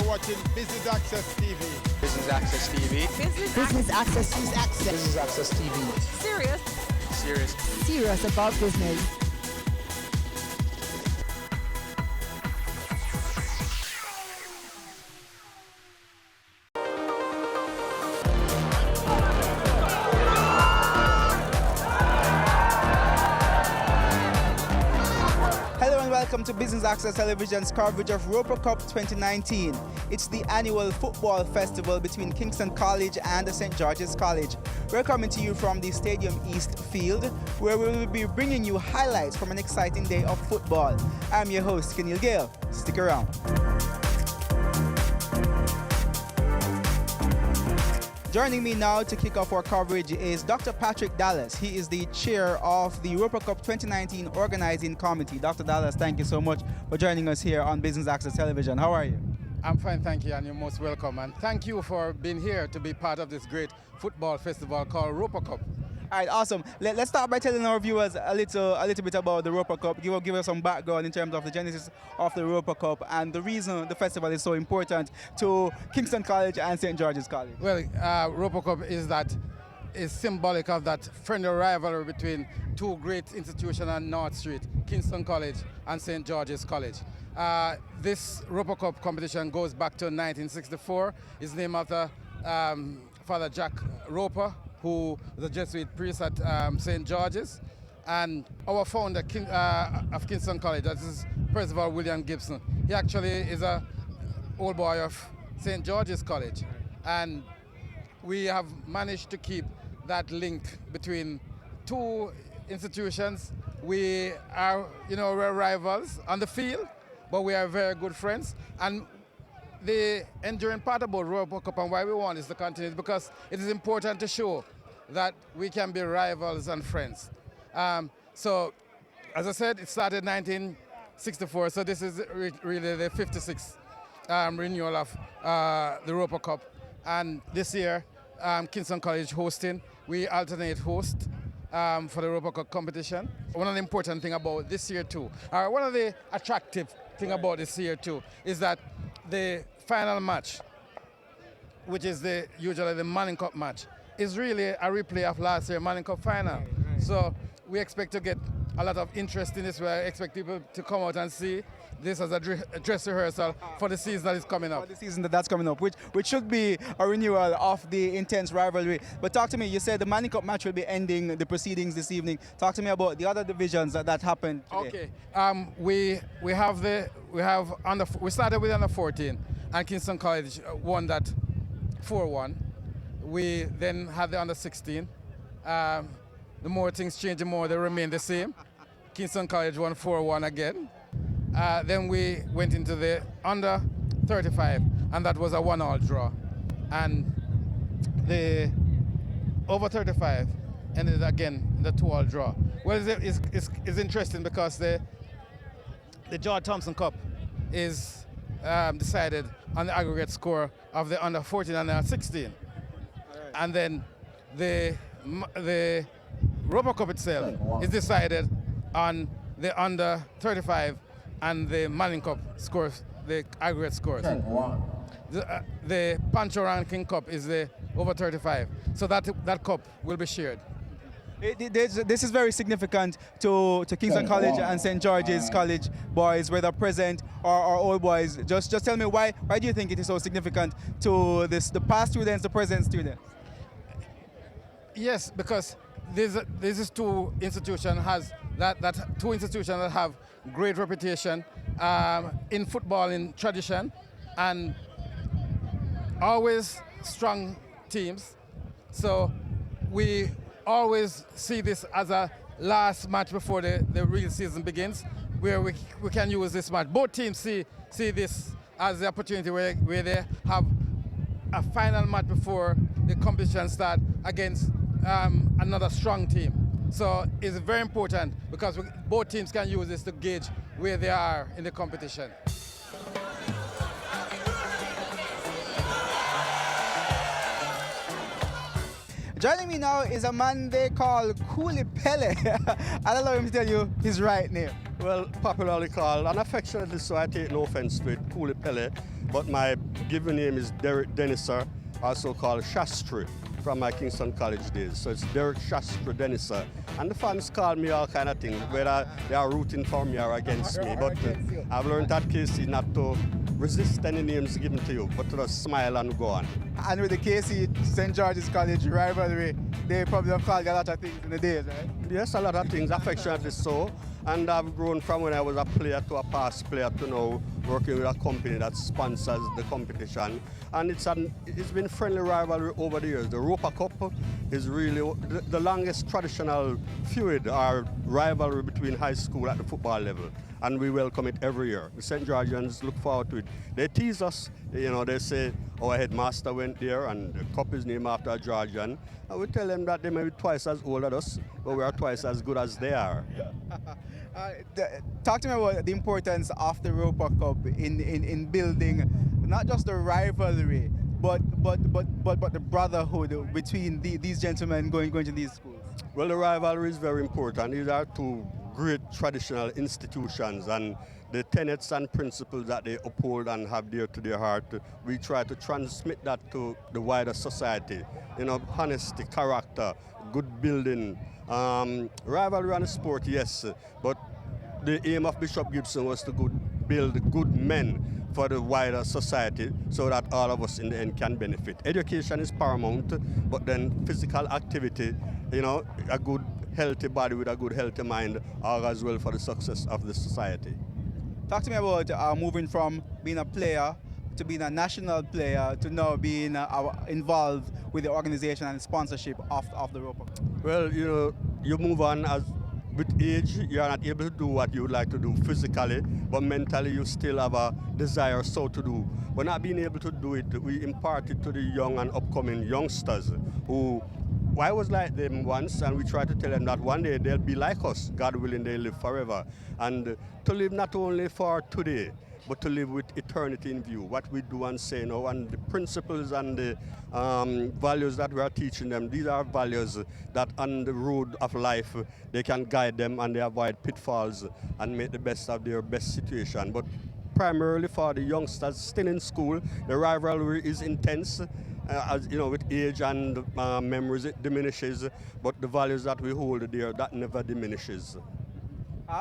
watching Business Access TV. Business Access TV. Business Access. Business Access TV. Serious. Serious. Serious about business. Welcome to Business Access Television's coverage of Roper Cup 2019. It's the annual football festival between Kingston College and St. George's College. We're coming to you from the Stadium East Field, where we will be bringing you highlights from an exciting day of football. I'm your host, Kenil Gale. Stick around. Joining me now to kick off our coverage is Dr. Patrick Dallas. He is the chair of the Roper Cup 2019 Organizing Committee. Dr. Dallas, thank you so much for joining us here on Business Access Television. How are you? I'm fine, thank you, and you're most welcome. And thank you for being here to be part of this great football festival called Roper Cup. All right, awesome. Let's start by telling our viewers a little bit about the Roper Cup. Give us some background in terms of the genesis of the Roper Cup and the reason the festival is so important to Kingston College and St. George's College. Well, Roper Cup is symbolic of that friendly rivalry between two great institutions on North Street, Kingston College and St. George's College. This Roper Cup competition goes back to 1964. It's named after Father Jack Roper, who was a Jesuit priest at St. George's, and our founder of Kingston College, that is Percival William Gibson. He actually is a old boy of St. George's College, and we have managed to keep that link between two institutions. We are, we're rivals on the field, but we are very good friends. And the enduring part about Roper Cup and why we want this to continue is because it is important to show that we can be rivals and friends. So, as I said, it started 1964, so this is really the 56th renewal of the Roper Cup. And this year, Kingston College hosting. We alternate host for the Roper Cup competition. One of the important things about this year too, one of the attractive things about this year too, is that the final match, which is usually the Manning Cup match, is really a replay of last year's Manning Cup final. Right. So we expect to get a lot of interest in this. We expect people to come out and see this as a dress rehearsal for the season that is coming up. For the season that's coming up, which should be a renewal of the intense rivalry. But talk to me, you said the Manning Cup match will be ending the proceedings this evening. Talk to me about the other divisions that happened today. Okay, we started with under 14, and Kingston College won that 4-1. We then had the under 16. The more things change, the more they remain the same. Kingston College won 4-1 again. Then we went into the under 35, and that was a 1-all draw. And the over 35 ended again in the 2-all draw. Well, it's interesting because the George Thompson Cup is decided on the aggregate score of the under 14 and under 16. Right. And then the Roper Cup itself is decided on the under 35 and the Manning Cup scores, the aggregate scores. The Pancho Ranking Cup is the over 35. So that cup will be shared. This is very significant to Kingston College and St. George's College boys, whether present or old boys. Just tell me why do you think it is so significant to the past students, the present students? Yes, because this is two institutions that have great reputation in football in tradition and always strong teams. So we always see this as a last match before the real season begins, where we can use this match. Both teams see this as the opportunity where they have a final match before the competition starts against another strong team. So it's very important because both teams can use this to gauge where they are in the competition. Joining me now is a man they call Coolie Pele. I'll allow him to tell you his right name. Well, popularly called, and affectionately so, I take no offense to it, Cooley Pele, but my given name is Derek Deniser, also called Shastri, from my Kingston College days. So it's Derek Shastri Deniser. And the fans call me all kind of things, whether they are rooting for me or against me. But I've learned at KC not to resist any names given to you, but to just smile and go on. And with the KC St. George's College rivalry, they probably have called you a lot of things in the days, right? Yes, a lot of things, affectionately so. And I've grown from when I was a player to a past player to now working with a company that sponsors the competition. And it's been friendly rivalry over the years. The Roper Cup is really the longest traditional feud or rivalry between high school at the football level. And we welcome it every year. The St. Georgians look forward to it. They tease us, they say our headmaster went there and the cup is named after a Georgian. And we tell them that they may be twice as old as us, but we are twice as good as they are. Talk to me about the importance of the Roper Cup in building not just the rivalry, but the brotherhood between these gentlemen going to these schools. Well, the rivalry is very important. These are two great traditional institutions, and the tenets and principles that they uphold and have dear to their heart, we try to transmit that to the wider society. Honesty, character, good building. Rivalry and sport, yes, but the aim of Bishop Gibson was to build good men for the wider society so that all of us in the end can benefit. Education is paramount, but then physical activity, a good healthy body with a good healthy mind are as well for the success of the society. Talk to me about moving from being a player to being a national player to now being involved with the organization and sponsorship of the Roper. Well, you move on as with age, you are not able to do what you would like to do physically, but mentally you still have a desire so to do. But not being able to do it, we impart it to the young and upcoming youngsters who, I was like them once, and we try to tell them that one day they'll be like us, God willing, they live forever. And to live not only for today, but to live with eternity in view, what we do and say now, and the principles and the values that we are teaching them, these are values that on the road of life, they can guide them and they avoid pitfalls and make the best of their best situation. But primarily for the youngsters still in school, the rivalry is intense. With age and memories, it diminishes, but the values that we hold there, that never diminishes.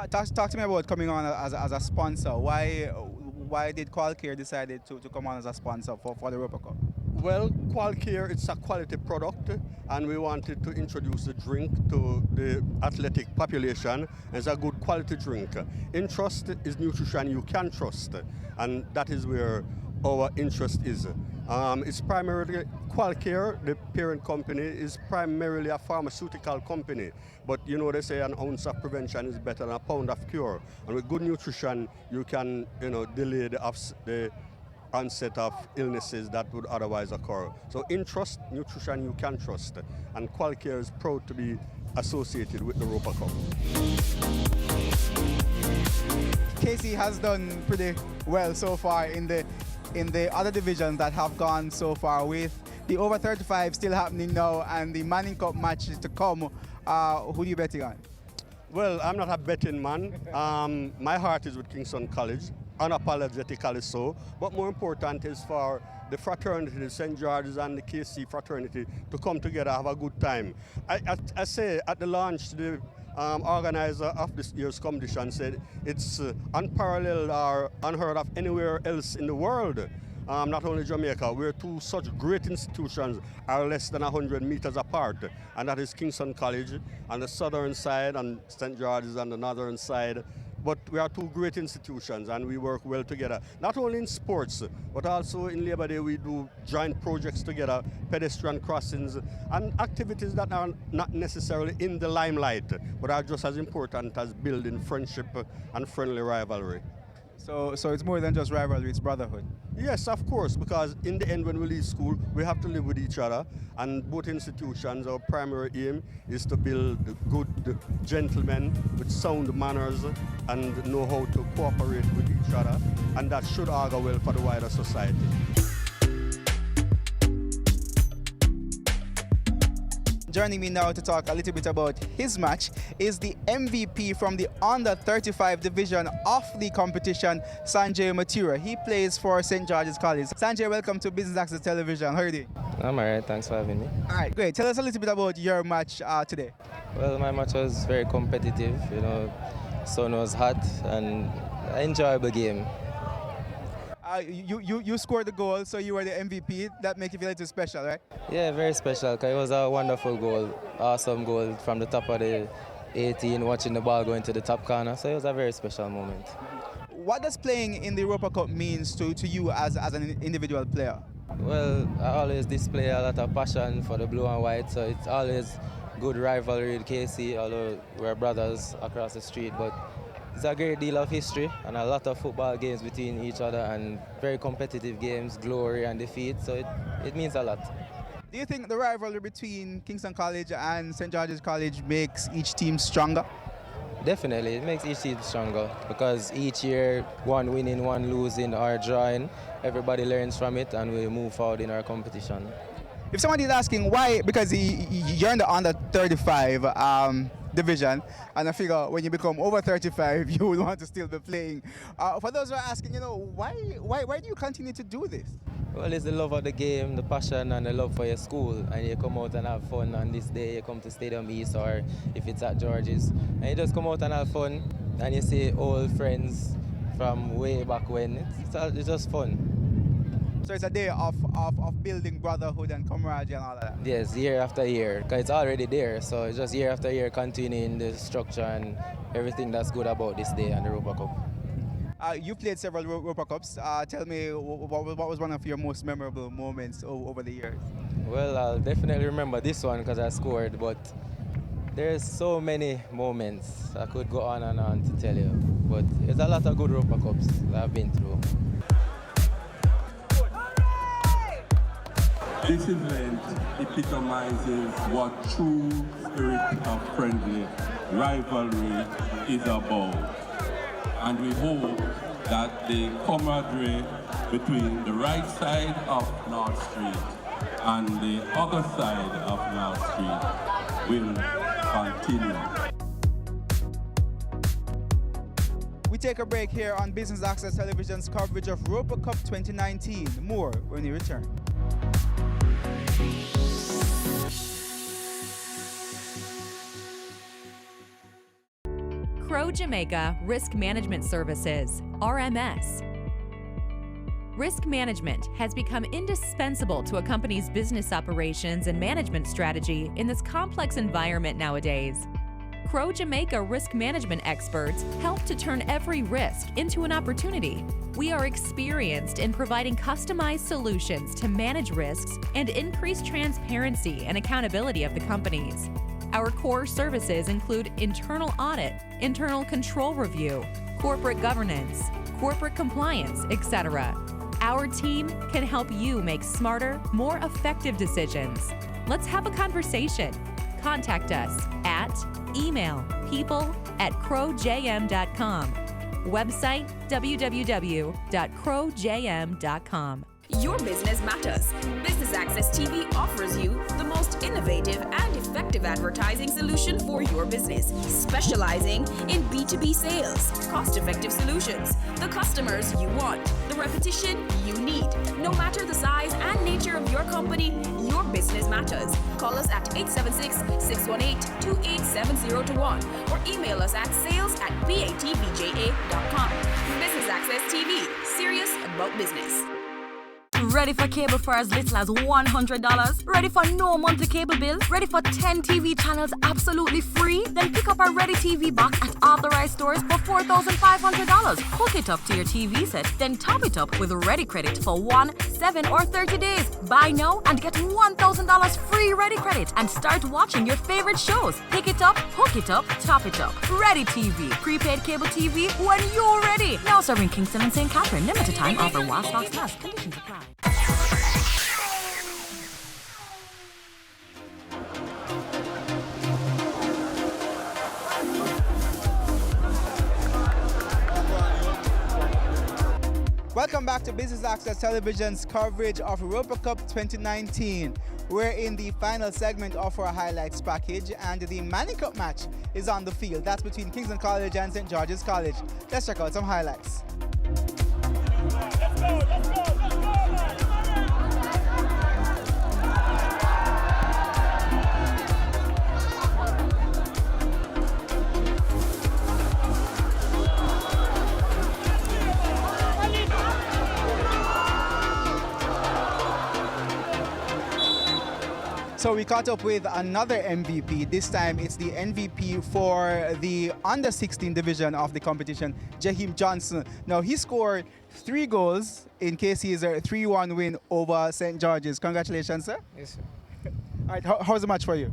Talk to me about coming on as a sponsor. Why did Qualcare decide to come on as a sponsor for the Roper Cup? Well, Qualcare, it's a quality product, and we wanted to introduce the drink to the athletic population. It's a good quality drink. Interest is nutrition you can trust, and that is where our interest is. It's primarily Qualcare, the parent company, is primarily a pharmaceutical company. But they say an ounce of prevention is better than a pound of cure. And with good nutrition, you can delay the onset of illnesses that would otherwise occur. So in trust, nutrition you can trust. And Qualcare is proud to be associated with the Roper Cup. KC has done pretty well so far in the other divisions that have gone so far, with the over 35 still happening now and the Manning Cup matches to come. Who are you betting on? Well, I'm not a betting man. My heart is with Kingston College, unapologetically so. But more important is for the fraternity, the St. George's and the KC fraternity, to come together, have a good time. I say at the launch, the organizer of this year's competition said it's unparalleled or unheard of anywhere else in the world. Not only Jamaica, where two such great institutions are less than 100 meters apart, and that is Kingston College on the southern side and St. George's on the northern side. But we are two great institutions and we work well together, not only in sports, but also in Labor Day we do joint projects together, pedestrian crossings, and activities that are not necessarily in the limelight, but are just as important as building friendship and friendly rivalry. So it's more than just rivalry, it's brotherhood. Yes, of course, because in the end when we leave school, we have to live with each other, and both institutions, our primary aim is to build good gentlemen with sound manners and know how to cooperate with each other, and that should augur well for the wider society. joining me now to talk a little bit about his match is the MVP from the under-35 division of the competition, Sanjay Mathura. He plays for St. George's College. Sanjay, welcome to Business Access Television. How are you doing? I'm alright, thanks for having me. All right, great. Tell us a little bit about your match today. Well, my match was very competitive, sun was hot and an enjoyable game. You scored the goal, so you were the MVP. That makes you feel a little special, right? Yeah, very special, because it was a wonderful goal, awesome goal from the top of the 18, watching the ball going to the top corner, so it was a very special moment. What does playing in the Europa Cup means to you as an individual player? Well, I always display a lot of passion for the blue and white, so it's always good rivalry with KC, although we're brothers across the street, but it's a great deal of history and a lot of football games between each other and very competitive games, glory and defeat, so it means a lot. Do you think the rivalry between Kingston College and St. George's College makes each team stronger? Definitely, it makes each team stronger because each year, one winning, one losing or drawing, everybody learns from it and we move forward in our competition. If somebody is asking why, because you're in the under 35 division, and I figure when you become over 35, you will want to still be playing. For those who are asking, why do you continue to do this? Well, it's the love of the game, the passion and the love for your school, and you come out and have fun on this day, you come to Stadium East or if it's at George's, and you just come out and have fun, and you see old friends from way back when. It's just fun. So it's a day of building brotherhood and camaraderie and all of that? Yes, year after year, because it's already there, so it's just year after year continuing the structure and everything that's good about this day and the Europa Cup. You played several Europa Cups. Tell me, what was one of your most memorable moments over the years? Well, I'll definitely remember this one because I scored, but there's so many moments. I could go on and on to tell you, but there's a lot of good Europa Cups that I've been through. This event epitomizes what true spirit of friendly rivalry is about. And we hope that the camaraderie between the right side of North Street and the other side of North Street will continue. We take a break here on Business Access Television's coverage of Europa Cup 2019. More when we return. Crow Jamaica Risk Management Services, RMS. Risk management has become indispensable to a company's business operations and management strategy in this complex environment nowadays. Crow Jamaica risk management experts help to turn every risk into an opportunity. We are experienced in providing customized solutions to manage risks and increase transparency and accountability of the companies. Our core services include internal audit, internal control review, corporate governance, corporate compliance, etc. Our team can help you make smarter, more effective decisions. Let's have a conversation. Contact us at email people@crowjm.com, website www.crowjm.com. Your business matters. Business Access TV offers you the most innovative and effective advertising solution for your business, specializing in B2B sales, cost-effective solutions, the customers you want, the repetition you need. No matter the size and nature of your company, your business matters. Call us at 876-618-2870 or email us at sales@batvja.com. Business Access TV, serious about business. Ready for cable for as little as $100? Ready for no monthly cable bills? Ready for 10 TV channels absolutely free? Then pick up our Ready TV box at authorized stores for $4,500. Hook it up to your TV set, then top it up with Ready Credit for 1, 7, or 30 days. Buy now and get $1,000 free Ready Credit and start watching your favorite shows. Pick it up, hook it up, top it up. Ready TV. Prepaid cable TV when you're ready. Now serving Kingston and St. Catherine. Limited time offer while stocks last. Conditions apply. Welcome back to Business Access Television's coverage of Europa Cup 2019. We're in the final segment of our highlights package, and the Manning Cup match is on the field. That's between Kingston College and St. George's College. Let's check out some highlights. So we caught up with another MVP. This time it's the MVP for the under 16 division of the competition, Jaheim Johnson. Now he scored 3 goals in KC's 3-1 win over St. George's. Congratulations, sir. Yes, sir. All right, how's the match for you?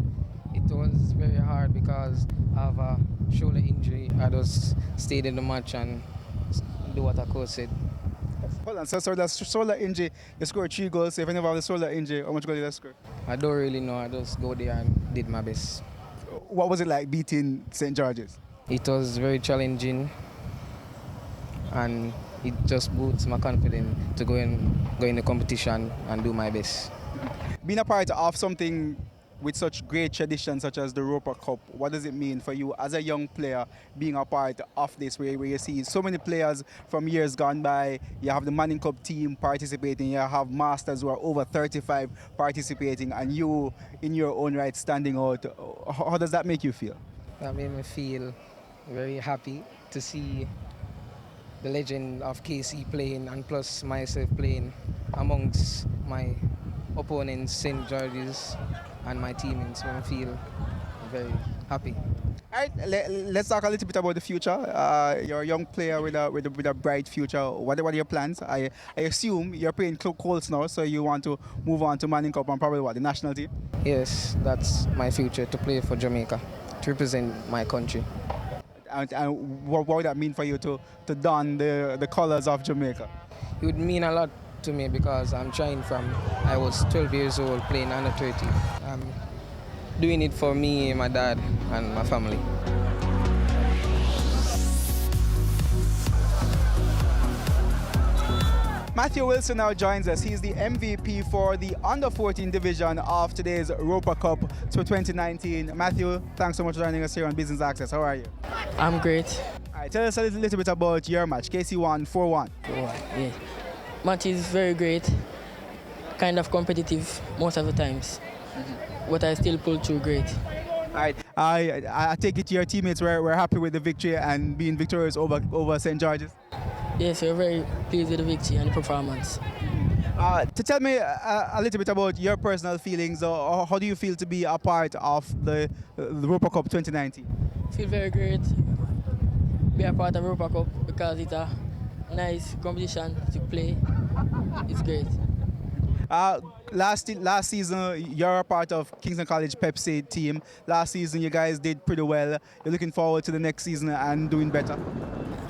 It was very hard because of a shoulder injury. I just stayed in the match and do what our coach said. Hold on, so the shoulder injury, you scored 3 goals. So if you never have the shoulder injury, how much goals did you score? I don't really know. I just go there and did my best. What was it like beating St. George's? It was very challenging, and it just boosts my confidence to go in the competition and do my best. Being a part of something with such great tradition such as the Europa Cup, what does it mean for you as a young player being a part of this, where you see so many players from years gone by? You have the Manning Cup team participating, you have masters who are over 35 participating, and you in your own right standing out. How does that make you feel? That made me feel very happy to see the legend of KC playing, and plus myself playing amongst my opponents, St. George's, and my teammates. Made me feel very happy. All right, let's talk a little bit about the future. You're a young player with a bright future. What are your plans? I assume you're playing Colts now, so you want to move on to Manning Cup and probably the national team? Yes, that's my future, to play for Jamaica, to represent my country. And what would that mean for you to don the colors of Jamaica? It would mean a lot to me because I'm trying from I was 12 years old playing under 30. I'm doing it for me, my dad, and my family. Matthew Wilson now joins us. He's the MVP for the under 14 division of today's Europa Cup 2019. Matthew, thanks so much for joining us here on Business Access. How are you? I'm great. All right, tell us a little bit about your match. KC won 4-1. 4-1, yeah. Match is very great, kind of competitive most of the times, but I still pull through great. All right, I take it your teammates were happy with the victory and being victorious over St. George's? Yes, we're very pleased with the victory and the performance. To tell me a little bit about your personal feelings, or how do you feel to be a part of the Europa Cup 2019? I feel very great be a part of Europa Cup because it's a nice competition to play. It's great. Last season, you're a part of Kingston College Pepsi team. Last season, you guys did pretty well. You're looking forward to the next season and doing better?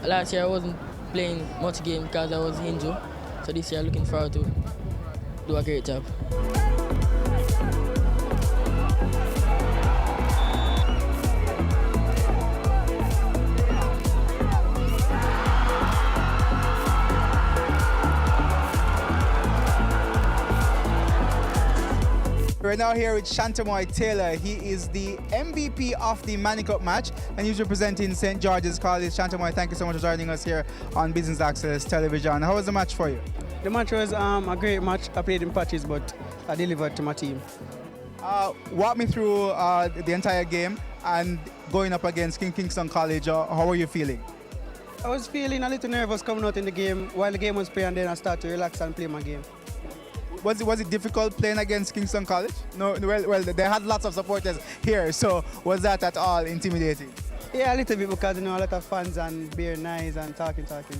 Last year, I wasn't playing much game because I was injured. So this year, I'm looking forward to do a great job. We're now here with Shantamoy Taylor. He is the MVP of the Manning Cup match, and he's representing St. George's College. Shantamoy, thank you so much for joining us here on Business Access Television. How was the match for you? The match was a great match. I played in patches, but I delivered to my team. Walk me through the entire game and going up against Kingston College. How are you feeling? I was feeling a little nervous coming out in the game while the game was playing, and then I started to relax and play my game. Was it difficult playing against Kingston College? No, well, they had lots of supporters here, so was that at all intimidating? Yeah, a little bit because a lot of fans and being nice and talking. Okay.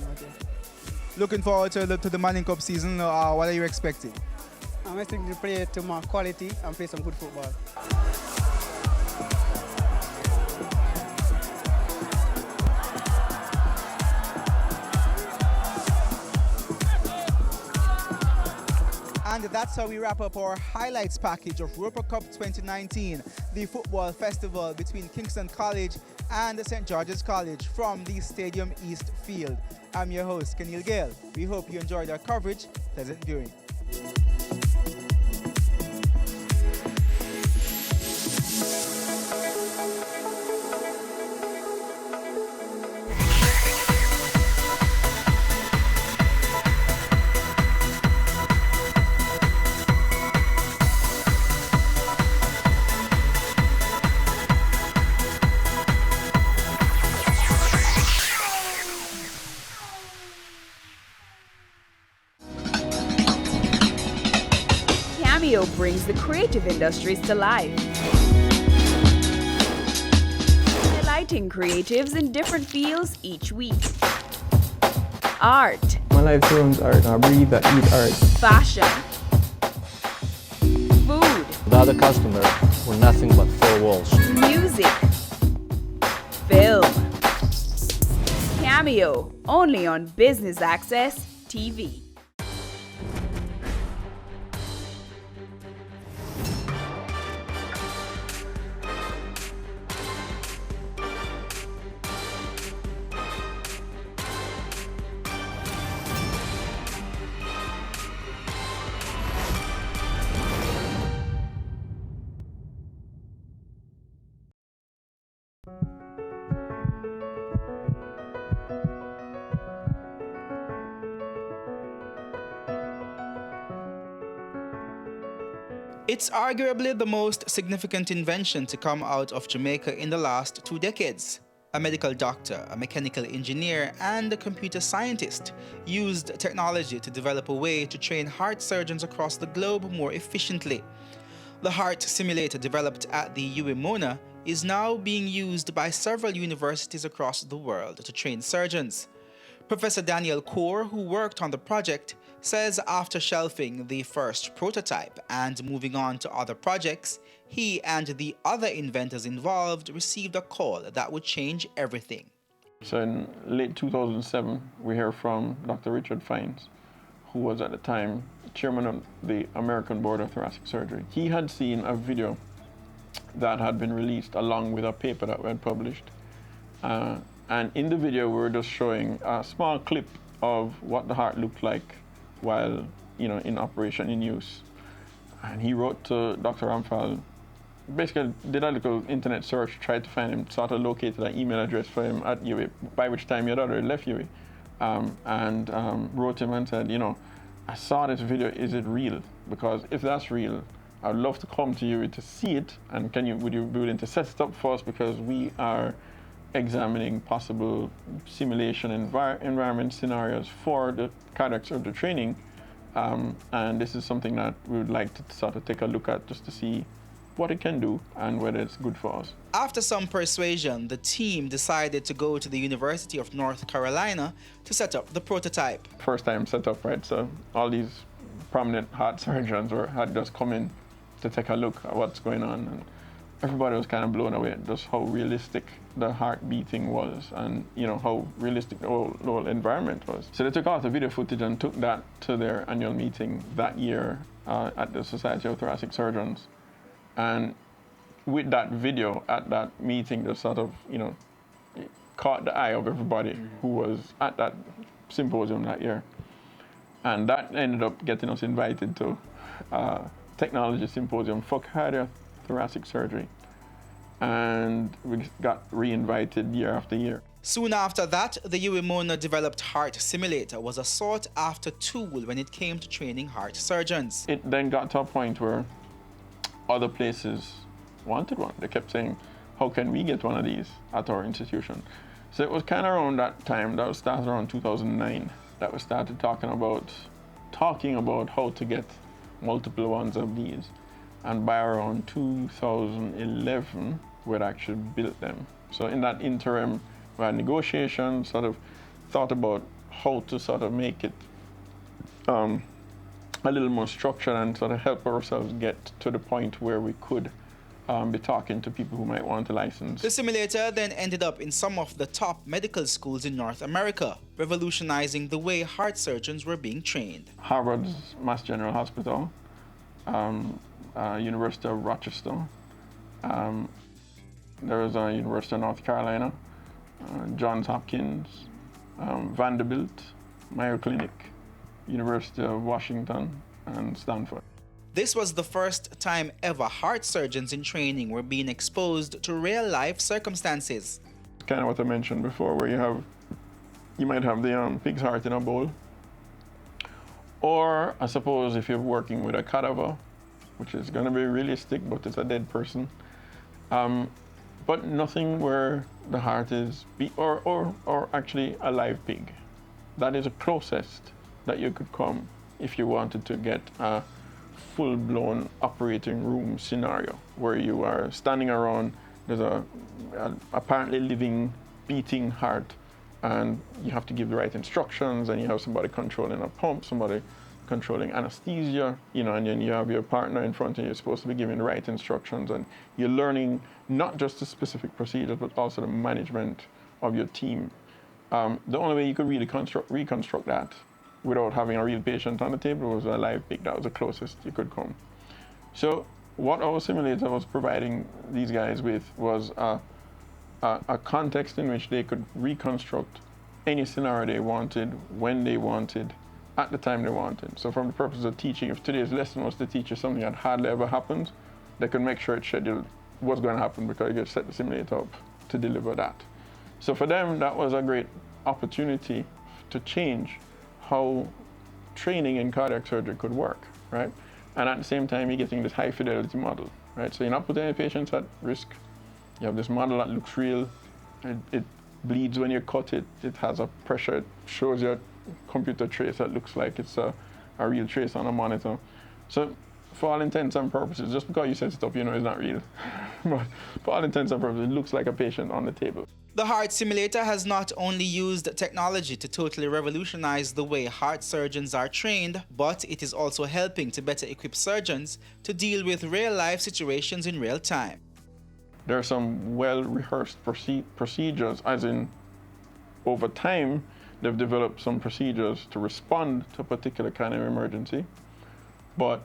Looking forward to the Manning Cup season. What are you expecting? I'm expecting to play to more quality and play some good football. And that's how we wrap up our highlights package of Europa Cup 2019, the football festival between Kingston College and St. George's College from the Stadium East Field. I'm your host, Kenil Gale. We hope you enjoyed our coverage. Pleasant viewing. Cameo brings the creative industries to life, highlighting creatives in different fields each week. Art. My life surrounds art. I breathe, I eat art. Fashion. Food. Without a customer, we're nothing but four walls. Music. Film. Cameo, only on Business Access TV. It's arguably the most significant invention to come out of Jamaica in the last 2 decades. A medical doctor, a mechanical engineer, and a computer scientist used technology to develop a way to train heart surgeons across the globe more efficiently. The heart simulator developed at the UWI Mona is now being used by several universities across the world to train surgeons. Professor Daniel Kaur, who worked on the project, says after shelving the first prototype and moving on to other projects, he and the other inventors involved received a call that would change everything. So in late 2007, we heard from Dr. Richard Fiennes, who was at the time chairman of the American Board of Thoracic Surgery. He had seen a video that had been released along with a paper that we had published. And in the video, we were just showing a small clip of what the heart looked like while, in operation, in use. And he wrote to Dr. Ramphal, basically did a little internet search, tried to find him, sort of located an email address for him at UWI, by which time he had already left UWI, and wrote him and said, I saw this video, is it real? Because if that's real, I'd love to come to UWI to see it, and would you be willing to set it up for us, because we are examining possible simulation environment scenarios for the cardiac surgery training, and this is something that we would like to sort of take a look at just to see what it can do and whether it's good for us. After some persuasion, the team decided to go to the University of North Carolina to set up the prototype. First time set up, right? So all these prominent heart surgeons had just come in to take a look at what's going on, and everybody was kind of blown away just how realistic the heart beating was, and how realistic the whole environment was. So they took out the video footage and took that to their annual meeting that year at the Society of Thoracic Surgeons. And with that video at that meeting, just sort of, caught the eye of everybody who was at that symposium that year. And that ended up getting us invited to technology symposium for cardiothoracic surgery. And we got re-invited year after year. Soon after that, the UWI Mona developed heart simulator was a sought-after tool when it came to training heart surgeons. It then got to a point where other places wanted one. They kept saying, how can we get one of these at our institution? So it was kind of around that time, that was started around 2009, that we started talking about how to get multiple ones of these. And by around 2011, we'd actually built them. So in that interim, we had negotiations, sort of thought about how to sort of make it a little more structured and sort of help ourselves get to the point where we could be talking to people who might want a license. The simulator then ended up in some of the top medical schools in North America, revolutionizing the way heart surgeons were being trained. Harvard's Mass General Hospital, University of Rochester, There was University of North Carolina, Johns Hopkins, Vanderbilt, Mayo Clinic, University of Washington, and Stanford. This was the first time ever heart surgeons in training were being exposed to real-life circumstances. Kind of what I mentioned before, where you might have the pig's heart in a bowl, or I suppose if you're working with a cadaver, which is going to be realistic, but it's a dead person, but nothing where the heart is, or actually a live pig. That is the closest that you could come if you wanted to get a full-blown operating room scenario where you are standing around, there's a apparently living, beating heart, and you have to give the right instructions, and you have somebody controlling a pump, somebody controlling anesthesia, and then you have your partner in front of you, you're supposed to be giving the right instructions, and you're learning not just the specific procedures, but also the management of your team. The only way you could really reconstruct that without having a real patient on the table was a live pig. That was the closest you could come. So what our simulator was providing these guys with was a context in which they could reconstruct any scenario they wanted, when they wanted, at the time they wanted. So from the purpose of teaching, if today's lesson was to teach you something that hardly ever happened, they could make sure it's scheduled what's going to happen because you set the simulator up to deliver that. So for them, that was a great opportunity to change how training in cardiac surgery could work, right? And at the same time, you're getting this high fidelity model, right? So you're not putting any patients at risk. You have this model that looks real. It bleeds when you cut it. It has a pressure. It shows you a computer trace that looks like it's a real trace on a monitor. So for all intents and purposes, just because you set it up, it's not real. But for all intents and purposes, it looks like a patient on the table. The heart simulator has not only used technology to totally revolutionize the way heart surgeons are trained, but it is also helping to better equip surgeons to deal with real-life situations in real time. There are some well-rehearsed procedures, as in over time, they've developed some procedures to respond to a particular kind of emergency. But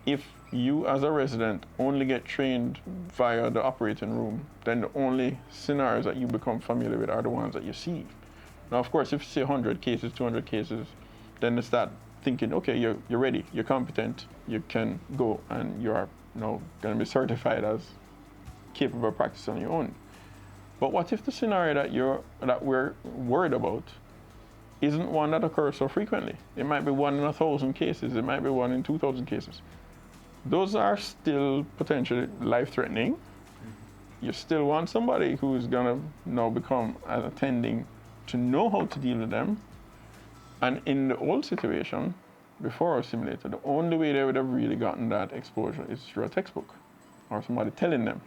if you as a resident only get trained via the operating room, then the only scenarios that you become familiar with are the ones that you see. Now, of course, if you see 100 cases, 200 cases, then you start thinking, okay, you're ready, you're competent, you can go, and you are going to be certified as capable of practice on your own. But what if the scenario that we're worried about isn't one that occurs so frequently? It might be 1 in 1,000 cases, it might be 1 in 2,000 cases. Those are still potentially life-threatening. You still want somebody who's gonna now become an attending to know how to deal with them. And in the old situation, before our simulator, the only way they would have really gotten that exposure is through a textbook or somebody telling them,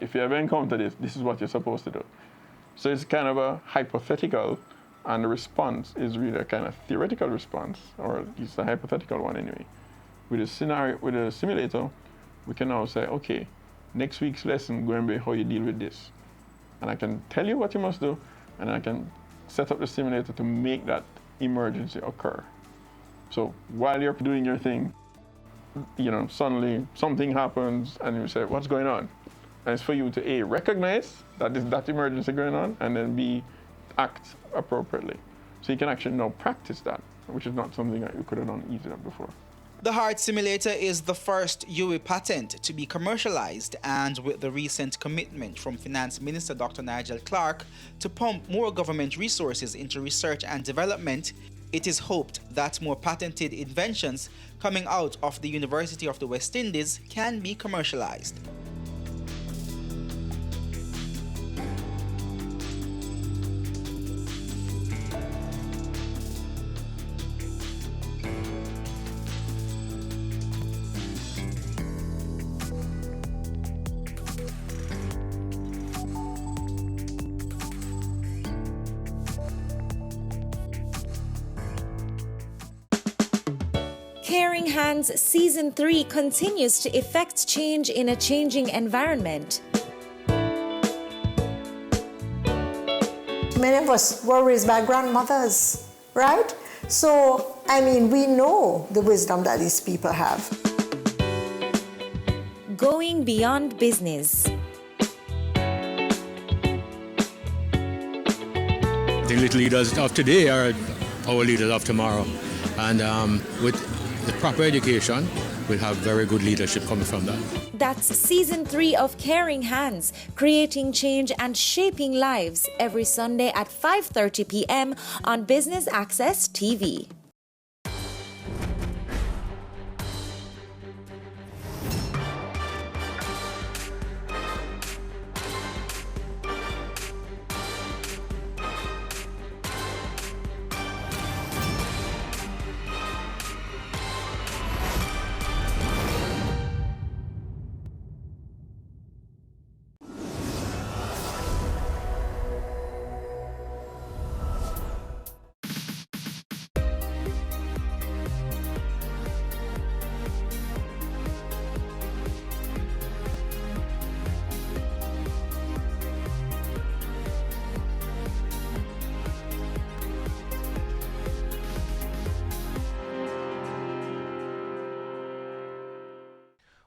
if you ever encounter this is what you're supposed to do. So it's kind of a hypothetical, and the response is really a kind of theoretical response, or it's a hypothetical one anyway. With a simulator, we can now say, okay, next week's lesson going to be how you deal with this. And I can tell you what you must do, and I can set up the simulator to make that emergency occur. So while you're doing your thing, suddenly something happens and you say, what's going on? And it's for you to A, recognize that there's that emergency going on, and then B, act appropriately. So you can actually now practice that, which is not something that you could have done easier before. The heart simulator is the first UE patent to be commercialized, and with the recent commitment from Finance Minister Dr. Nigel Clarke to pump more government resources into research and development, it is hoped that more patented inventions coming out of the University of the West Indies can be commercialized. Caring Hands Season 3 continues to effect change in a changing environment. Many of us were raised by grandmothers, right? So, we know the wisdom that these people have. Going beyond business. The little leaders of today are our leaders of tomorrow. And with the proper education, we'll have very good leadership coming from that. That's Season 3 of Caring Hands, creating change and shaping lives, every Sunday at 5:30 p.m. on Business Access TV.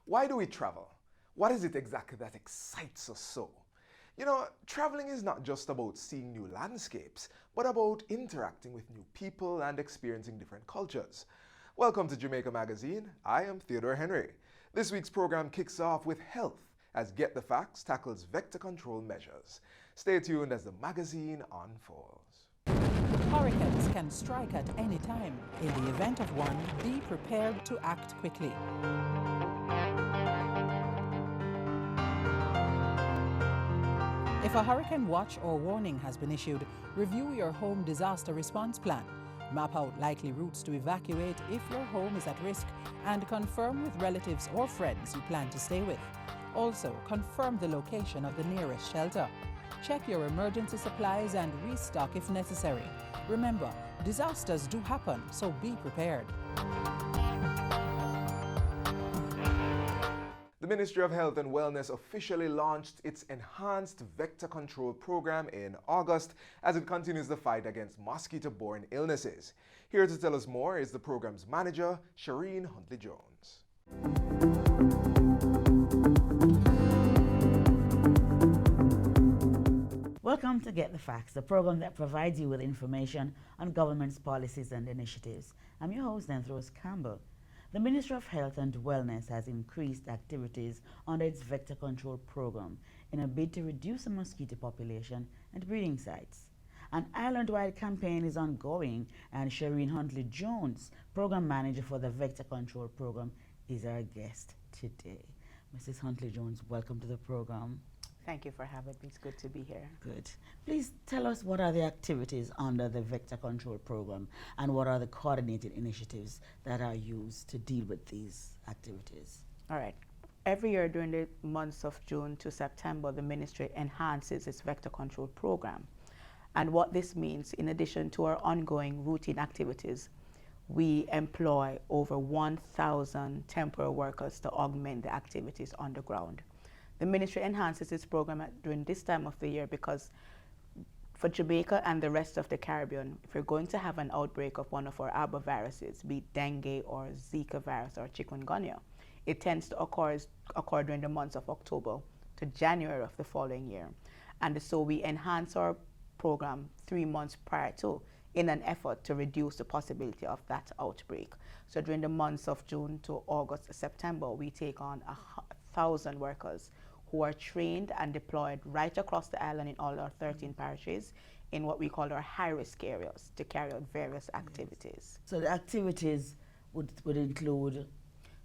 Why do we travel? What is it exactly that excites us so? You know, traveling is not just about seeing new landscapes, but about interacting with new people and experiencing different cultures. Welcome to Jamaica Magazine. I am Theodore Henry. This week's program kicks off with health as Get the Facts tackles vector control measures. Stay tuned as the magazine unfolds. Hurricanes can strike at any time. In the event of one, be prepared to act quickly. If a hurricane watch or warning has been issued, review your home disaster response plan. Map out likely routes to evacuate if your home is at risk and confirm with relatives or friends you plan to stay with. Also, confirm the location of the nearest shelter. Check your emergency supplies and restock if necessary. Remember, disasters do happen, so be prepared. The Ministry of Health and Wellness officially launched its Enhanced Vector Control Program in August as it continues the fight against mosquito-borne illnesses. Here to tell us more is the program's manager, Shireen Huntley-Jones. Welcome to Get the Facts, the program that provides you with information on government's policies and initiatives. I'm your host, Nanthros Campbell. The Ministry of Health and Wellness has increased activities under its vector control program in a bid to reduce the mosquito population and breeding sites. An island-wide campaign is ongoing, and Shireen Huntley-Jones, program manager for the vector control program, is our guest today. Mrs. Huntley-Jones, welcome to the program. Thank you for having me. It's good to be here. Good. Please tell us, what are the activities under the Vector Control Program and what are the coordinated initiatives that are used to deal with these activities? All right. Every year during the months of June to September, the ministry enhances its Vector Control Program. And what this means, in addition to our ongoing routine activities, we employ over 1,000 temporary workers to augment the activities on the ground. The ministry enhances its program during this time of the year because for Jamaica and the rest of the Caribbean, if you're going to have an outbreak of one of our arboviruses, be it dengue or Zika virus or chikungunya, it tends to occur during the months of October to January of the following year. And so we enhance our program 3 months prior to, in an effort to reduce the possibility of that outbreak. So during the months of June to August, September, we take on 1,000 workers who are trained and deployed right across the island in all our 13 parishes in what we call our high-risk areas to carry out various activities. So the activities would include?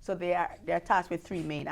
So they are tasked with 3 main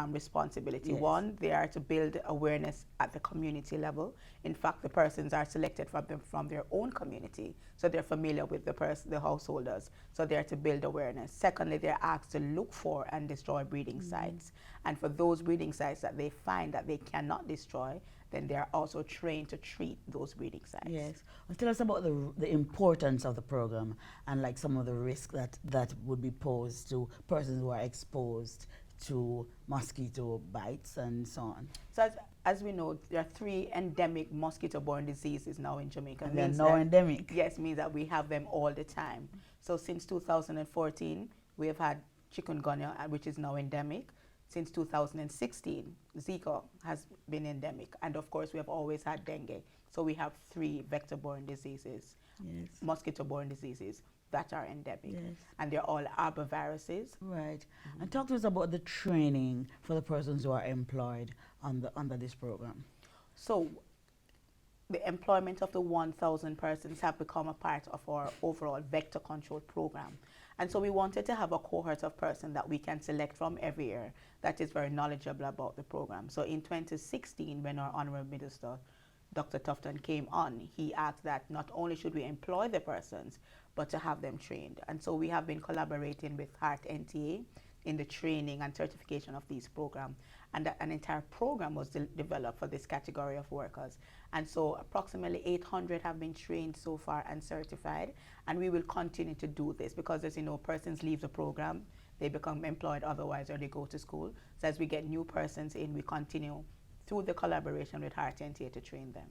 responsibilities. Yes. One, they are to build awareness at the community level. In fact, the persons are selected from their own community, so they're familiar with the householders. So they're to build awareness. Secondly, they're asked to look for and destroy breeding sites. And for those breeding sites that they find that they cannot destroy, then they're also trained to treat those breeding sites. Yes. Well, tell us about the importance of the program and like some of the risks that would be posed to persons who are exposed to mosquito bites and so on. So as we know, there are 3 endemic mosquito-borne diseases now in Jamaica. And they're now endemic? Yes, means that we have them all the time. So since 2014, we have had chikungunya, which is now endemic. Since 2016, Zika has been endemic. And of course, we have always had dengue. So we have 3 vector-borne diseases, mosquito-borne diseases that are endemic. And they're all arboviruses. Right. And talk to us about the training for the persons who are employed under this program. So the employment of the 1,000 persons have become a part of our overall vector control program. And so we wanted to have a cohort of persons that we can select from every year that is very knowledgeable about the program. So in 2016, when our Honorable Minister, Dr. Tufton, came on, he asked that not only should we employ the persons, but to have them trained. And so we have been collaborating with Heart NTA in the training and certification of these programs. And an entire program was developed for this category of workers. And so approximately 800 have been trained so far and certified. And we will continue to do this because, as you know, persons leave the program, they become employed otherwise, or they go to school. So as we get new persons in, we continue through the collaboration with Heart NTA to train them.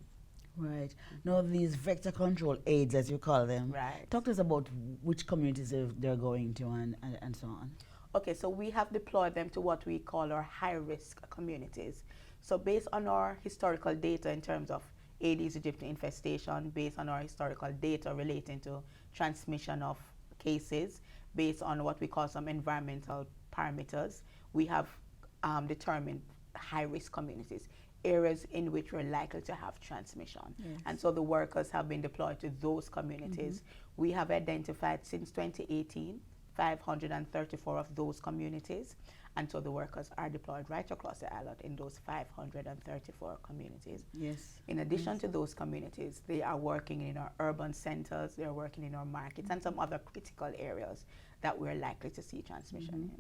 Right. Now, these vector control aids, as you call them, talk to us about which communities they're going to and so on. Okay, so we have deployed them to what we call our high-risk communities. So based on our historical data in terms of Aedes aegypti infestation, based on our historical data relating to transmission of cases, based on what we call some environmental parameters, we have determined high-risk communities, areas in which we're likely to have transmission. And so the workers have been deployed to those communities. We have identified since 2018 534 of those communities, and so the workers are deployed right across the island in those 534 communities. In addition to those communities, they are working in our urban centers, they're working in our markets, and some other critical areas that we're likely to see transmission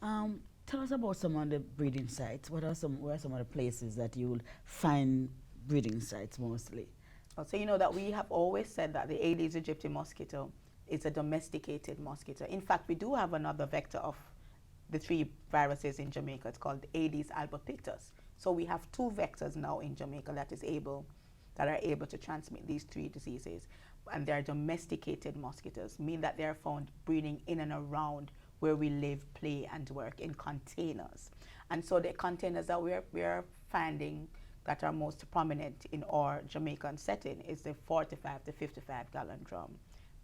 in. Tell us about some of the breeding sites. Where are some of the places that you will find breeding sites mostly? So you know that we have always said that the Aedes aegypti mosquito is a domesticated mosquito. In fact, we do have another vector of the 3 viruses in Jamaica. It's called Aedes albopictus. So we have 2 vectors now in Jamaica that are able to transmit these 3 diseases. And they're domesticated mosquitoes, meaning that they're found breeding in and around where we live, play, and work, in containers. And so the containers that we're finding that are most prominent in our Jamaican setting is the 45 to 55 gallon drum.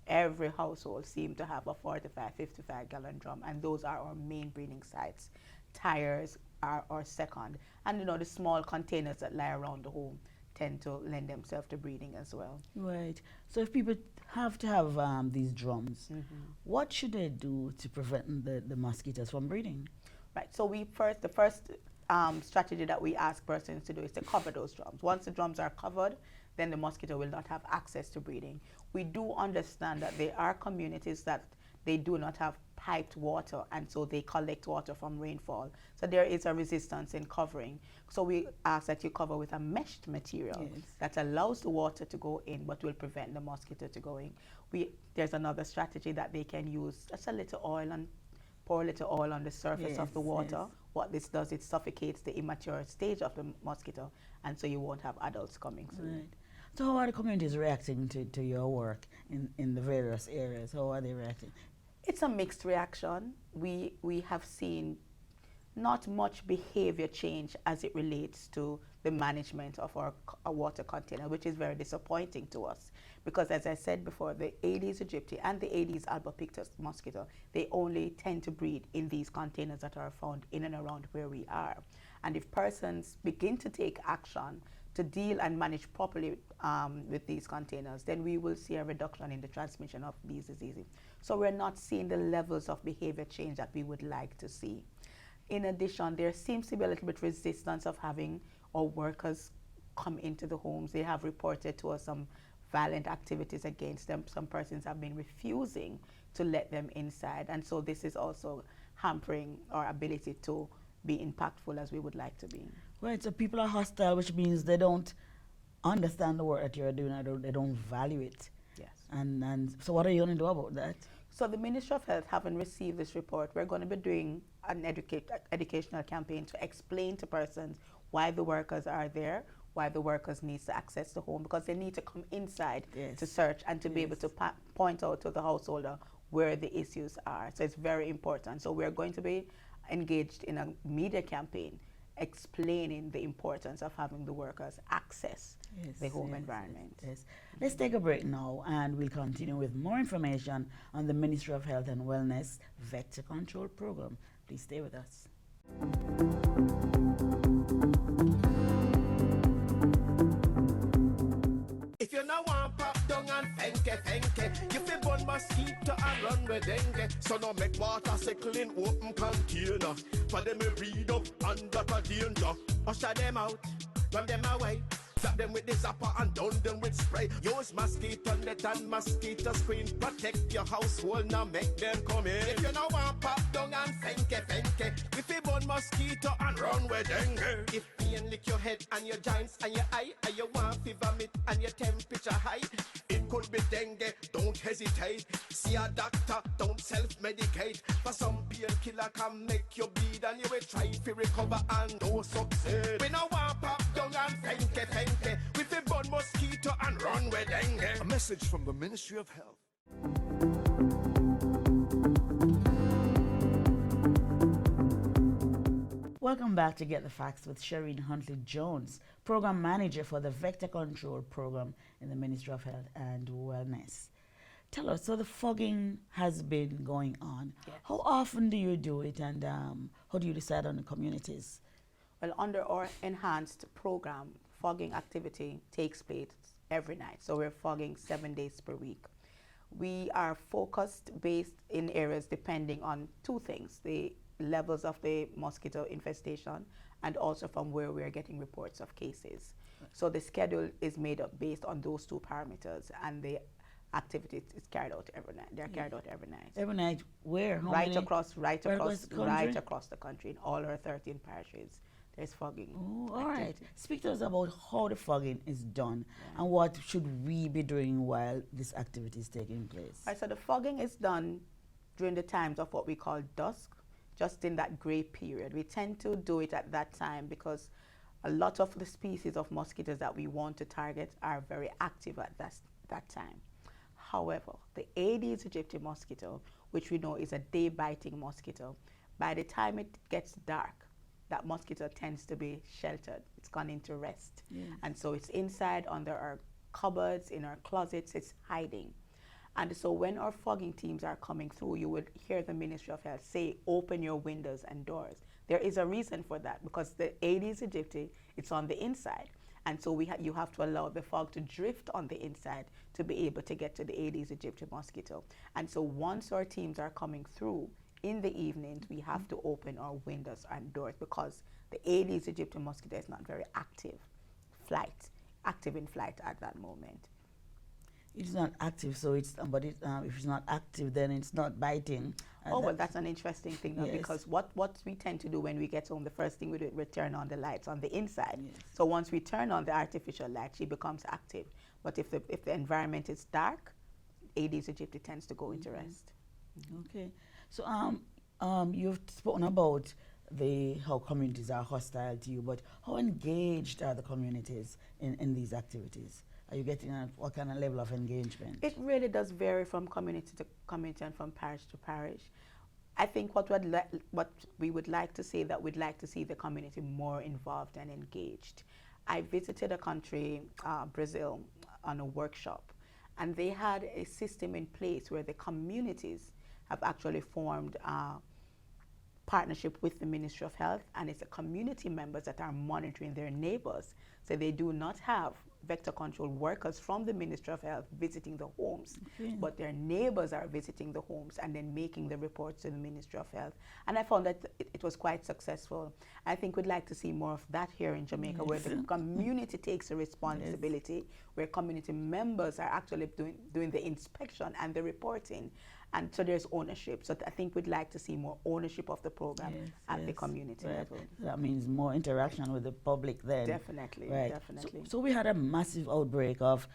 Every household seems to have a 45, 55 gallon drum, and those are our main breeding sites. Tires are our second. And you know, the small containers that lie around the home tend to lend themselves to breeding as well. Right. So if people have to have these drums, what should they do to prevent the mosquitoes from breeding? Right. So the first strategy that we ask persons to do is to cover those drums. Once the drums are covered, then the mosquito will not have access to breeding. We do understand that there are communities that they do not have piped water, and so they collect water from rainfall. So there is a resistance in covering. So we ask that you cover with a meshed material that allows the water to go in but will prevent the mosquito to go in. There's another strategy that they can use, just a little oil and pour a little oil on the surface of the water. What this does, it suffocates the immature stage of the mosquito, and so you won't have adults coming through. Right. So how are the communities reacting to your work in the various areas? How are they reacting? It's a mixed reaction. We have seen not much behavior change as it relates to the management of our water container, which is very disappointing to us. Because as I said before, the Aedes aegypti and the Aedes albopictus mosquito, they only tend to breed in these containers that are found in and around where we are. And if persons begin to take action to deal and manage properly with these containers, then we will see a reduction in the transmission of these diseases. So we're not seeing the levels of behavior change that we would like to see. In addition, there seems to be a little bit resistance of having our workers come into the homes. They have reported to us some violent activities against them. Some persons have been refusing to let them inside. And so this is also hampering our ability to be impactful as we would like to be. Right, so people are hostile, which means they don't understand the work that you're doing, they don't value it. Yes. And so what are you going to do about that? So the Ministry of Health, having received this report, we're going to be doing an educational campaign to explain to persons why the workers are there, why the workers need to access the home, because they need to come inside to search and to be able to point out to the householder where the issues are. So it's very important. So we're going to be engaged in a media campaign explaining the importance of having the workers access the home environment. Yes. Let's take a break now, and we'll continue with more information on the Ministry of Health and Wellness Vector Control Program. Please stay with us. If you no want pop down and fenke, you fi burn mosquito and run with dengue. So no make water cycle in open container. For them me read up under the danger. Usher them out, run them away. Slap them with the zapper and down them with spray. Use mosquito net and mosquito screen. Protect your household, now make them come in. If you no want pop down and fenke, you fi burn mosquito and run with dengue. If pain lick your head and your joints and your eye, and you want fever vomit and your temperature high, it could be dengue, don't hesitate. See a doctor, don't self-medicate. For some painkiller can make you bleed, and you will try to recover and no succeed. We no want pop down and fenke. With the burn mosquito and run with dengue. A message from the Ministry of Health. Welcome back to Get the Facts with Shireen Huntley-Jones, Program Manager for the Vector Control Program in the Ministry of Health and Wellness. Tell us, so the fogging has been going on. Yes. How often do you do it, and how do you decide on the communities? Well, under our enhanced program, fogging activity takes place every night. So we're fogging 7 days per week. We are focused based in areas depending on two things: the levels of the mosquito infestation and also from where we're getting reports of cases. So the schedule is made up based on those two parameters, and the activity is carried out every night. They're carried out every night. Every night, where? How Right many? across right across the country in all our 13 parishes. There's fogging. Oh, all right. Speak to us about how the fogging is done and what should we be doing while this activity is taking place. Right, so the fogging is done during the times of what we call dusk, just in that gray period. We tend to do it at that time because a lot of the species of mosquitoes that we want to target are very active at that time. However, the Aedes aegypti mosquito, which we know is a day-biting mosquito, by the time it gets dark, that mosquito tends to be sheltered. It's gone into rest. Yes. And so it's inside under our cupboards, in our closets, it's hiding. And so when our fogging teams are coming through, you would hear the Ministry of Health say, open your windows and doors. There is a reason for that, because the Aedes aegypti, it's on the inside. And so you have to allow the fog to drift on the inside to be able to get to the Aedes aegypti mosquito. And so once our teams are coming through, in the evenings, we have to open our windows and doors because the Aedes aegypti mosquito is not very active in flight at that moment. It's not active, so it's but if it's not active, then it's not biting. Oh, well, that's an interesting thing, though, Yes. because what we tend to do when we get home, the first thing we do is turn on the lights on the inside. Yes. So once we turn on the artificial light, she becomes active. But if the environment is dark, Aedes aegypti tends to go into rest. Okay. So you've spoken about how communities are hostile to you, but how engaged are the communities in these activities? Are you getting what kind of level of engagement? It really does vary from community to community and from parish to parish. I think what we would like to say that we'd like to see the community more involved and engaged. I visited a country, Brazil, on a workshop, and they had a system in place where the communities have actually formed a partnership with the Ministry of Health, and it's the community members that are monitoring their neighbors. So they do not have vector control workers from the Ministry of Health visiting the homes, but their neighbors are visiting the homes and then making the reports to the Ministry of Health. And I found that it was quite successful. I think we'd like to see more of that here in Jamaica, where the community takes a responsibility, where community members are actually doing the inspection and the reporting. And so there's ownership. So I think we'd like to see more ownership of the program at the community level. That means more interaction with the public then. Definitely, right. definitely. So we had a massive outbreak of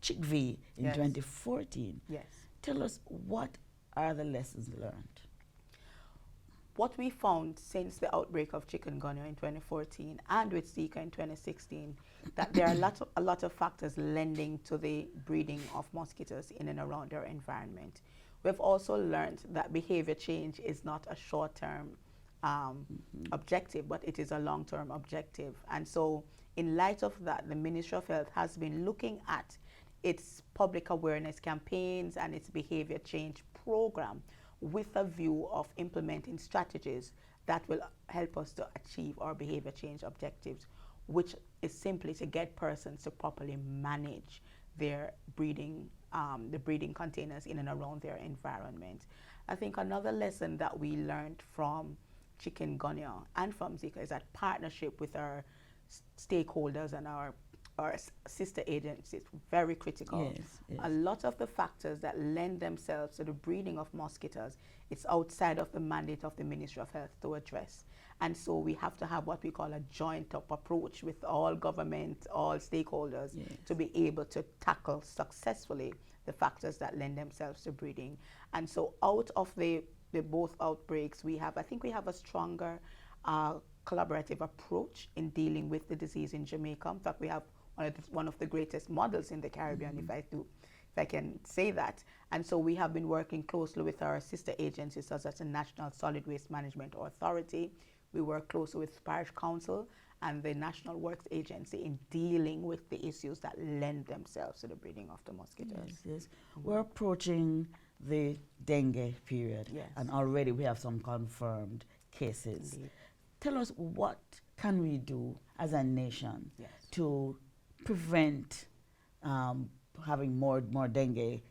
chickpea in 2014. Yes. Tell us, what are the lessons learned? What we found since the outbreak of chikungunya in 2014 and with Zika in 2016, that there are a lot of factors lending to the breeding of mosquitoes in and around our environment. We've also learned that behavior change is not a short-term objective, but it is a long-term objective. And so in light of that, the Ministry of Health has been looking at its public awareness campaigns and its behavior change program with a view of implementing strategies that will help us to achieve our behavior change objectives, which is simply to get persons to properly manage their breeding, the breeding containers in and around their environment. I think another lesson that we learned from chikungunya and from Zika is that partnership with our stakeholders and our sister agencies is very critical. Yes. A lot of the factors that lend themselves to the breeding of mosquitoes, it's outside of the mandate of the Ministry of Health to address. And so we have to have what we call a joint-up approach with all government, all stakeholders, to be able to tackle successfully the factors that lend themselves to breeding. And so out of the both outbreaks, I think we have a stronger collaborative approach in dealing with the disease in Jamaica. In fact, we have one of the greatest models in the Caribbean, if I can say that. And so we have been working closely with our sister agencies, such as the National Solid Waste Management Authority. We work closely with Parish Council and the National Works Agency in dealing with the issues that lend themselves to the breeding of the mosquitoes. Yes. We're approaching the dengue period, and already we have some confirmed cases. Indeed. Tell us, what can we do as a nation to prevent having more dengue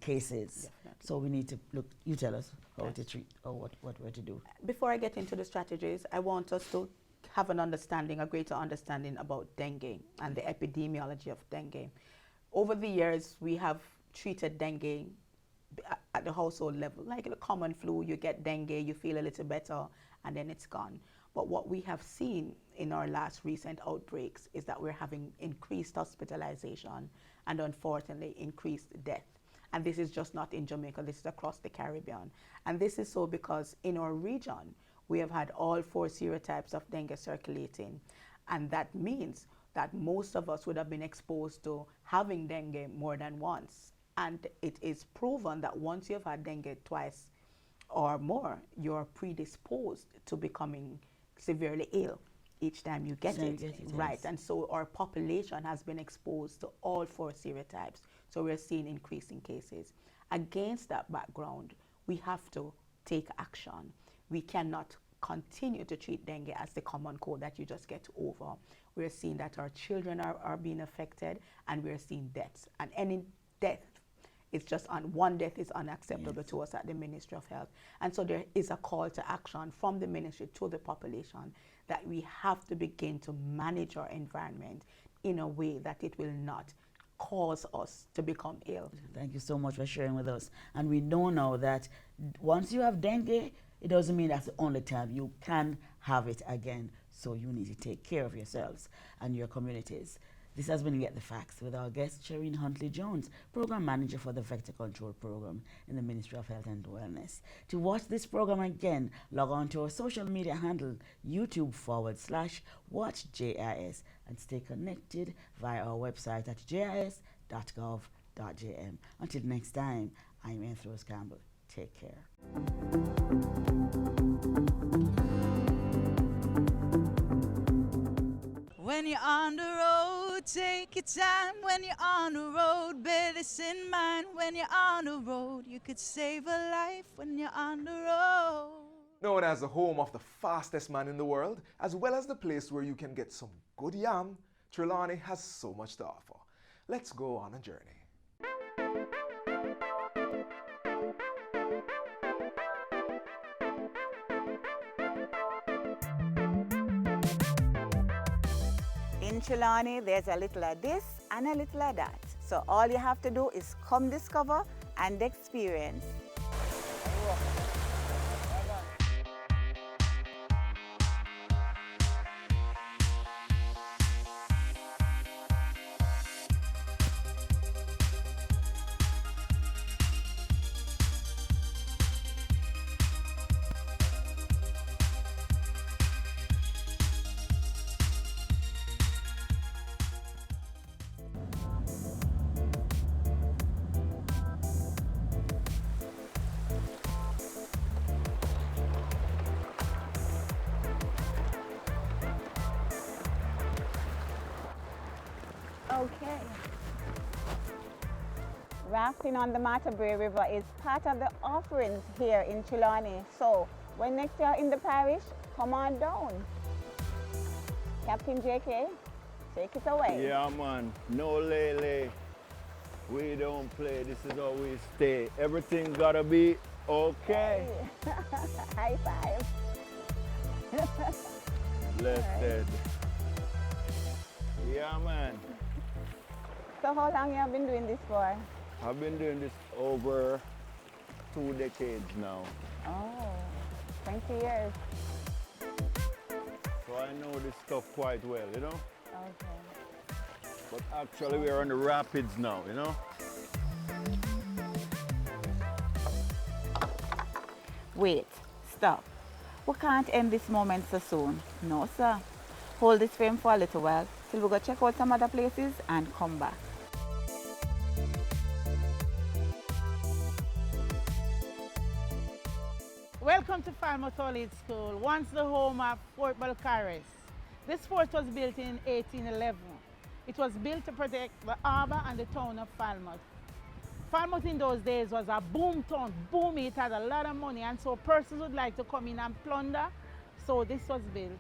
cases? So we need to look, you tell us how to treat or what we're to do. Before I get into the strategies, I want us to have an understanding, a greater understanding about dengue and the epidemiology of dengue. Over the years, we have treated dengue at the household level, like the common flu. You get dengue, you feel a little better, and then it's gone. But what we have seen in our last recent outbreaks is that we're having increased hospitalization and unfortunately increased death. And this is just not in Jamaica, this is across the Caribbean. And this is so because in our region, we have had all 4 serotypes of dengue circulating. And that means that most of us would have been exposed to having dengue more than once. And it is proven that once you've had dengue twice or more, you're predisposed to becoming severely ill each time you get it. Right, and so our population has been exposed to all 4 serotypes. So we're seeing increasing cases. Against that background, we have to take action. We cannot continue to treat dengue as the common cold that you just get over. We're seeing that our children are being affected, and we're seeing deaths. And any death, it's just one death is unacceptable to us at the Ministry of Health. And so there is a call to action from the ministry to the population that we have to begin to manage our environment in a way that it will not cause us to become ill. Thank you so much for sharing with us. And we know now that once you have dengue, it doesn't mean that's the only time. You can have it again. So you need to take care of yourselves and your communities. This has been Get the Facts with our guest, Shireen Huntley-Jones, Program Manager for the Vector Control Program in the Ministry of Health and Wellness. To watch this program again, log on to our social media handle, YouTube.com/WatchJIS, and stay connected via our website at jis.gov.jm. Until next time, I'm Anthros Campbell. Take care. When you're on the road, take your time. When you're on the road, bear this in mind. When you're on the road, you could save a life when you're on the road. Known as the home of the fastest man in the world, as well as the place where you can get some good yam, Trelawney has so much to offer. Let's go on a journey. In Trelawney, there's a little of this and a little of that. So all you have to do is come discover and experience. Okay. Rafting on the Matabele River is part of the offerings here in Chilani. So when next you're in the parish, come on down. Captain JK, take it away. Yeah, man. No lele. We don't play. This is how we stay. Everything gotta be okay. High five. Blessed. Yeah, man. So how long you have been doing this for? I've been doing this over 2 decades now. Oh, 20 years. So I know this stuff quite well, you know? Okay. But actually we're on the rapids now, you know? Wait, stop. We can't end this moment so soon. No, sir. Hold this frame for a little while till we go check out some other places and come back. Welcome to Falmouth All-Age School, once the home of Fort Belcaris. This fort was built in 1811. It was built to protect the harbour and the town of Falmouth. Falmouth in those days was a boom town, booming, it had a lot of money, and so persons would like to come in and plunder, so this was built.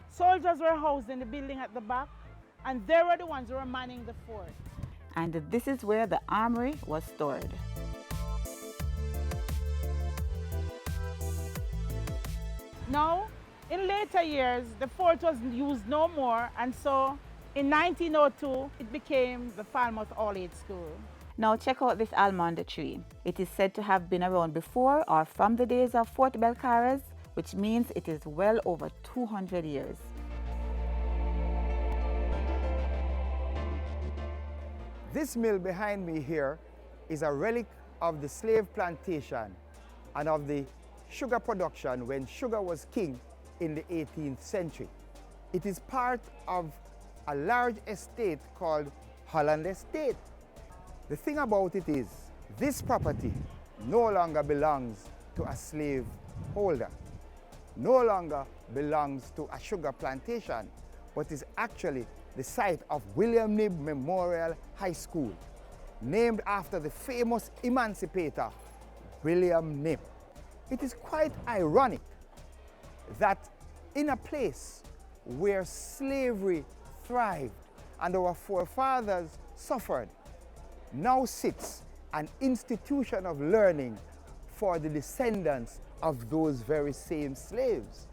Soldiers were housed in the building at the back, and they were the ones who were manning the fort. And this is where the armory was stored. Now, in later years, the fort was used no more, and so in 1902, it became the Falmouth All-Age School. Now check out this almond tree. It is said to have been around before or from the days of Fort Belcaris, which means it is well over 200 years. This mill behind me here is a relic of the slave plantation and of the sugar production when sugar was king in the 18th century. It is part of a large estate called Holland Estate. The thing about it is, this property no longer belongs to a slave holder, no longer belongs to a sugar plantation, but is actually the site of William Knibb Memorial High School, named after the famous emancipator, William Knibb. It is quite ironic that in a place where slavery thrived and our forefathers suffered, now sits an institution of learning for the descendants of those very same slaves.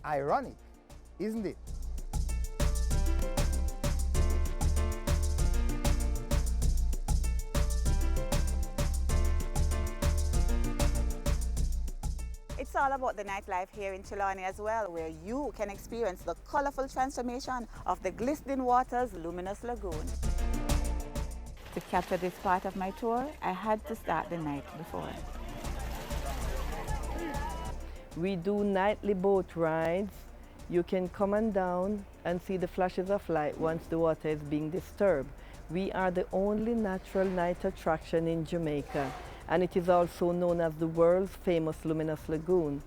Ironic, isn't it? It's all about the nightlife here in Chilani as well, where you can experience the colorful transformation of the glistening waters Luminous Lagoon. To capture this part of my tour, I had to start the night before. We do nightly boat rides. You can come on down and see the flashes of light once the water is being disturbed. We are the only natural night attraction in Jamaica, and it is also known as the world's famous Luminous Lagoon.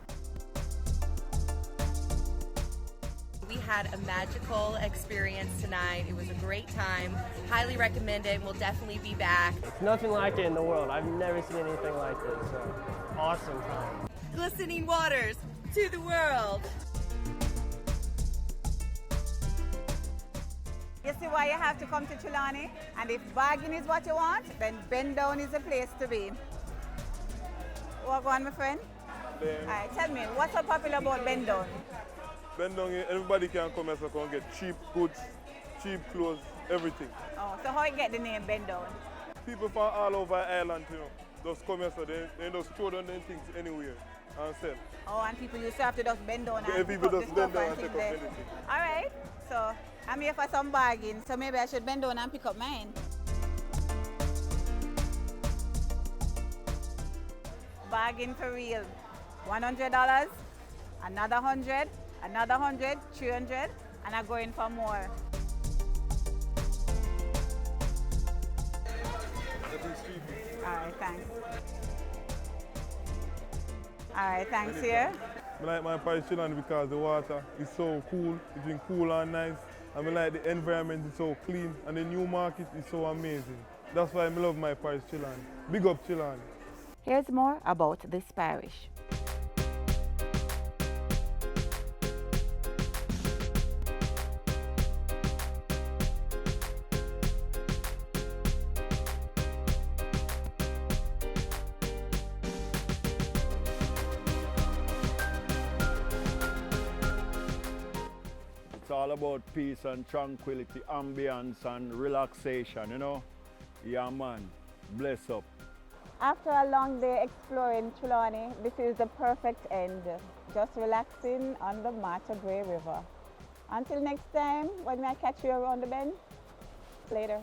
We had a magical experience tonight. It was a great time. Highly recommend it. We'll definitely be back. It's nothing like it in the world. I've never seen anything like this. So awesome time. Glistening waters to the world. You see why you have to come to Chilani? And if bargain is what you want, then Bend Down is the place to be. What on, my friend? All right, tell me, what's so popular about Bend Down? Bend Down, everybody can come here so can get cheap goods, cheap clothes, everything. Oh, so how you get the name Bend Down? People from all over Ireland, you know, just come here so they just throw down their things anywhere and sell. Oh, and people used to have to just bend down and pick people up the just bend stuff down and and things pick up there. anything. All right, so I'm here for some bargain, so maybe I should bend down and pick up mine. Bargain for real. $100, another 100, another 100, 300, and I'm going for more. All right, thanks. All right, thanks here. I like my Paris Chilani because the water is so cool. It's been cool and nice. I mean, like the environment is so clean and the new market is so amazing. That's why I love my parish, Chilani. Big up Chilani. Here's more about this parish. It's all about peace and tranquility, ambience and relaxation, you know? Yeah, man. Bless up. After a long day exploring Trelawney, this is the perfect end. Just relaxing on the Martha Gray River. Until next time, when I catch you around the bend. Later.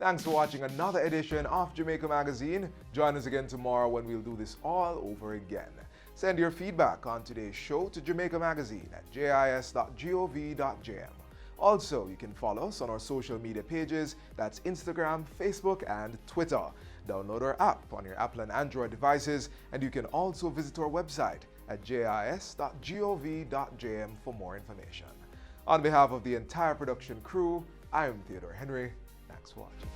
Thanks for watching another edition of Jamaica Magazine. Join us again tomorrow when we'll do this all over again. Send your feedback on today's show to Jamaica Magazine at jis.gov.jm. Also, you can follow us on our social media pages, that's Instagram, Facebook, and Twitter. Download our app on your Apple and Android devices, and you can also visit our website at jis.gov.jm for more information. On behalf of the entire production crew, I am Theodore Henry. Thanks for watching.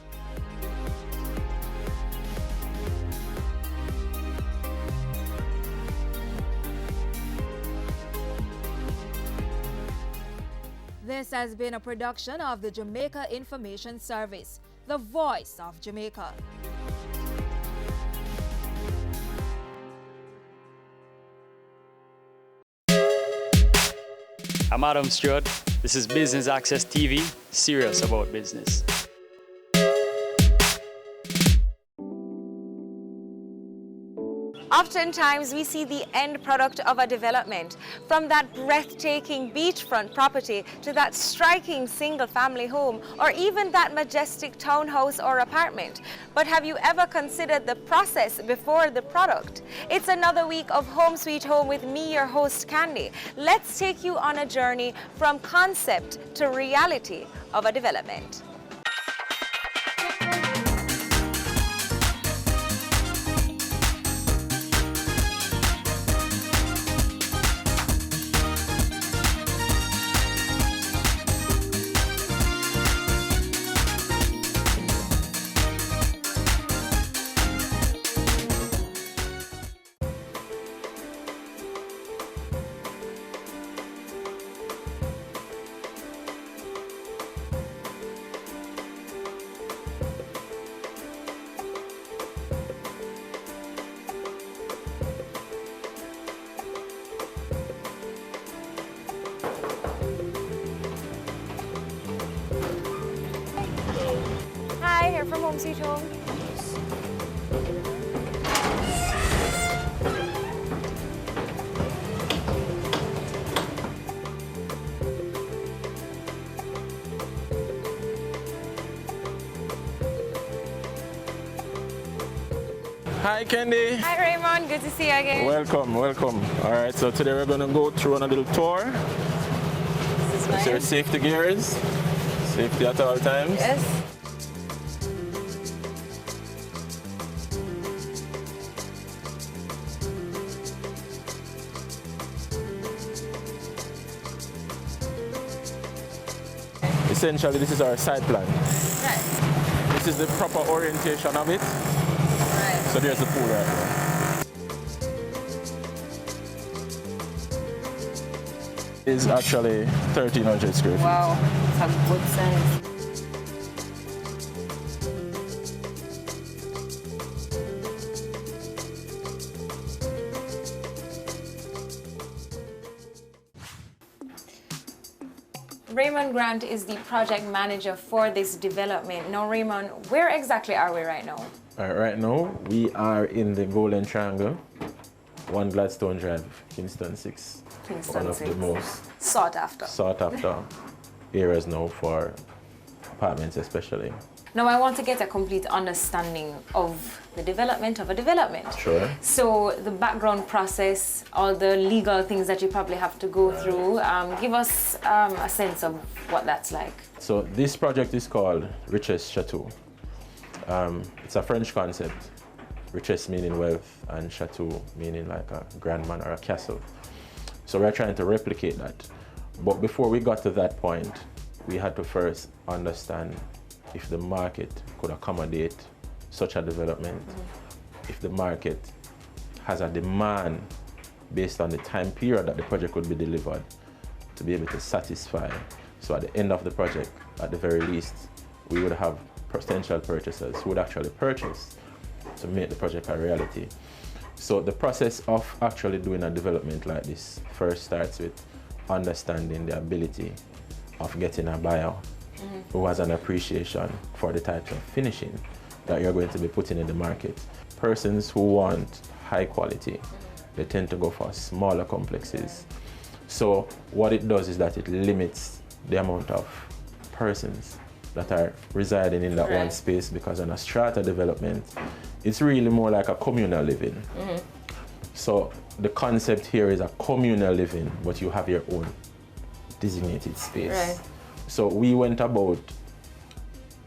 This has been a production of the Jamaica Information Service, the voice of Jamaica. I'm Adam Stewart. This is Business Access TV, serious about business. Oftentimes, we see the end product of a development, from that breathtaking beachfront property to that striking single-family home, or even that majestic townhouse or apartment. But have you ever considered the process before the product? It's another week of Home Sweet Home with me, your host, Candy. Let's take you on a journey from concept to reality of a development. Hi, here from Home Sweet Home. Hi, Candy. Hi, Raymond. Good to see you again. Welcome, welcome. All right, so today we're going to go through on a little tour. This is It's your nice. safety gears. Safety at all times. Yes. Essentially, this is our site plan. Right. This is the proper orientation of it. Right. So there's the pool right there. It's actually 1,300 square feet. Wow, it's a good size. Raymond Grant is the project manager for this development. Now, Raymond, where exactly are we right now? All right, right now we are in the Golden Triangle, 1 Gladstone Drive, Kingston 6. Kingston One of 6. the most Sought after. sought after areas now for apartments especially. Now, I want to get a complete understanding of the development of a development. Sure. So, the background process, all the legal things that you probably have to go through, give us a sense of what that's like. So this project is called Richesse Chateau. It's a French concept. Richesse meaning wealth and chateau meaning like a grand manor or a castle. So we're trying to replicate that. But before we got to that point, we had to first understand if the market could accommodate such a development, if the market has a demand based on the time period that the project would be delivered to be able to satisfy. So at the end of the project, at the very least, we would have potential purchasers who would actually purchase to make the project a reality. So the process of actually doing a development like this first starts with understanding the ability of getting a buyer who has an appreciation for the type of finishing that you're going to be putting in the market. Persons who want high quality, they tend to go for smaller complexes. So what it does is that it limits the amount of persons that are residing in that one space, because on a strata development, it's really more like a communal living. So the concept here is a communal living, but you have your own designated space. So we went about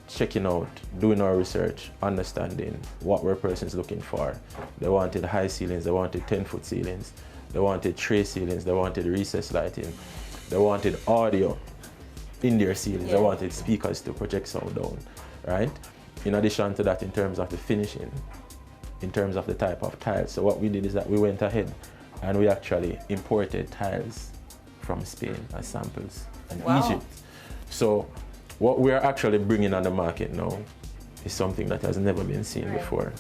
checking out, doing our research, understanding what were persons looking for. They wanted high ceilings, they wanted 10-foot ceilings, they wanted tray ceilings, they wanted recessed lighting, they wanted audio in their ceilings, they wanted speakers to project sound down, right? In addition to that, in terms of the finishing, in terms of the type of tiles. So what we did is that we went ahead and we actually imported tiles from Spain as samples and Egypt. So what we're actually bringing on the market now is something that has never been seen before.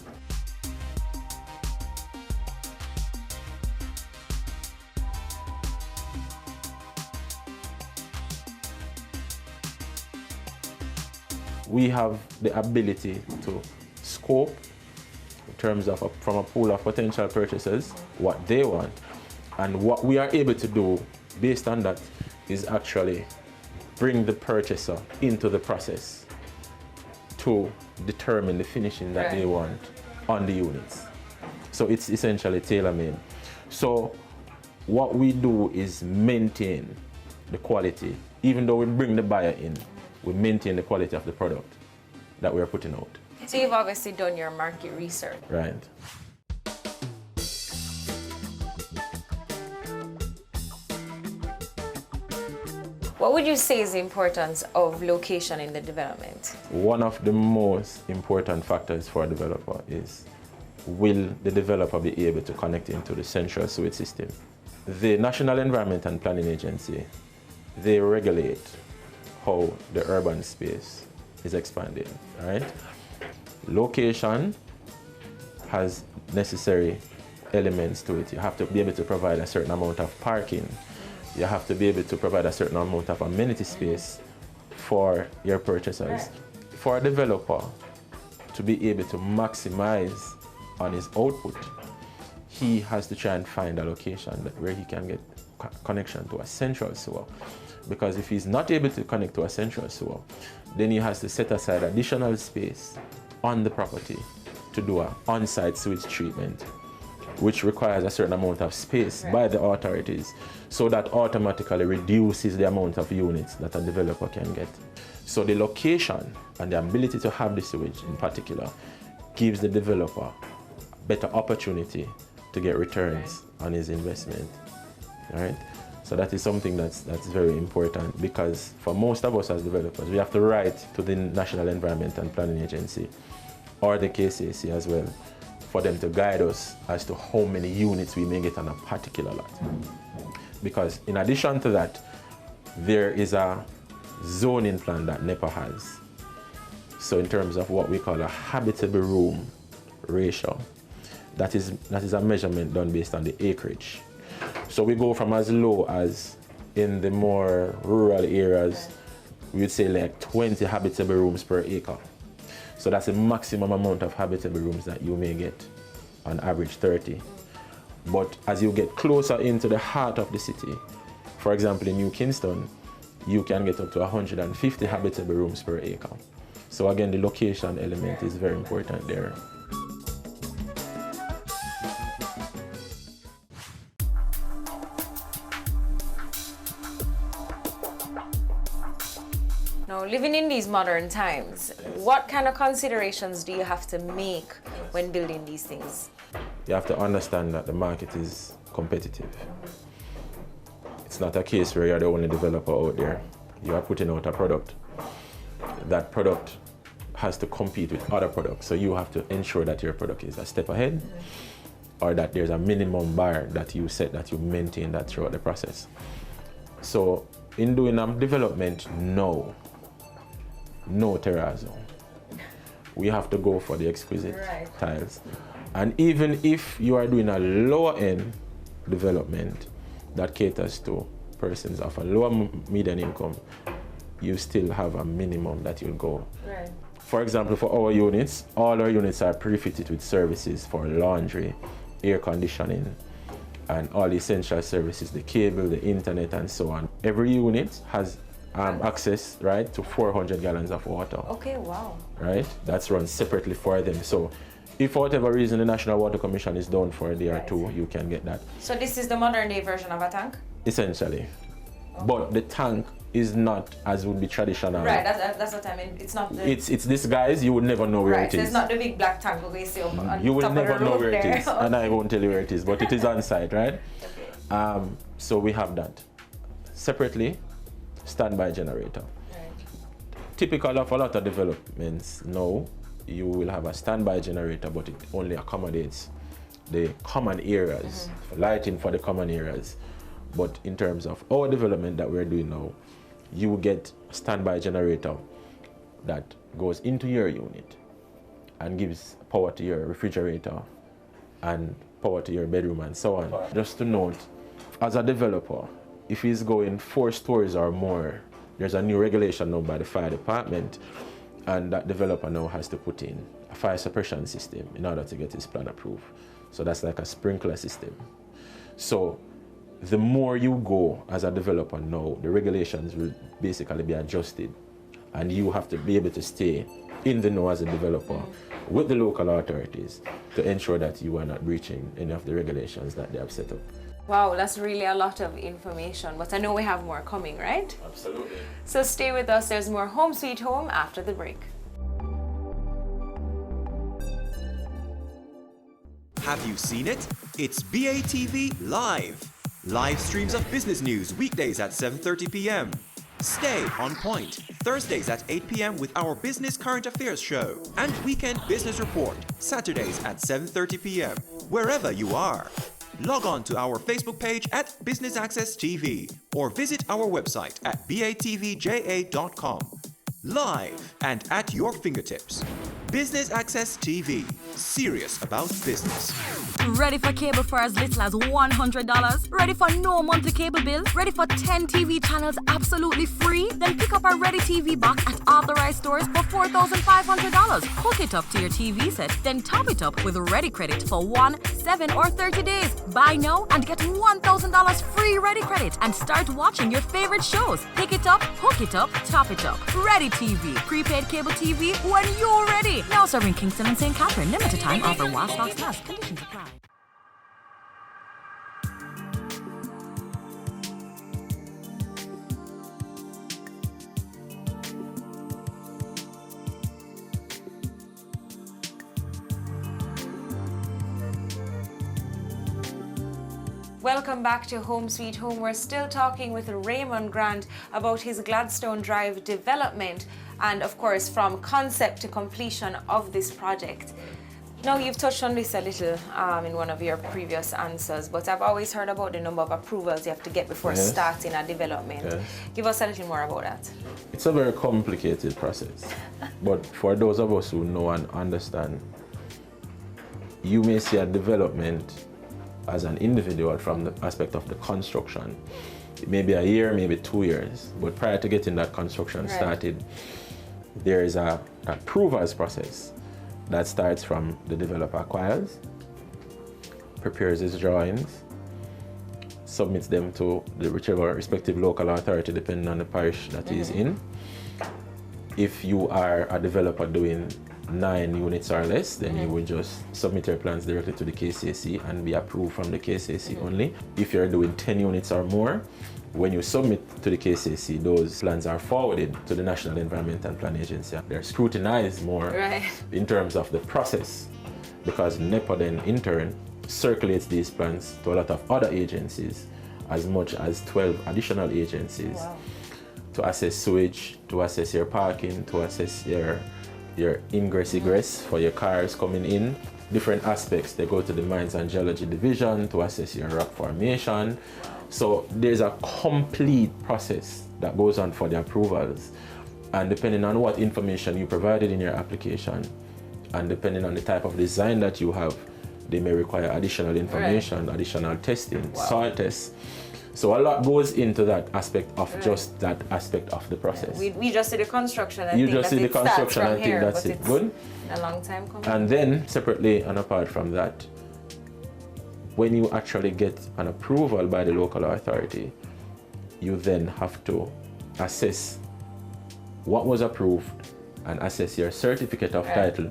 We have the ability to scope in terms of from a pool of potential purchasers what they want, and what we are able to do based on that is actually bring the purchaser into the process to determine the finishing that they want on the units. So it's essentially tailor-made. So what we do is maintain the quality. Even though we bring the buyer in, we maintain the quality of the product that we're putting out. So you've obviously done your market research. Right. What would you say is the importance of location in the development? One of the most important factors for a developer is, will the developer be able to connect into the central sewage system? The National Environment and Planning Agency, they regulate how the urban space is expanding, right? Location has necessary elements to it. You have to be able to provide a certain amount of parking. You have to be able to provide a certain amount of amenity space for your purchasers. For a developer to be able to maximize on his output, he has to try and find a location where he can get connection to a central sewer. Because if he's not able to connect to a central sewer, then he has to set aside additional space on the property to do an on-site sewage treatment, which requires a certain amount of space by the authorities. So that automatically reduces the amount of units that a developer can get. So the location and the ability to have the sewage in particular gives the developer better opportunity to get returns on his investment, right? So that is something that's very important, because for most of us as developers, we have to write to the National Environment and Planning Agency or the KCAC as well for them to guide us as to how many units we may get on a particular lot. Because in addition to that, there is a zoning plan that NEPA has. So in terms of what we call a habitable room ratio, that is a measurement done based on the acreage. So we go from as low as, in the more rural areas, we would say like 20 habitable rooms per acre. So that's the maximum amount of habitable rooms that you may get, on average 30. But as you get closer into the heart of the city, for example in New Kingston, you can get up to 150 habitable rooms per acre. So again, the location element is very important there. Now, living in these modern times, what kind of considerations do you have to make when building these things? You have to understand that the market is competitive. It's not a case where you're the only developer out there. You are putting out a product. That product has to compete with other products, so you have to ensure that your product is a step ahead, or that there's a minimum bar that you set, that you maintain that throughout the process. So in doing development, no terrazzo. We have to go for the exquisite tiles. And even if you are doing a lower end development that caters to persons of a lower median income, you still have a minimum that you'll go. Right. For example, for our units, all our units are pre-fitted with services for laundry, air conditioning, and all the essential services, the cable, the internet, and so on. Every unit has access, right, to 400 gallons of water. Okay, wow. Right? That's run separately for them. So if for whatever reason the National Water Commission is down for a day or two, you can get that. So this is the modern day version of a tank? Essentially. But the tank is not as would be traditional. Right, that's what I mean. It's not the... It's this guys, you would never know where it so is. it's not the big black tank we see up on You will top never of the know roof where there. it is, and I won't tell you where it is, but it is on site, right? Okay. So we have that. Separately, standby generator. Right. Typical of a lot of developments now, you will have a standby generator, but it only accommodates the common areas, lighting for the common areas. But in terms of our development that we're doing now, you will get a standby generator that goes into your unit and gives power to your refrigerator and power to your bedroom and so on. Just to note, as a developer, if he's going 4 stories or more, there's a new regulation now by the fire department, and that developer now has to put in a fire suppression system in order to get his plan approved. So that's like a sprinkler system. So the more you go as a developer now, the regulations will basically be adjusted, and you have to be able to stay in the know as a developer with the local authorities to ensure that you are not breaching any of the regulations that they have set up. Wow, that's really a lot of information, but I know we have more coming, right? Absolutely. So stay with us, there's more Home Sweet Home after the break. Have you seen it? It's BATV Live. Live streams of business news weekdays at 7:30 p.m. Stay on point Thursdays at 8 p.m. with our Business Current Affairs show, and Weekend Business Report Saturdays at 7:30 p.m. Wherever you are. Log on to our Facebook page at Business Access TV or visit our website at batvja.com. Live and at your fingertips. Business Access TV. Serious about business. Ready for cable for as little as $100? Ready for no monthly cable bill? Ready for 10 TV channels absolutely free? Then pick up our Ready TV box at authorized stores for $4,500. Hook it up to your TV set, then top it up with Ready Credit for 1, 7, or 30 days. Buy now and get $1,000 free Ready Credit and start watching your favorite shows. Pick it up, hook it up, top it up. Ready TV. Prepaid cable TV when you're ready. Now serving Kingston and St. Catherine. Limited time offer while stocks last. Conditions apply. Welcome back to Home Sweet Home. We're still talking with Raymond Grant about his Gladstone Drive development and, of course, from concept to completion of this project. Now, you've touched on this a little in one of your previous answers, but I've always heard about the number of approvals you have to get before starting a development. Give us a little more about that. It's a very complicated process, but for those of us who know and understand, you may see a development as an individual from the aspect of the construction. It may be a year, maybe 2 years, but prior to getting that construction started, there is a approvals process that starts from the developer acquires, prepares his drawings, submits them to the whichever respective local authority depending on the parish that he's in. If you are a developer doing 9 units or less, then you will just submit your plans directly to the KCAC and be approved from the KCAC only. If you're doing 10 units or more, when you submit to the KCAC, those plans are forwarded to the National Environment and Planning Agency. They're scrutinized more in terms of the process, because NEPA then in turn circulates these plans to a lot of other agencies, as much as 12 additional agencies, to assess sewage, to assess your parking, to assess your ingress egress for your cars coming in. Different aspects, they go to the Mines and Geology Division to assess your rock formation. So there's a complete process that goes on for the approvals, and depending on what information you provided in your application and depending on the type of design that you have, they may require additional information, additional testing, soil tests. So a lot goes into that aspect of just that aspect of the process. We just did the construction and you just did the construction and think that's it. Good. A long time coming. And then separately and apart from that, when you actually get an approval by the local authority, you then have to assess what was approved and assess your certificate of title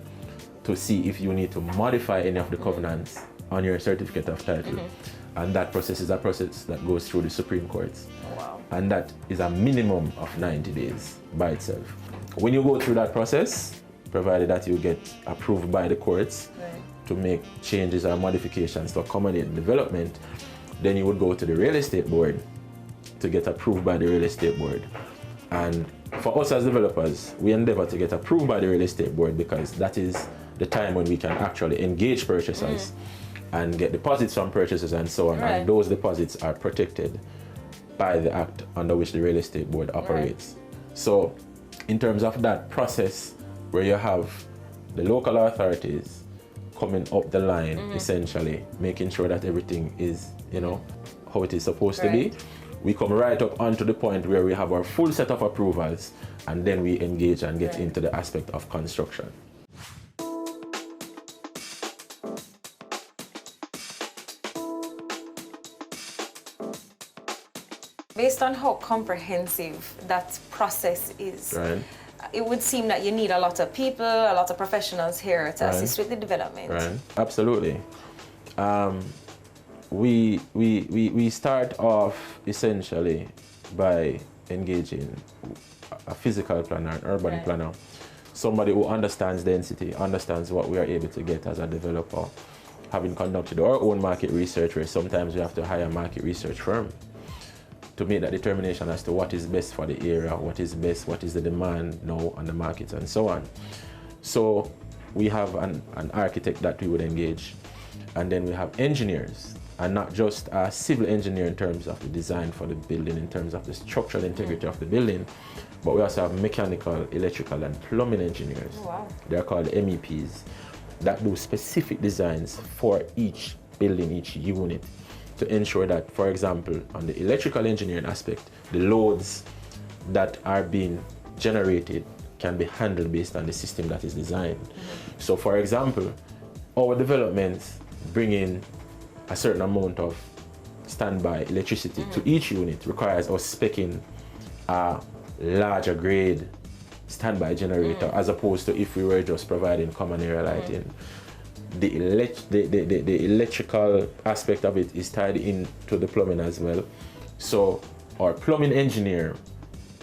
to see if you need to modify any of the covenants on your certificate of title. And that process is a process that goes through the Supreme Courts. Oh, wow. and that is a minimum of 90 days by itself. When you go through that process, provided that you get approved by the courts to make changes or modifications to accommodate development, then you would go to the real estate board to get approved by the real estate board. And for us as developers, we endeavor to get approved by the real estate board because that is the time when we can actually engage purchasers and get deposits from purchasers and so on. And those deposits are protected by the act under which the real estate board operates. So in terms of that process where you have the local authorities coming up the line, essentially making sure that everything is, you know, how it is supposed to be, we come right up onto the point where we have our full set of approvals, and then we engage and get into the aspect of construction. Based on how comprehensive that process is, it would seem that you need a lot of people, a lot of professionals here to assist with the development. Absolutely. We start off essentially by engaging a physical planner, an urban planner, somebody who understands density, understands what we are able to get as a developer, having conducted our own market research, where sometimes we have to hire a market research firm to make that determination as to what is best for the area, what is best, what is the demand now on the market, and so on. So we have an architect that we would engage, and then we have engineers, and not just a civil engineer in terms of the design for the building, in terms of the structural integrity of the building, but we also have mechanical, electrical, and plumbing engineers. They're called MEPs, that do specific designs for each building, each unit, to ensure that, for example, on the electrical engineering aspect, the loads that are being generated can be handled based on the system that is designed. So, for example, our developments bring in a certain amount of standby electricity to each unit, requires us specing a larger grade standby generator as opposed to if we were just providing common area lighting. The electrical aspect of it is tied into the plumbing as well. So our plumbing engineer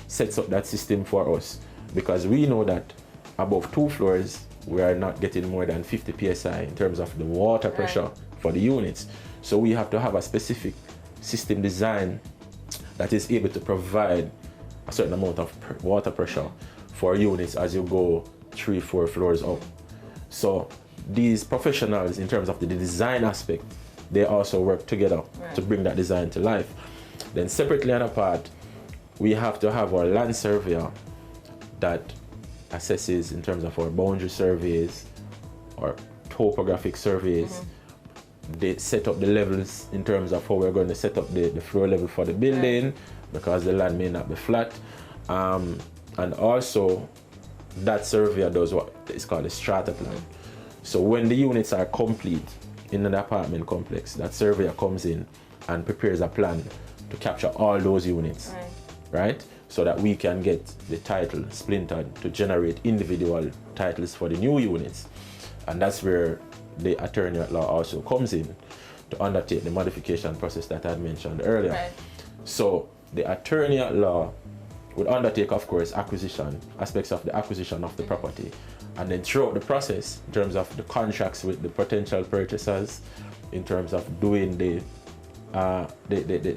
sets up that system for us, because we know that above 2 floors we are not getting more than 50 psi in terms of the water pressure for the units. So we have to have a specific system design that is able to provide a certain amount of water pressure for units as you go 3-4 floors up. So these professionals, in terms of the design aspect, they also work together to bring that design to life. Then separately and apart, we have to have our land surveyor that assesses in terms of our boundary surveys, our topographic surveys. They set up the levels in terms of how we're going to set up the floor level for the building, because the land may not be flat. And also, that surveyor does what is called a strata plan. So when the units are complete in an apartment complex, that surveyor comes in and prepares a plan to capture all those units, right? So that we can get the title splintered to generate individual titles for the new units. And that's where the attorney at law also comes in to undertake the modification process that I had mentioned earlier. So the attorney at law would undertake, of course, aspects of the acquisition of the property. And then throughout the process, in terms of the contracts with the potential purchasers, in terms of doing the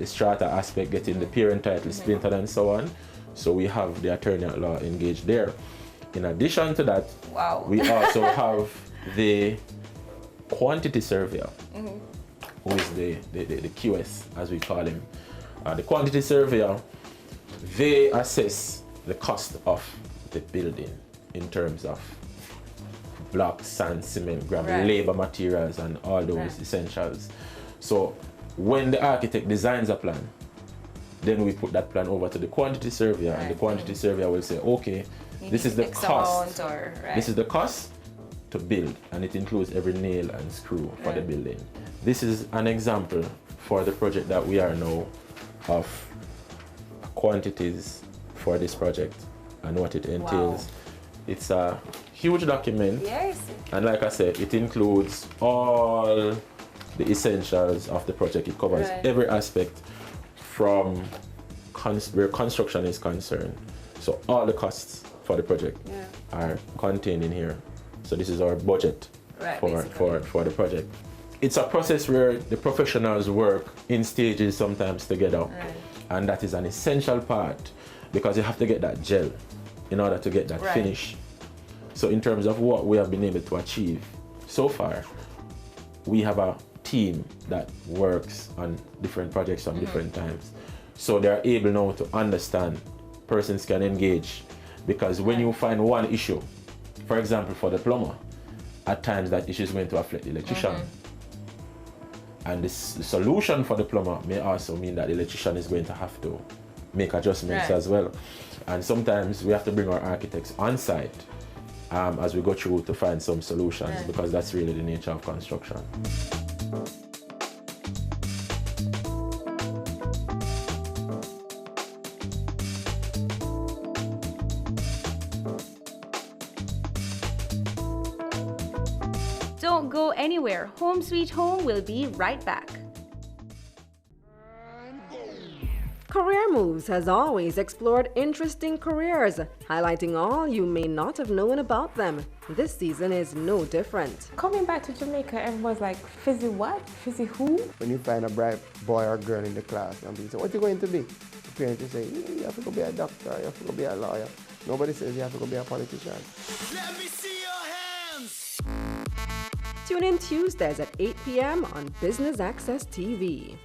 strata aspect, getting the parent title splintered and so on. So we have the attorney at law engaged there. In addition to that, we also have the quantity surveyor, who is the QS, as we call him. The quantity surveyor, they assess the cost of the building in terms of blocks, sand, cement, gravel, labor materials, and all those essentials. So when the architect designs a plan, then we put that plan over to the quantity surveyor, and the quantity surveyor will say, okay, this is the cost. This is the cost to build, and it includes every nail and screw for the building. This is an example for the project that we are now of quantities for this project and what it entails. It's a huge document, and like I said, it includes all the essentials of the project. It covers every aspect, from where construction is concerned. So all the costs for the project are contained in here. So this is our budget for the project. It's a process where the professionals work in stages sometimes together. And that is an essential part because you have to get that gel in order to get that finish. So in terms of what we have been able to achieve so far, we have a team that works on different projects on different times. So they're able now to understand, persons can engage, because when you find one issue, for example for the plumber, at times that issue is going to affect the electrician. And the solution for the plumber may also mean that the electrician is going to have to make adjustments as well. And sometimes we have to bring our architects on site as we go through to find some solutions because that's really the nature of construction. Don't go anywhere. Home Sweet Home will be right back. Career Moves has always explored interesting careers, highlighting all you may not have known about them. This season is no different. Coming back to Jamaica, everyone's like, Fizzy what? Fizzy who? When you find a bright boy or girl in the class and people say, what are you going to be? The parents will say, you have to go be a doctor, you have to go be a lawyer. Nobody says you have to go be a politician. Let me see your hands! Tune in Tuesdays at 8 p.m. on Business Access TV.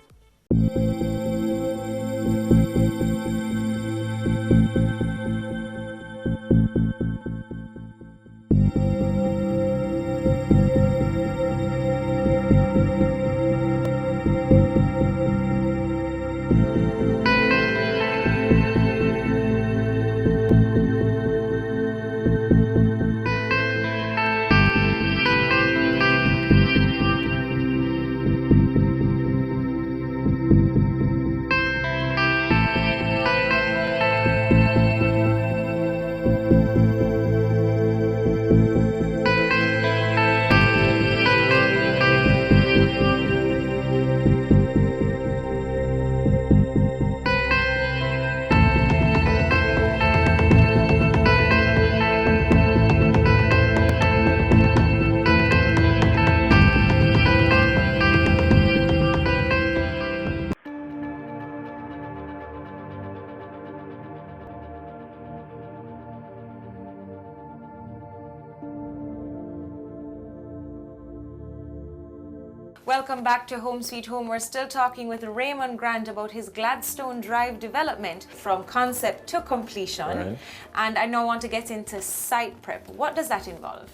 Welcome back to Home Sweet Home. We're still talking with Raymond Grant about his Gladstone Drive development from concept to completion. Right. And I now want to get into site prep. What does that involve?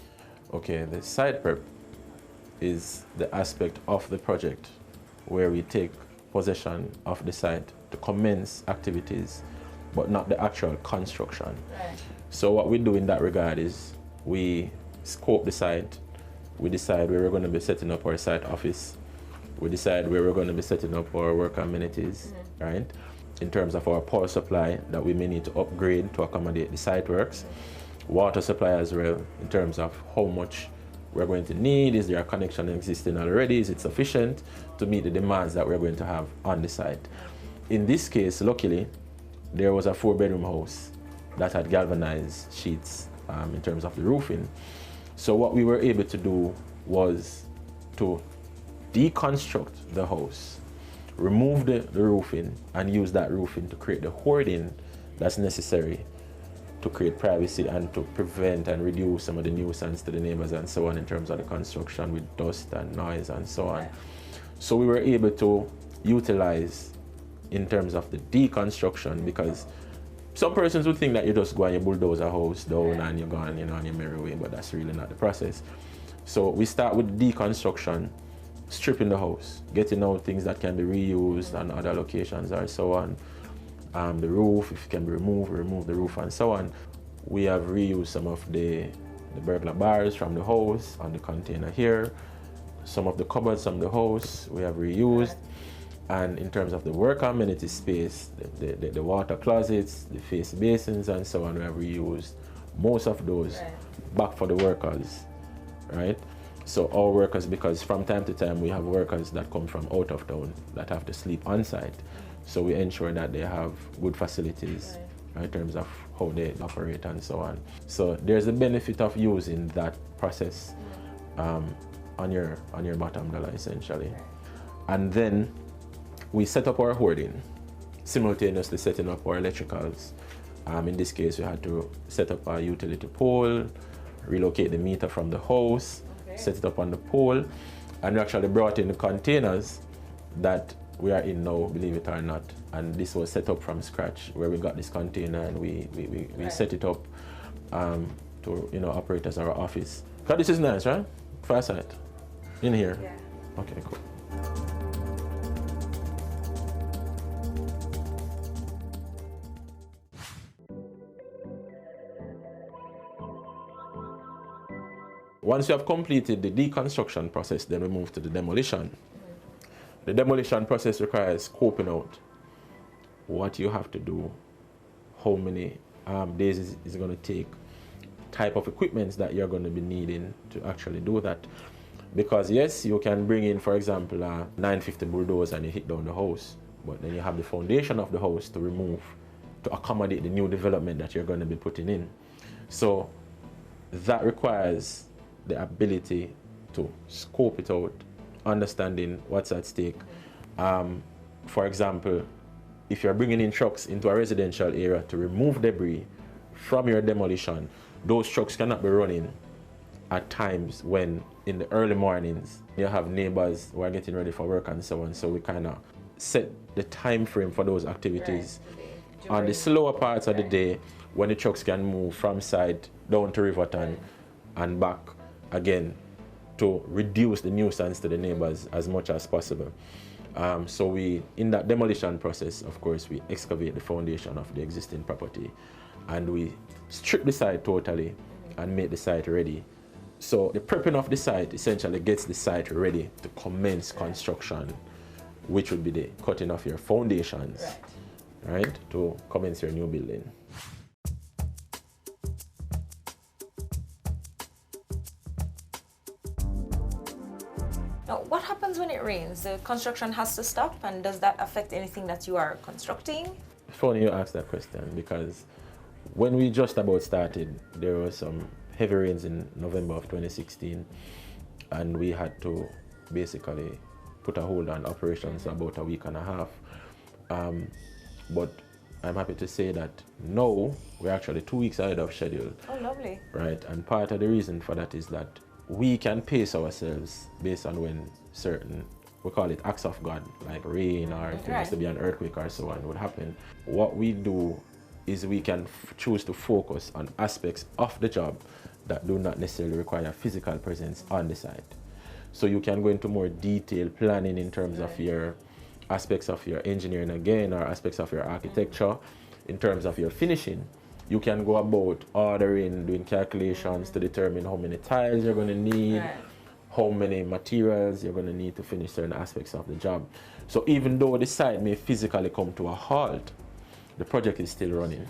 Okay, the site prep is the aspect of the project where we take possession of the site to commence activities, but not the actual construction. Right. So what we do in that regard is we scope the site, we decide where we're going to be setting up our site office, we decide where we're going to be setting up our work amenities, right? In terms of our power supply that we may need to upgrade to accommodate the site works, water supply as well, in terms of how much we're going to need, is there a connection existing already, is it sufficient to meet the demands that we're going to have on the site. In this case, luckily, there was a 4-bedroom house that had galvanized sheets in terms of the roofing. So what we were able to do was to deconstruct the house, remove the roofing, and use that roofing to create the hoarding that's necessary to create privacy and to prevent and reduce some of the nuisance to the neighbors and so on in terms of the construction with dust and noise and so on. So we were able to utilize in terms of the deconstruction, because some persons would think that you just go and you bulldoze a house down and you're gone, on your merry way, but that's really not the process. So we start with deconstruction, stripping the house, getting out things that can be reused on other locations or so on. The roof, if it can be removed, remove the roof and so on. We have reused some of the burglar bars from the house on the container here. Some of the cupboards from the house we have reused. And in terms of the work amenity space, the water closets, the face basins and so on, we have reused most of those back for the workers, right? So our workers, because from time to time we have workers that come from out of town that have to sleep on site. So we ensure that they have good facilities in terms of how they operate and so on. So there's the benefit of using that process on your bottom dollar essentially. And then we set up our hoarding, simultaneously setting up our electricals. In this case, we had to set up a utility pole, relocate the meter from the house, set it up on the pole, and we actually brought in the containers that we are in now, believe it or not. And this was set up from scratch, where we got this container and we set it up to operate as our office. Because this is nice, right? Far side. In here? Yeah. Okay, cool. Once you have completed the deconstruction process, then we move to the demolition. The demolition process requires scoping out what you have to do, how many days is going to take, type of equipment that you're going to be needing to actually do that. Because yes, you can bring in, for example, a 950 bulldozer and you hit down the house, but then you have the foundation of the house to remove, to accommodate the new development that you're going to be putting in. So that requires the ability to scope it out, understanding what's at stake. For example, if you're bringing in trucks into a residential area to remove debris from your demolition, those trucks cannot be running at times when in the early mornings you have neighbors who are getting ready for work and so on. So we kind of set the time frame for those activities on the slower parts of the day when the trucks can move from site down to Riverton and back again to reduce the nuisance to the neighbors as much as possible. So we, in that demolition process, of course, we excavate the foundation of the existing property and we strip the site totally and make the site ready. So the prepping of the site essentially gets the site ready to commence construction, which would be the cutting of your foundations, right, to commence your new building. Now, what happens when it rains? The construction has to stop, and does that affect anything that you are constructing? Funny you ask that question, because when we just about started, there was some heavy rains in November of 2016, and we had to basically put a hold on operations for about a week and a half. But I'm happy to say that now we're actually 2 weeks ahead of schedule. Oh, lovely. Right, and part of the reason for that is that we can pace ourselves based on when certain, we call it acts of God, like rain or if there has to be an earthquake or so on would happen. What we do is we can choose to focus on aspects of the job that do not necessarily require physical presence on the site. So you can go into more detailed planning in terms of your aspects of your engineering again, or aspects of your architecture, in terms of your finishing. You can go about ordering, doing calculations to determine how many tiles you're going to need, how many materials you're going to need to finish certain aspects of the job. So even though the site may physically come to a halt, the project is still running,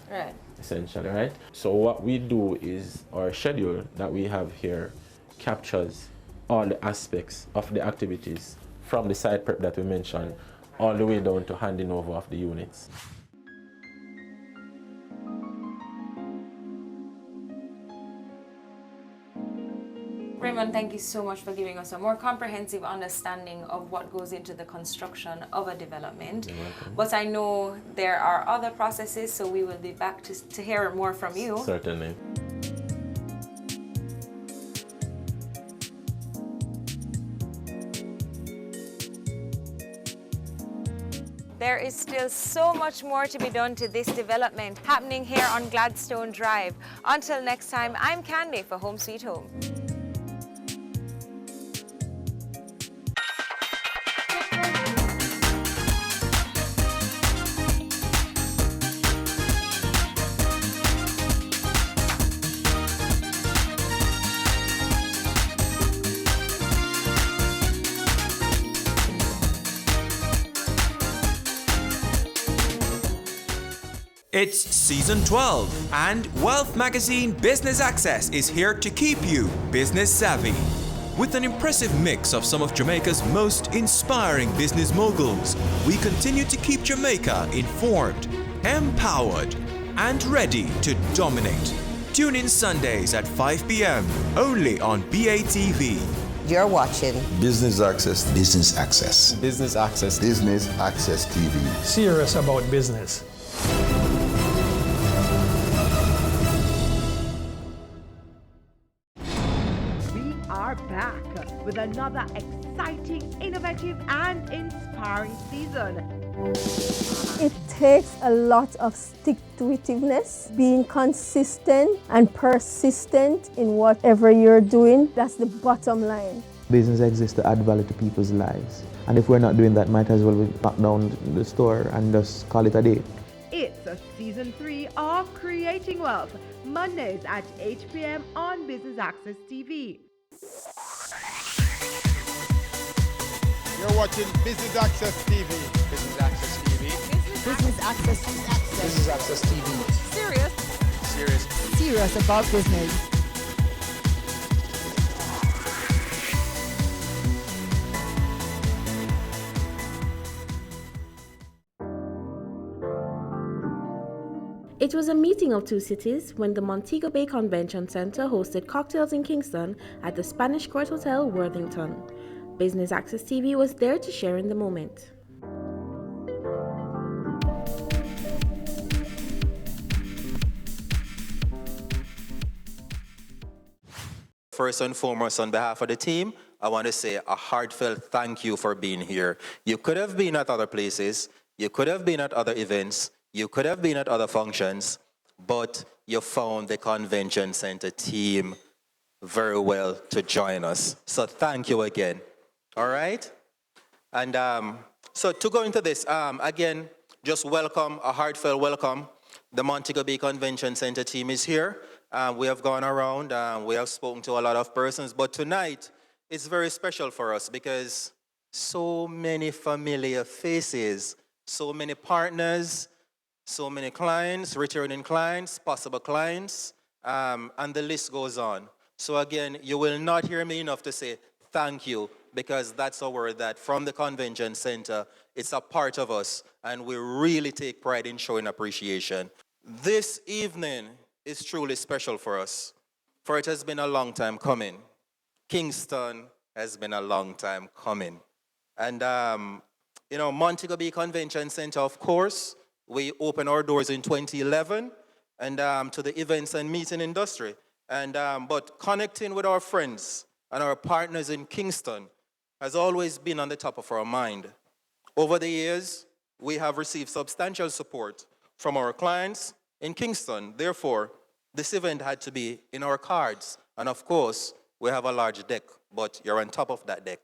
essentially, right? So what we do is our schedule that we have here captures all the aspects of the activities from the site prep that we mentioned all the way down to handing over of the units. Raymond, thank you so much for giving us a more comprehensive understanding of what goes into the construction of a development. You're welcome. But I know there are other processes, so we will be back to hear more from you. Certainly. There is still so much more to be done to this development happening here on Gladstone Drive. Until next time, I'm Candy for Home Sweet Home. It's season 12, and Wealth Magazine Business Access is here to keep you business savvy. With an impressive mix of some of Jamaica's most inspiring business moguls, we continue to keep Jamaica informed, empowered, and ready to dominate. Tune in Sundays at 5 p.m. only on BATV. You're watching Business Access. Business Access. Business Access. Business Access TV. Serious about business. We are back with another exciting, innovative, and inspiring season. It takes a lot of stick-to-itiveness, being consistent and persistent in whatever you're doing. That's the bottom line. Business exists to add value to people's lives. And if we're not doing that, might as well lock down the store and just call it a day. It's a season 3 of Creating Wealth, Mondays at 8 p.m. on Business Access TV. You're watching Business Access TV. Business Access TV. Business Access. Business Access TV. Serious. Serious. Serious about business. It was a meeting of two cities when the Montego Bay Convention Center hosted cocktails in Kingston at the Spanish Court Hotel, Worthington. Business Access TV was there to share in the moment. First and foremost, on behalf of the team, I want to say a heartfelt thank you for being here. You could have been at other places, you could have been at other events, you could have been at other functions, but you found the convention center team very well to join us. So thank you again. All right? And so to go into this, again, just welcome, a heartfelt welcome. The Montego Bay Convention Center team is here. We have gone around, we have spoken to a lot of persons, but tonight it's very special for us because so many familiar faces, so many partners, so many clients, returning clients, possible clients, and the list goes on. So again, you will not hear me enough to say thank you, because that's a word that from the convention center, it's a part of us, and we really take pride in showing appreciation. This evening is truly special for us, for it has been a long time coming. Kingston has been a long time coming. And, Montego Bay Convention Center, of course, we opened our doors in 2011 and to the events and meeting industry. And, but connecting with our friends and our partners in Kingston has always been on the top of our mind. Over the years, we have received substantial support from our clients in Kingston. Therefore, this event had to be in our cards. And of course, we have a large deck, but you're on top of that deck.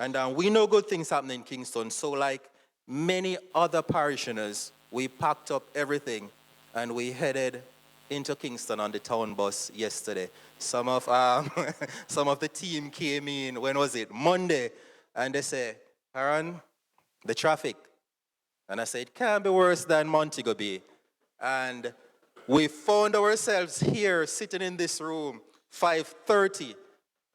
And we know good things happen in Kingston. So like many other parishioners, we packed up everything and we headed into Kingston on the town bus yesterday. Some of the team came in, when was it? Monday. And they say, Aaron, the traffic. And I said, it can't be worse than Montego Bay. And we found ourselves here sitting in this room 5:30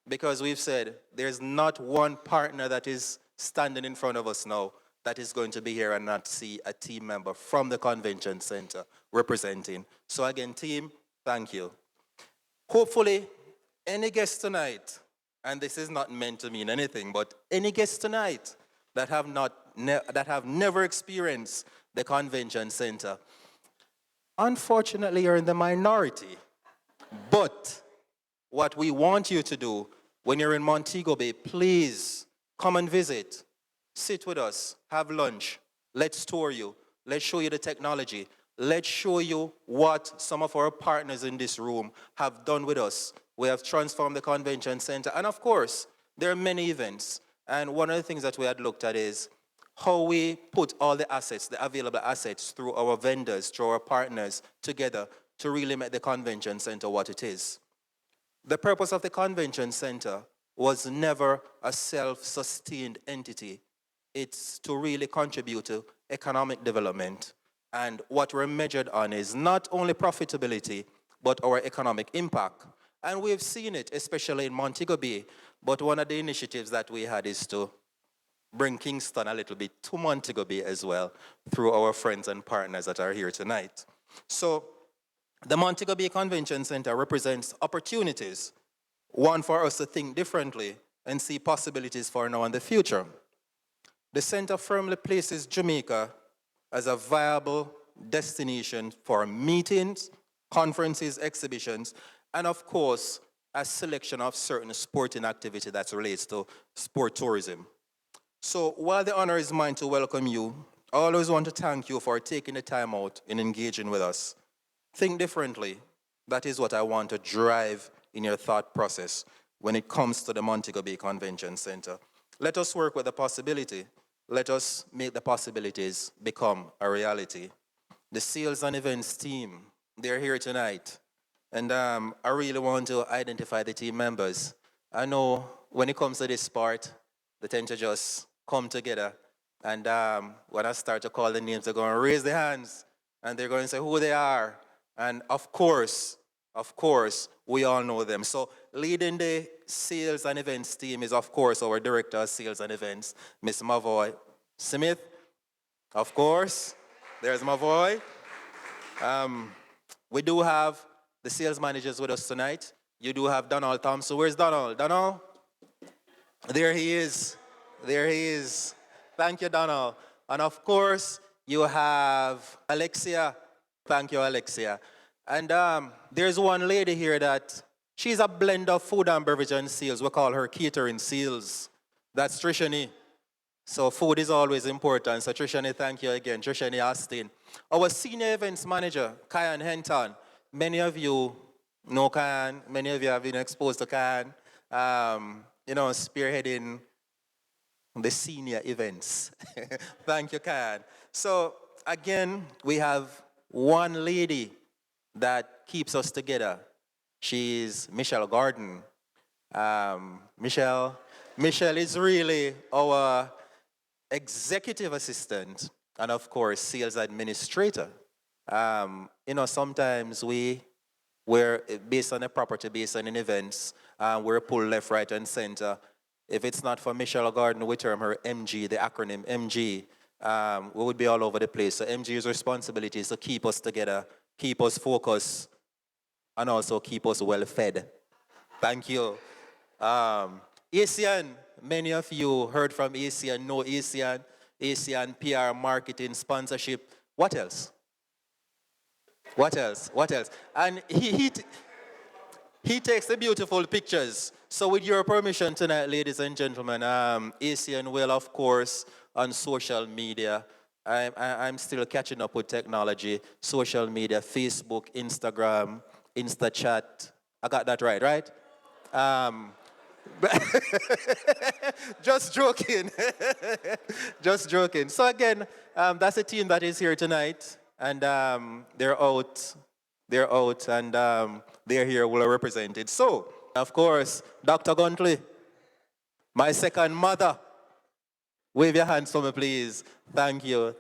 because we've said there's not one partner that is standing in front of us now that is going to be here and not see a team member from the convention center representing. So again, team, thank you. Hopefully, any guest tonight, and this is not meant to mean anything, but any guest tonight that have never experienced the convention center, unfortunately, you're in the minority. But what we want you to do when you're in Montego Bay, please come and visit. Sit with us, have lunch. Let's tour you. Let's show you the technology. Let's show you what some of our partners in this room have done with us. We have transformed the convention center. And of course, there are many events. And one of the things that we had looked at is how we put all the assets, the available assets, through our vendors, through our partners, together to really make the convention center what it is. The purpose of the convention center was never a self-sustained entity. It's to really contribute to economic development. And what we're measured on is not only profitability, but our economic impact. And we've seen it, especially in Montego Bay. But one of the initiatives that we had is to bring Kingston a little bit to Montego Bay as well through our friends and partners that are here tonight. So the Montego Bay Convention Center represents opportunities, one for us to think differently and see possibilities for now and the future. The center firmly places Jamaica as a viable destination for meetings, conferences, exhibitions, and of course, a selection of certain sporting activity that relates to sport tourism. So while the honor is mine to welcome you, I always want to thank you for taking the time out in engaging with us. Think differently. That is what I want to drive in your thought process when it comes to the Montego Bay Convention Center. Let us work with the possibility. Let us make the possibilities become a reality. The sales and events team, they're here tonight. And I really want to identify the team members. I know when it comes to this part, they tend to just come together. And when I start to call the names, they're going to raise their hands. And they're going to say who they are. And of course, we all know them. So leading the sales and events team is, of course, our Director of Sales and Events, Ms. Mavoy Smith. Of course, there's Mavoy. We do have the sales managers with us tonight. You do have Donald Thompson. Where's Donald? Donald? There he is. There he is. Thank you, Donald. And of course, you have Alexia. Thank you, Alexia. And there's one lady here that she's a blend of food and beverage and sales. We call her catering sales. That's Trishani. So food is always important. So Trishani, thank you again. Trishani Austin. Our senior events manager, Kyan Henton. Many of you know Kyan. Many of you have been exposed to Kyan. Spearheading the senior events. Thank you, Kyan. So again, we have one lady that keeps us together. She's Michelle Gordon. Michelle is really our executive assistant and of course sales administrator. Sometimes we're based on a property, based on an events, we're pulled left, right, and center. If it's not for Michelle Gordon, we term her MG, the acronym MG, we would be all over the place. So MG's responsibility is to keep us together, keep us focused, and also keep us well fed. Thank you. ASEAN, many of you heard from ASEAN, know ASEAN PR, marketing, sponsorship. What else? And he takes the beautiful pictures. So with your permission tonight, ladies and gentlemen, ASEAN will, of course, on social media. I'm still catching up with technology. Social media, Facebook, Instagram, InstaChat. I got that right? Just joking. Just joking. So again, that's a team that is here tonight. And they're out, and they're here, well represented. So, of course, Dr. Guntley, my second mother. Wave your hands for me, please. Thank you.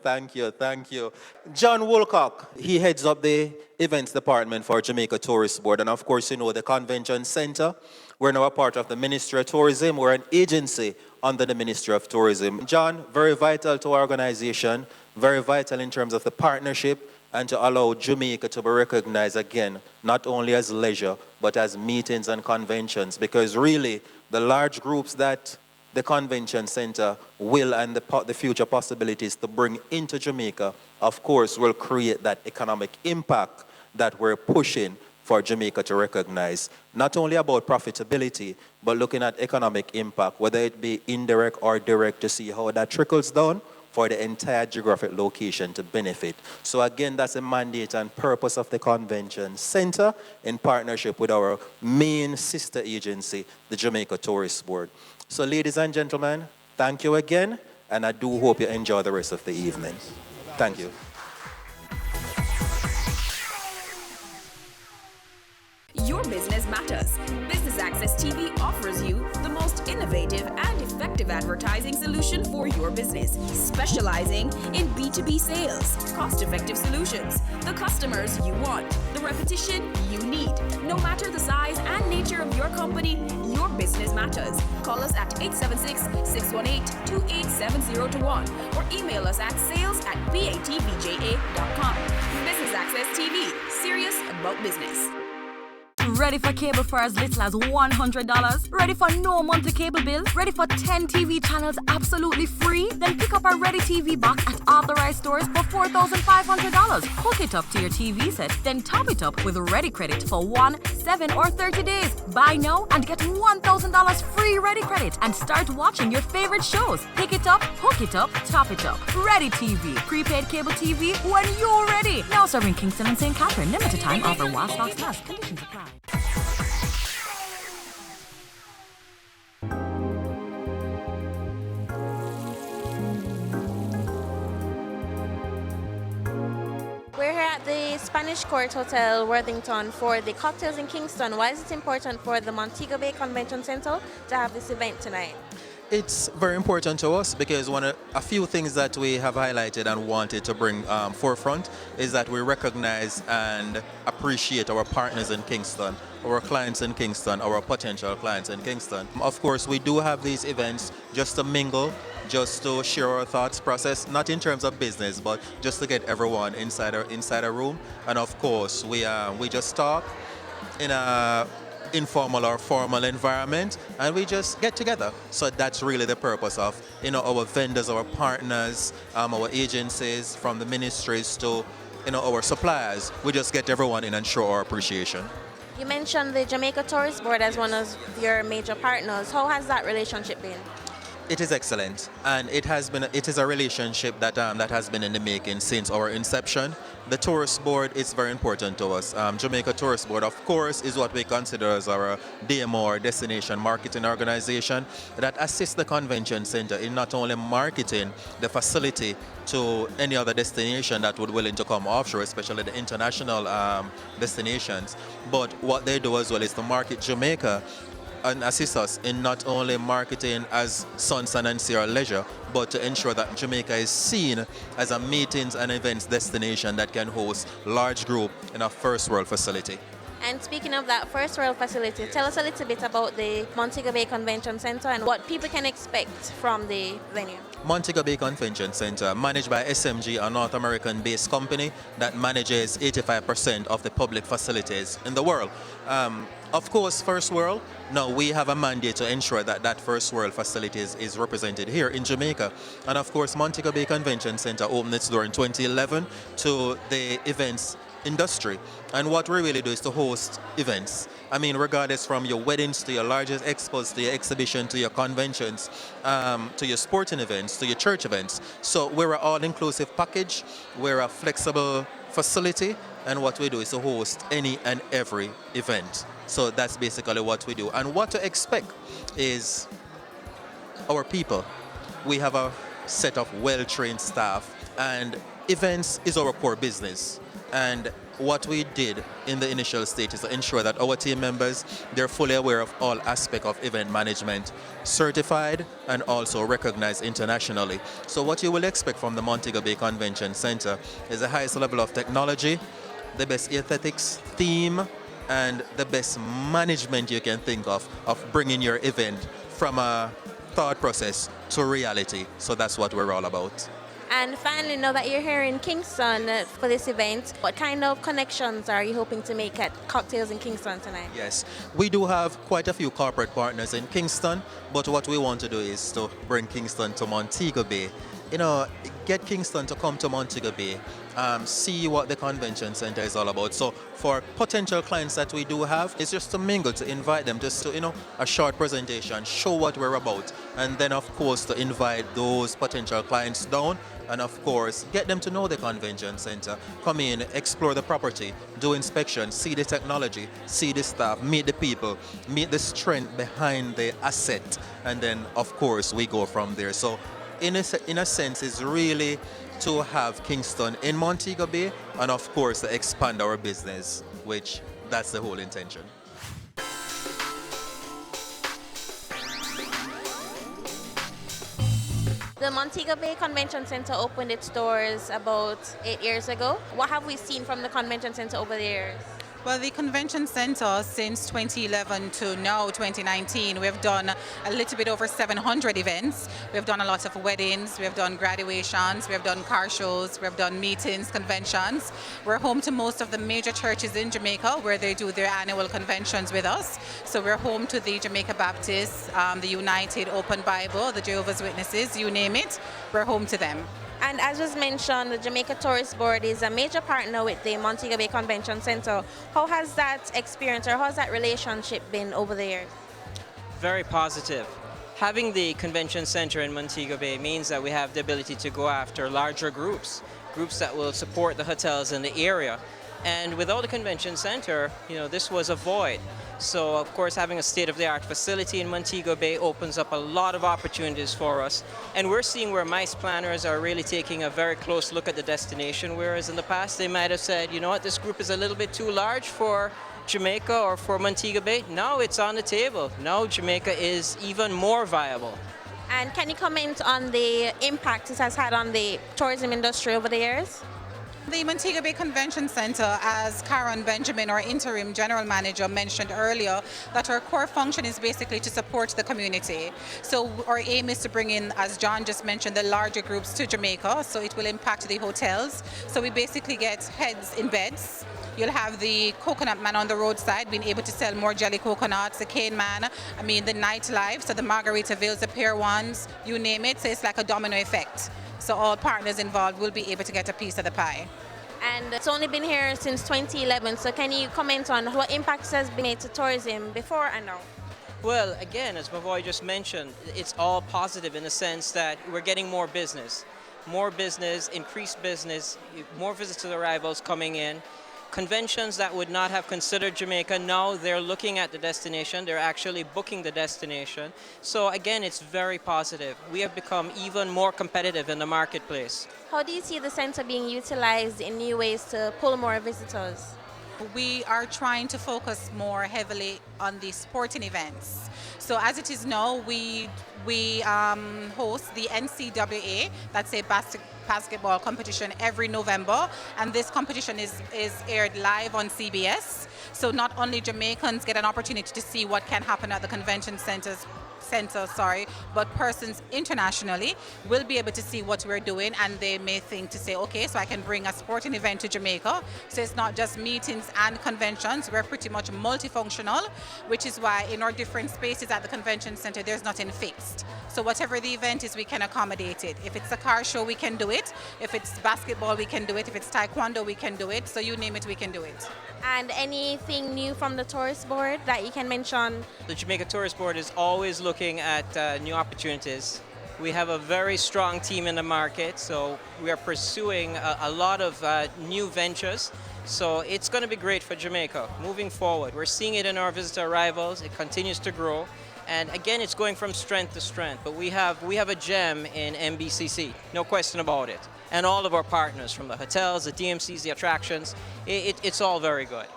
John Woolcock, he heads up the events department for Jamaica Tourist Board. And of course, the Convention Center. We're now a part of the Ministry of Tourism. We're an agency under the Ministry of Tourism. John, very vital to our organization, very vital in terms of the partnership and to allow Jamaica to be recognized again, not only as leisure, but as meetings and conventions, because really the large groups that the Convention Center will and the future possibilities to bring into Jamaica, of course, will create that economic impact that we're pushing for Jamaica to recognize. Not only about profitability, but looking at economic impact, whether it be indirect or direct, to see how that trickles down for the entire geographic location to benefit. So again, that's the mandate and purpose of the Convention Center in partnership with our main sister agency, the Jamaica Tourist Board. So ladies and gentlemen, thank you again, and I do hope you enjoy the rest of the evening. Thank you. Your business matters. Business Access TV offers you the most innovative and effective advertising solution for your business, specializing in B2B sales, cost-effective solutions, the customers you want, the repetition you need. No No matter the size and nature of your company, your business matters. Call us at 876-618-2870 or email us at sales@batvja.com. Business Access TV, serious about business. Ready for cable for as little as $100? Ready for no monthly cable bill? Ready for 10 TV channels absolutely free? Then pick up our Ready TV box at authorized stores for $4,500. Hook it up to your TV set, then top it up with Ready Credit for 1, 7, or 30 days. Buy now and get $1,000 free Ready Credit and start watching your favorite shows. Pick it up, hook it up, top it up. Ready TV. Prepaid cable TV when you're ready. Now serving Kingston and St. Catherine. Limited time offer while stocks last. Conditions apply. We're here at the Spanish Court Hotel, Worthington, for the Cocktails in Kingston. Why is it important for the Montego Bay Convention Center to have this event tonight? It's very important to us because a few things that we have highlighted and wanted to bring forefront is that we recognize and appreciate our partners in Kingston, our clients in Kingston, our potential clients in Kingston. Of course, we do have these events just to mingle, just to share our thoughts process, not in terms of business, but just to get everyone inside a room. And of course, we just talk in a informal or formal environment, and we just get together. So that's really the purpose of our vendors, our partners, our agencies, from the ministries to our suppliers. We just get everyone in and show our appreciation. You mentioned the Jamaica Tourist Board as one of your major partners. How has that relationship been? It is excellent, and it is a relationship that has been in the making since our inception. The Tourist Board is very important to us. Jamaica Tourist Board, of course, is what we consider as our DMO, or Destination Marketing Organization, that assists the convention center in not only marketing the facility to any other destination that would willing to come offshore, especially the international destinations, but what they do as well is to market Jamaica and assist us in not only marketing as Sunsan and Sierra Leisure, but to ensure that Jamaica is seen as a meetings and events destination that can host large group in a first world facility. And speaking of that first world facility, tell us a little bit about the Montego Bay Convention Center and what people can expect from the venue. Montego Bay Convention Center, managed by SMG, a North American-based company that manages 85% of the public facilities in the world. Of course, First World, now we have a mandate to ensure that First World facilities is represented here in Jamaica. And of course, Montego Bay Convention Center opened its door in 2011 to the events industry. And what we really do is to host events. I mean, regardless from your weddings to your largest expos, to your exhibition, to your conventions, to your sporting events, to your church events. So we're an all-inclusive package. We're a flexible facility. And what we do is to host any and every event. So that's basically what we do. And what to expect is our people. We have a set of well-trained staff, and events is our core business. And what we did in the initial stage is to ensure that our team members, they're fully aware of all aspects of event management, certified and also recognized internationally. So what you will expect from the Montego Bay Convention Center is the highest level of technology, the best aesthetics, theme, and the best management you can think of bringing your event from a thought process to reality. So that's what we're all about. And finally, now that you're here in Kingston for this event, what kind of connections are you hoping to make at Cocktails in Kingston tonight? Yes, we do have quite a few corporate partners in Kingston, but what we want to do is to bring Kingston to Montego Bay. Get Kingston to come to Montego Bay, see what the convention center is all about. So for potential clients that we do have, it's just to mingle, to invite them, just to, a short presentation, show what we're about, and then of course to invite those potential clients down, and of course get them to know the convention center, come in, explore the property, do inspection, see the technology, see the staff, meet the people, meet the strength behind the asset, and then of course we go from there. So in a sense, it's really to have Kingston in Montego Bay, and of course to expand our business, which that's the whole intention. The Montego Bay Convention Center opened its doors about 8 years ago. What have we seen from the convention center over the years? Well, the convention center since 2011 to now 2019, we've done a little bit over 700 events. We've done a lot of weddings, we've done graduations, we've done car shows, we've done meetings, conventions. We're home to most of the major churches in Jamaica where they do their annual conventions with us. So we're home to the Jamaica Baptist, the United Open Bible, the Jehovah's Witnesses, you name it, we're home to them. And as was mentioned, the Jamaica Tourist Board is a major partner with the Montego Bay Convention Center. How has that experience or how has that relationship been over the years? Very positive. Having the convention center in Montego Bay means that we have the ability to go after larger groups that will support the hotels in the area. And without the convention center, this was a void. So, of course, having a state-of-the-art facility in Montego Bay opens up a lot of opportunities for us. And we're seeing where MICE planners are really taking a very close look at the destination, whereas in the past they might have said, you know what, this group is a little bit too large for Jamaica or for Montego Bay. Now it's on the table. Now Jamaica is even more viable. And can you comment on the impact it has had on the tourism industry over the years? The Montego Bay Convention Center, as Karen Benjamin, our interim general manager, mentioned earlier, that our core function is basically to support the community. So our aim is to bring in, as John just mentioned, the larger groups to Jamaica, so it will impact the hotels. So we basically get heads in beds. You'll have the coconut man on the roadside being able to sell more jelly coconuts, the cane man, the nightlife, so the Margaritaville's, the Pier 1s, you name it, so it's like a domino effect. So all partners involved will be able to get a piece of the pie. And it's only been here since 2011, so can you comment on what impacts has been made to tourism before and now? Well, again, as Mavoy just mentioned, it's all positive in the sense that we're getting more business, increased business, more visitor arrivals coming in. Conventions that would not have considered Jamaica, now they're looking at the destination, they're actually booking the destination. So again, it's very positive. We have become even more competitive in the marketplace. How do you see the center being utilized in new ways to pull more visitors? We are trying to focus more heavily on the sporting events. So as it is now, we host the NCAA, that's a basketball competition every November, and this competition is aired live on CBS. So not only Jamaicans get an opportunity to see what can happen at the convention center, but persons internationally will be able to see what we're doing, and they may think to say, okay, so I can bring a sporting event to Jamaica. So it's not just meetings and conventions, we're pretty much multifunctional, which is why in our different spaces at the convention center, there's nothing fixed. So whatever the event is, we can accommodate it. If it's a car show, we can do it. If it's basketball, we can do it. If it's taekwondo, we can do it. So you name it, we can do it. And anything new from the tourist board that you can mention? The Jamaica Tourist Board is always looking at new opportunities. We have a very strong team in the market, so we are pursuing a lot of new ventures. So it's going to be great for Jamaica moving forward. We're seeing it in our visitor arrivals. It continues to grow. And again, it's going from strength to strength. But we have a gem in MBCC, no question about it. And all of our partners, from the hotels, the DMCs, the attractions, it's all very good.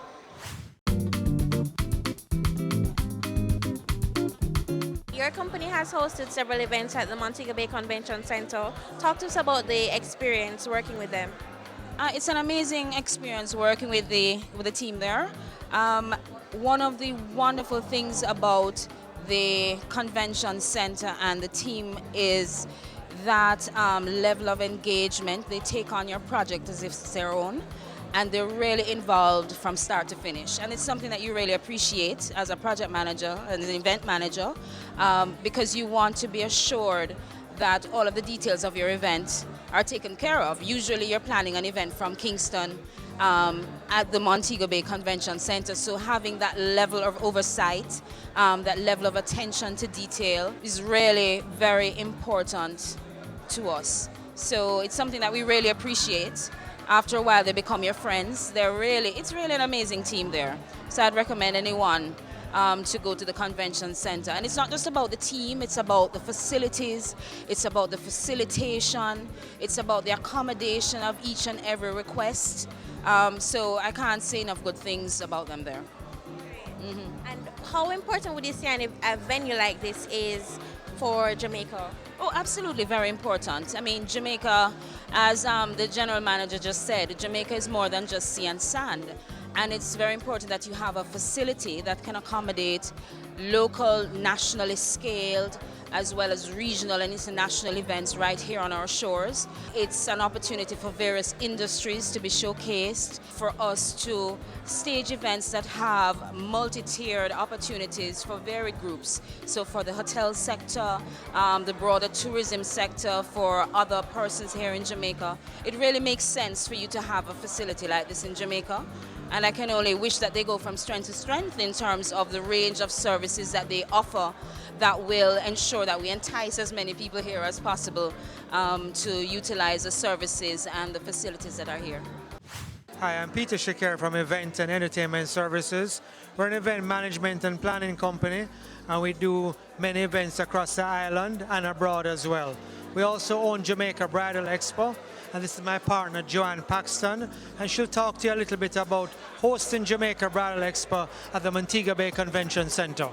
Your company has hosted several events at the Montego Bay Convention Center. Talk to us about the experience working with them. It's an amazing experience working with the team there. One of the wonderful things about the convention center and the team is that level of engagement. They take on your project as if it's their own, and they're really involved from start to finish. And it's something that you really appreciate as a project manager and an event manager, because you want to be assured that all of the details of your event are taken care of. Usually you're planning an event from Kingston at the Montego Bay Convention Center, so having that level of oversight, that level of attention to detail is really very important to us. So it's something that we really appreciate. After a while they become your friends. It's really an amazing team there. So I'd recommend anyone to go to the convention center. And it's not just about the team, it's about the facilities, it's about the facilitation, it's about the accommodation of each and every request. So I can't say enough good things about them there. Mm-hmm. And how important would you say a venue like this is for Jamaica? Oh, absolutely, very important. I mean, Jamaica, as the general manager just said, Jamaica is more than just sea and sand. And it's very important that you have a facility that can accommodate local, nationally scaled, as well as regional and international events right here on our shores. It's an opportunity for various industries to be showcased, for us to stage events that have multi-tiered opportunities for varied groups. So for the hotel sector, the broader tourism sector, for other persons here in Jamaica, it really makes sense for you to have a facility like this in Jamaica. And I can only wish that they go from strength to strength in terms of the range of services that they offer that will ensure that we entice as many people here as possible to utilize the services and the facilities that are here. Hi, I'm Peter Shakir from Event and Entertainment Services. We're an event management and planning company, and we do many events across the island and abroad as well. We also own Jamaica Bridal Expo, and this is my partner, Joanne Paxton, and she'll talk to you a little bit about hosting Jamaica Bridal Expo at the Montego Bay Convention Center.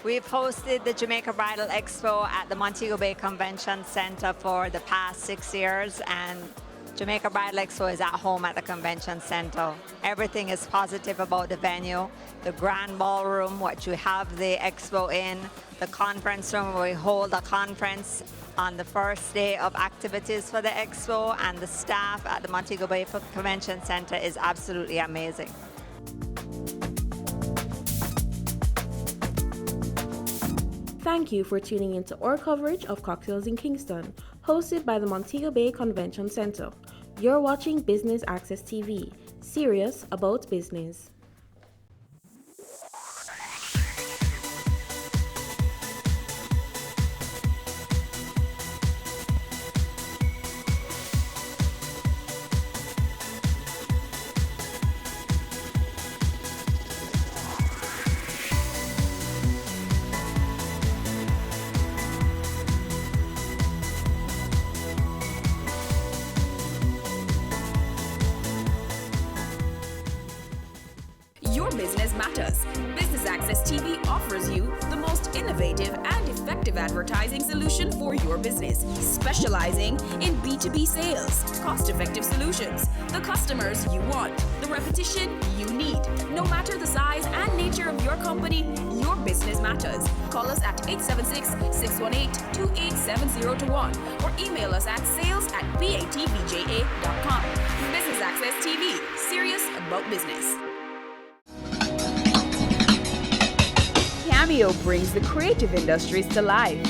We've hosted the Jamaica Bridal Expo at the Montego Bay Convention Center for the past 6 years, and Jamaica Bridal Expo is at home at the Convention Center. Everything is positive about the venue, the grand ballroom, what you have the expo in, the conference room where we hold a conference on the first day of activities for the expo, and the staff at the Montego Bay Convention Center is absolutely amazing. Thank you for tuning into our coverage of Cocktails in Kingston, hosted by the Montego Bay Convention Center. You're watching Business Access TV, serious about business. Your business matters. Business Access TV offers you the most innovative and effective advertising solution for your business, specializing in B2B sales, cost-effective solutions, the customers you want, the repetition you need. No matter the size and nature of your company, your business matters. Call us at 876-618-2870 or email us at sales@batvja.com. Business Access TV, serious about business. Cameo brings the creative industries to life,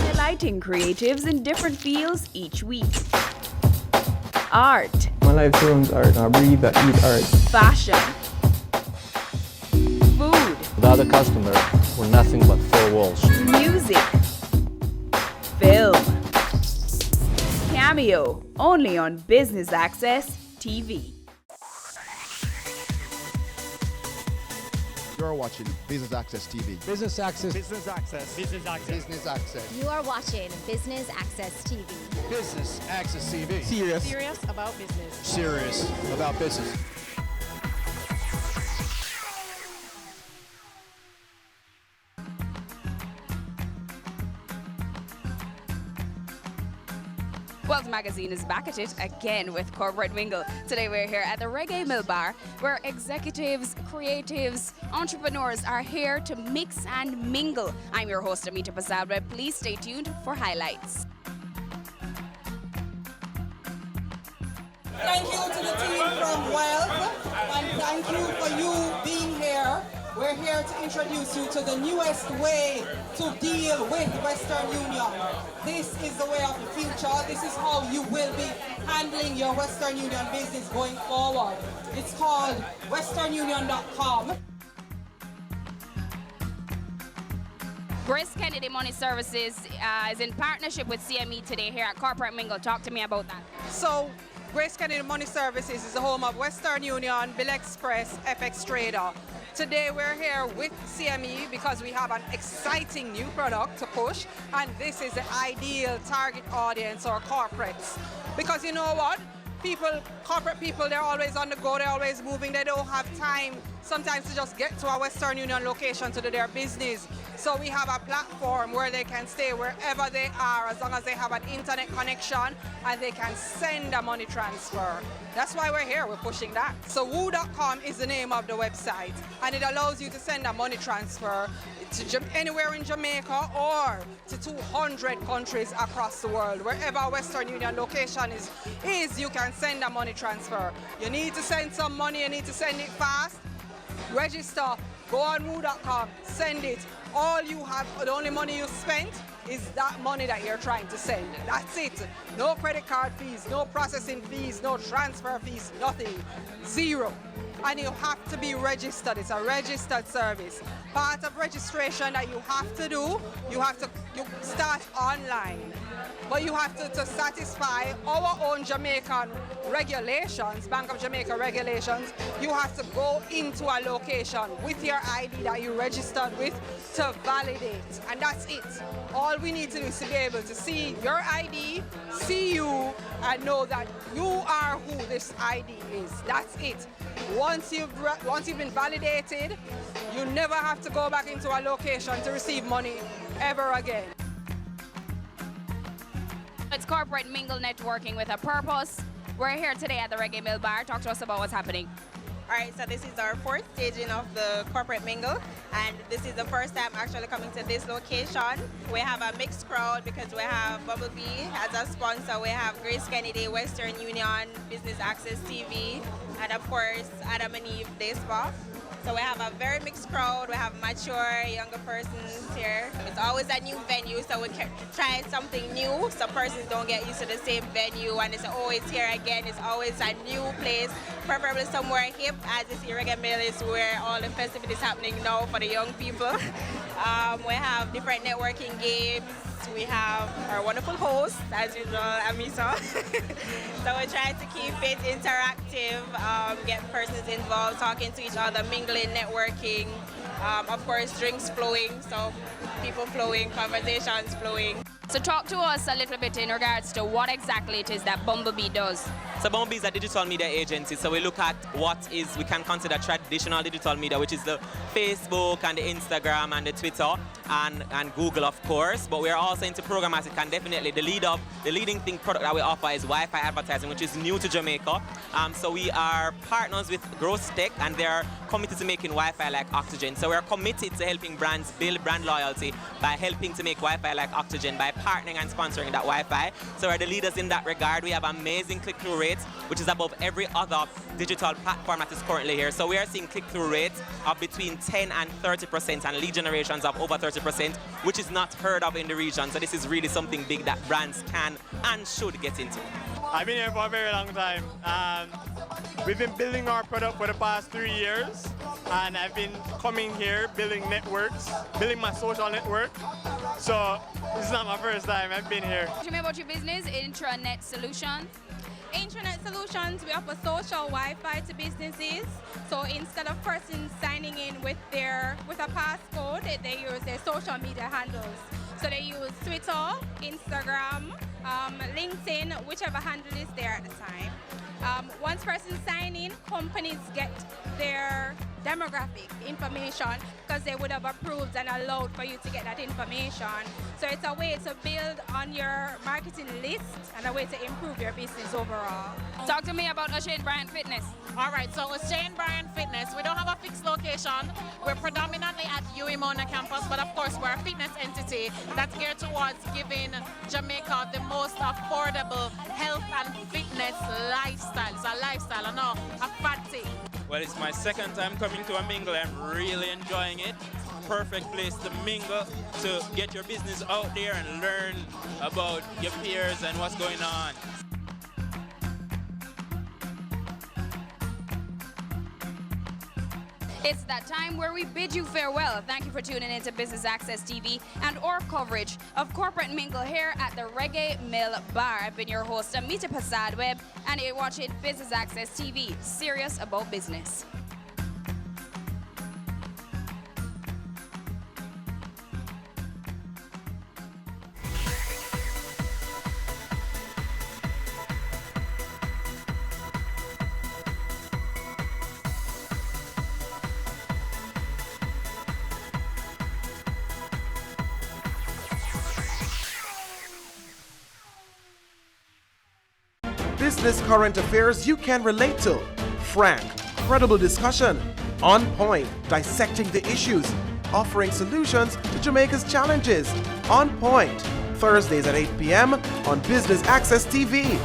highlighting creatives in different fields each week. Art. My life turns art. I breathe, I eat art. Fashion. Food. Without a customer, we're nothing but four walls. Music. Film. Cameo, only on Business Access TV. You're watching Business Access TV. Business Access. Business Access. Business Access. Business Access. You are watching Business Access TV. Business Access TV. Serious about business. Serious about business. Wealth Magazine is back at it again with Corporate Mingle. Today we're here at the Reggae Mill Bar, where executives, creatives, entrepreneurs are here to mix and mingle. I'm your host, Amita Pasadre. Please stay tuned for highlights. Thank you to the team from Wealth, and thank you for you being here. We're here to introduce you to the newest way to deal with Western Union. This is the way of the future. This is how you will be handling your Western Union business going forward. It's called westernunion.com. Grace Kennedy Money Services is in partnership with CME today here at Corporate Mingle. Talk to me about that. So, Grace Kennedy Money Services is the home of Western Union, Bill Express, FX Trader. Today we're here with CME because we have an exciting new product to push, and this is the ideal target audience or corporates. Because you know what? Corporate people, they're always on the go, they're always moving, they don't have time sometimes to just get to a Western Union location to do their business. So we have a platform where they can stay wherever they are as long as they have an internet connection and they can send a money transfer. That's why we're here, we're pushing that. So woo.com is the name of the website, and it allows you to send a money transfer to anywhere in Jamaica or to 200 countries across the world. Wherever a Western Union location is, you can send a money transfer. You need to send some money, you need to send it fast. Register, go on woo.com, send it. All you have, the only money you spent is that money that you're trying to send. That's it. No credit card fees, no processing fees, no transfer fees, nothing. Zero. And you have to be registered. It's a registered service. Part of registration that you have to do, you start online. But you have to satisfy our own Jamaican regulations, Bank of Jamaica regulations. You have to go into a location with your ID that you registered with to validate. And that's it. All we need to do is to be able to see your ID, see you, and know that you are who this ID is. That's it. Once you've been validated, you never have to go back into a location to receive money ever again. It's Corporate Mingle Networking with a Purpose. We're here today at the Reggae Mill Bar. Talk to us about what's happening. All right, so this is our fourth staging of the Corporate Mingle, and this is the first time actually coming to this location. We have a mixed crowd because we have Bumblebee as a sponsor. We have Grace Kennedy, Western Union, Business Access TV, and of course, Adam and Eve Dayspa. So we have a very mixed crowd. We have mature, younger persons here. It's always a new venue, so we can try something new so persons don't get used to the same venue. And it's always here again. It's always a new place, preferably somewhere hip, as you see Reggae Mill is where all the festivities happening now for the young people. We have different networking games. We have our wonderful host, as usual, Amisa. So we're trying to keep it interactive, get persons involved, talking to each other, mingling, networking. Of course, drinks flowing, so people flowing, conversations flowing. So talk to us a little bit in regards to what exactly it is that Bumblebee does. So Bumblebee is a digital media agency, so we look at what we can consider traditional digital media, which is the Facebook and the Instagram and the Twitter and Google, of course, but we are also into programmatic, and definitely the leading product that we offer is Wi-Fi advertising, which is new to Jamaica. So we are partners with Gross Tech, and they are committed to making Wi-Fi like oxygen. So we are committed to helping brands build brand loyalty by helping to make Wi-Fi like oxygen, by partnering and sponsoring that Wi-Fi. So we're the leaders in that regard. We have amazing click-through rates, which is above every other digital platform that is currently here. So we are seeing click-through rates of between 10 and 30% and lead generations of over 30%, which is not heard of in the region. So this is really something big that brands can and should get into. I've been here for a very long time. We've been building our product for the past 3 years, and I've been coming here, building networks, building my social network. So this is not my first time I've been here. Tell me about your business, Intranet Solutions. Intranet Solutions, we offer social Wi-Fi to businesses. So instead of persons signing in with a passcode, they use their social media handles. So they use Twitter, Instagram, LinkedIn, whichever handle is there at the time. Once persons sign in, companies get their demographic information because they would have approved and allowed for you to get that information. So it's a way to build on your marketing list and a way to improve your business overall. Talk to me about O'Shane Bryant Fitness. All right, so O'Shane Bryant Fitness, we don't have a fixed location. We're predominantly at UEMONA campus, but of course we're a fitness entity that's geared towards giving Jamaica the most affordable health and fitness lifestyle. It's a lifestyle, no, a fat thing. Well, it's my second time coming to a mingle. I'm really enjoying it. Perfect place to mingle, to get your business out there and learn about your peers and what's going on. It's that time where we bid you farewell. Thank you for tuning in to Business Access TV and our coverage of Corporate Mingle here at the Reggae Mill Bar. I've been your host, Amita Prasad-Webb, and you're watching Business Access TV, serious about business. business current affairs you can relate to. Frank, credible discussion. On point, dissecting the issues. Offering solutions to Jamaica's challenges. On Point, Thursdays at 8 p.m. on Business Access TV.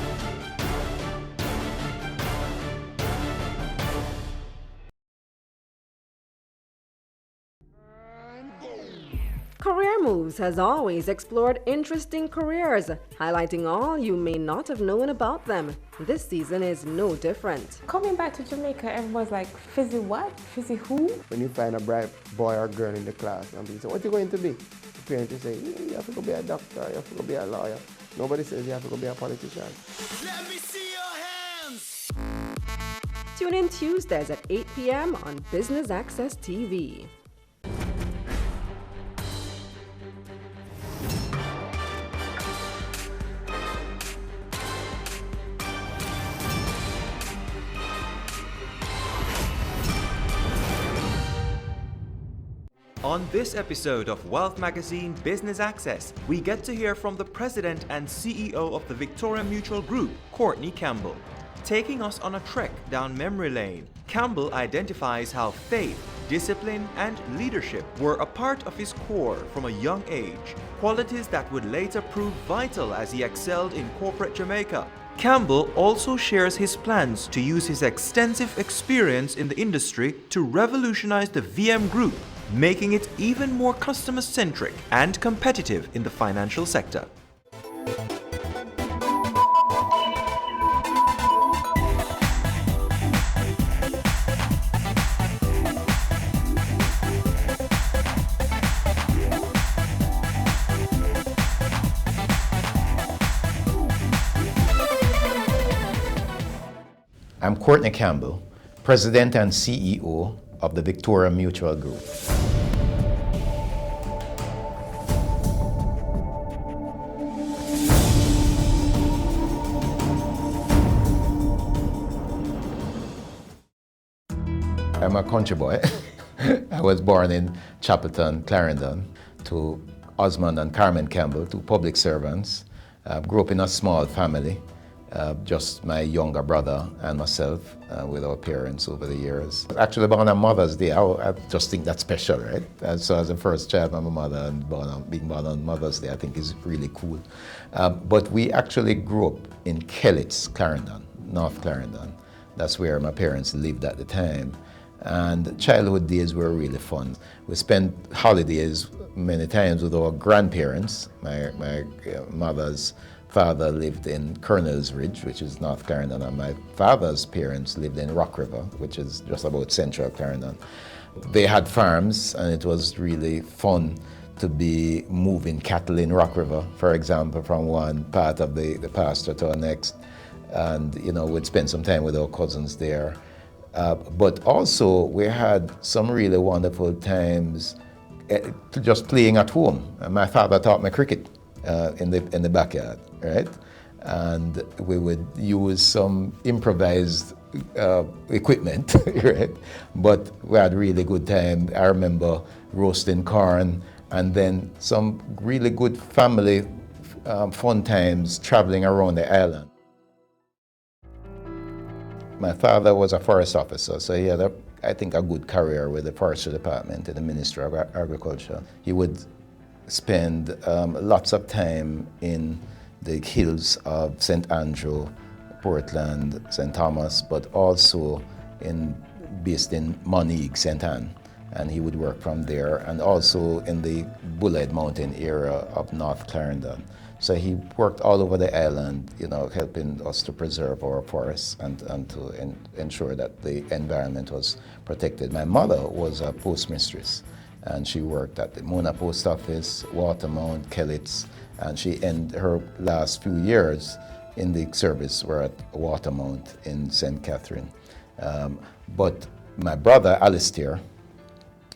Career Moves has always explored interesting careers, highlighting all you may not have known about them. This season is no different. Coming back to Jamaica, everyone's like, Fizzy what? Fizzy who? When you find a bright boy or girl in the class and people say, what are you going to be? The parents will say, you have to go be a doctor, you have to go be a lawyer. Nobody says you have to go be a politician. Let me see your hands! Tune in Tuesdays at 8 p.m. on Business Access TV. On this episode of Wealth Magazine Business Access, we get to hear from the President and CEO of the Victoria Mutual Group, Courtney Campbell. Taking us on a trek down memory lane, Campbell identifies how faith, discipline, and leadership were a part of his core from a young age, qualities that would later prove vital as he excelled in corporate Jamaica. Campbell also shares his plans to use his extensive experience in the industry to revolutionize the VM Group, making it even more customer-centric and competitive in the financial sector. I'm Courtney Campbell, President and CEO of the Victoria Mutual Group. I'm a country boy. I was born in Chapelton, Clarendon, to Osmond and Carmen Campbell, two public servants. Grew up in a small family, just my younger brother and myself with our parents over the years. Actually born on Mother's Day, I just think that's special, right? And so as the first child, I'm a mother, and being born on Mother's Day I think is really cool. But we actually grew up in Kellits, Clarendon, North Clarendon. That's where my parents lived at the time. And childhood days were really fun. We spent holidays many times with our grandparents. My mother's father lived in Colonel's Ridge, which is North Clarendon, and my father's parents lived in Rock River, which is just about central Clarendon. They had farms, and it was really fun to be moving cattle in Rock River, for example, from one part of the pasture to the next. And, you know, we'd spend some time with our cousins there. But also, we had some really wonderful times just playing at home. And my father taught me cricket in the backyard, right? And we would use some improvised equipment, right? But we had really good time. I remember roasting corn, and then some really good family fun times traveling around the island. My father was a forest officer, so he had, I think, a good career with the Forestry Department in the Ministry of Agriculture. He would spend lots of time in the hills of St. Andrew, Portland, St. Thomas, but also based in Monique, St. Anne. And he would work from there, and also in the Bullhead Mountain area of North Clarendon. So he worked all over the island, you know, helping us to preserve our forests and to ensure that the environment was protected. My mother was a postmistress, and she worked at the Mona Post Office, Watermount, Kellits, and she ended her last few years in the service were at Watermount in St. Catherine. But my brother, Alistair,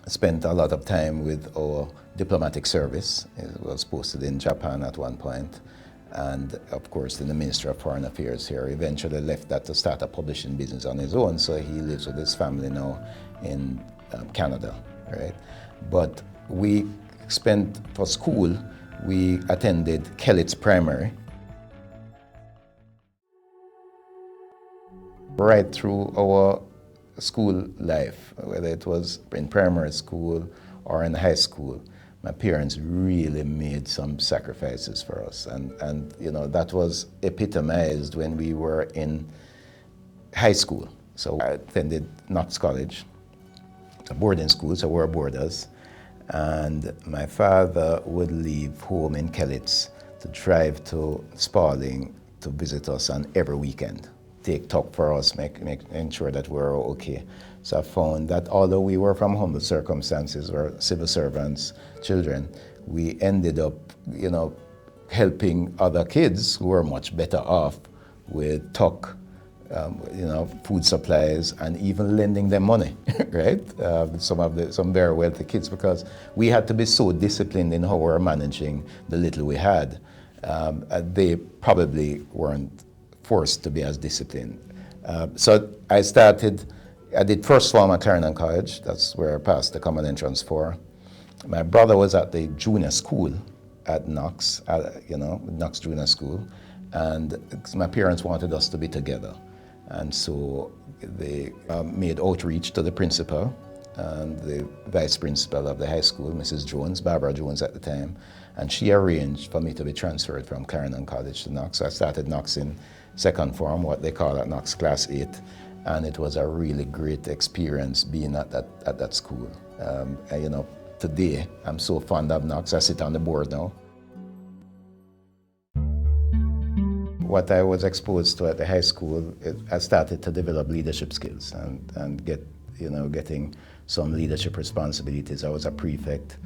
spent a lot of time with our diplomatic service. He was posted in Japan at one point, and of course in the Ministry of Foreign Affairs here. He eventually left that to start a publishing business on his own, so he lives with his family now in Canada, right? But we spent, for school, we attended Kellits Primary. Right through our school life, whether it was in primary school or in high school, my parents really made some sacrifices for us. And you know, that was epitomized when we were in high school. So I attended Knox College, a boarding school, so we were boarders. And my father would leave home in Kellitz to drive to Spalding to visit us on every weekend. Take talk for us, making sure that we're okay. So I found that although we were from humble circumstances, we're civil servants, children, we ended up, you know, helping other kids who were much better off with talk, you know, food supplies, and even lending them money, right? Some very wealthy kids, because we had to be so disciplined in how we were managing the little we had. They probably weren't forced to be as disciplined. So I did first form at Clarendon College. That's where I passed the common entrance for. My brother was at the junior school at Knox, Knox Junior School, and my parents wanted us to be together. And so they made outreach to the principal and the vice principal of the high school, Mrs. Jones, Barbara Jones at the time, and she arranged for me to be transferred from Clarendon College to Knox. So I started Knox in second form, what they call at Knox Class 8, and it was a really great experience being at that school. And, you know, today I'm so fond of Knox. I sit on the board now. What I was exposed to at the high school, I started to develop leadership skills and getting some leadership responsibilities. I was a prefect.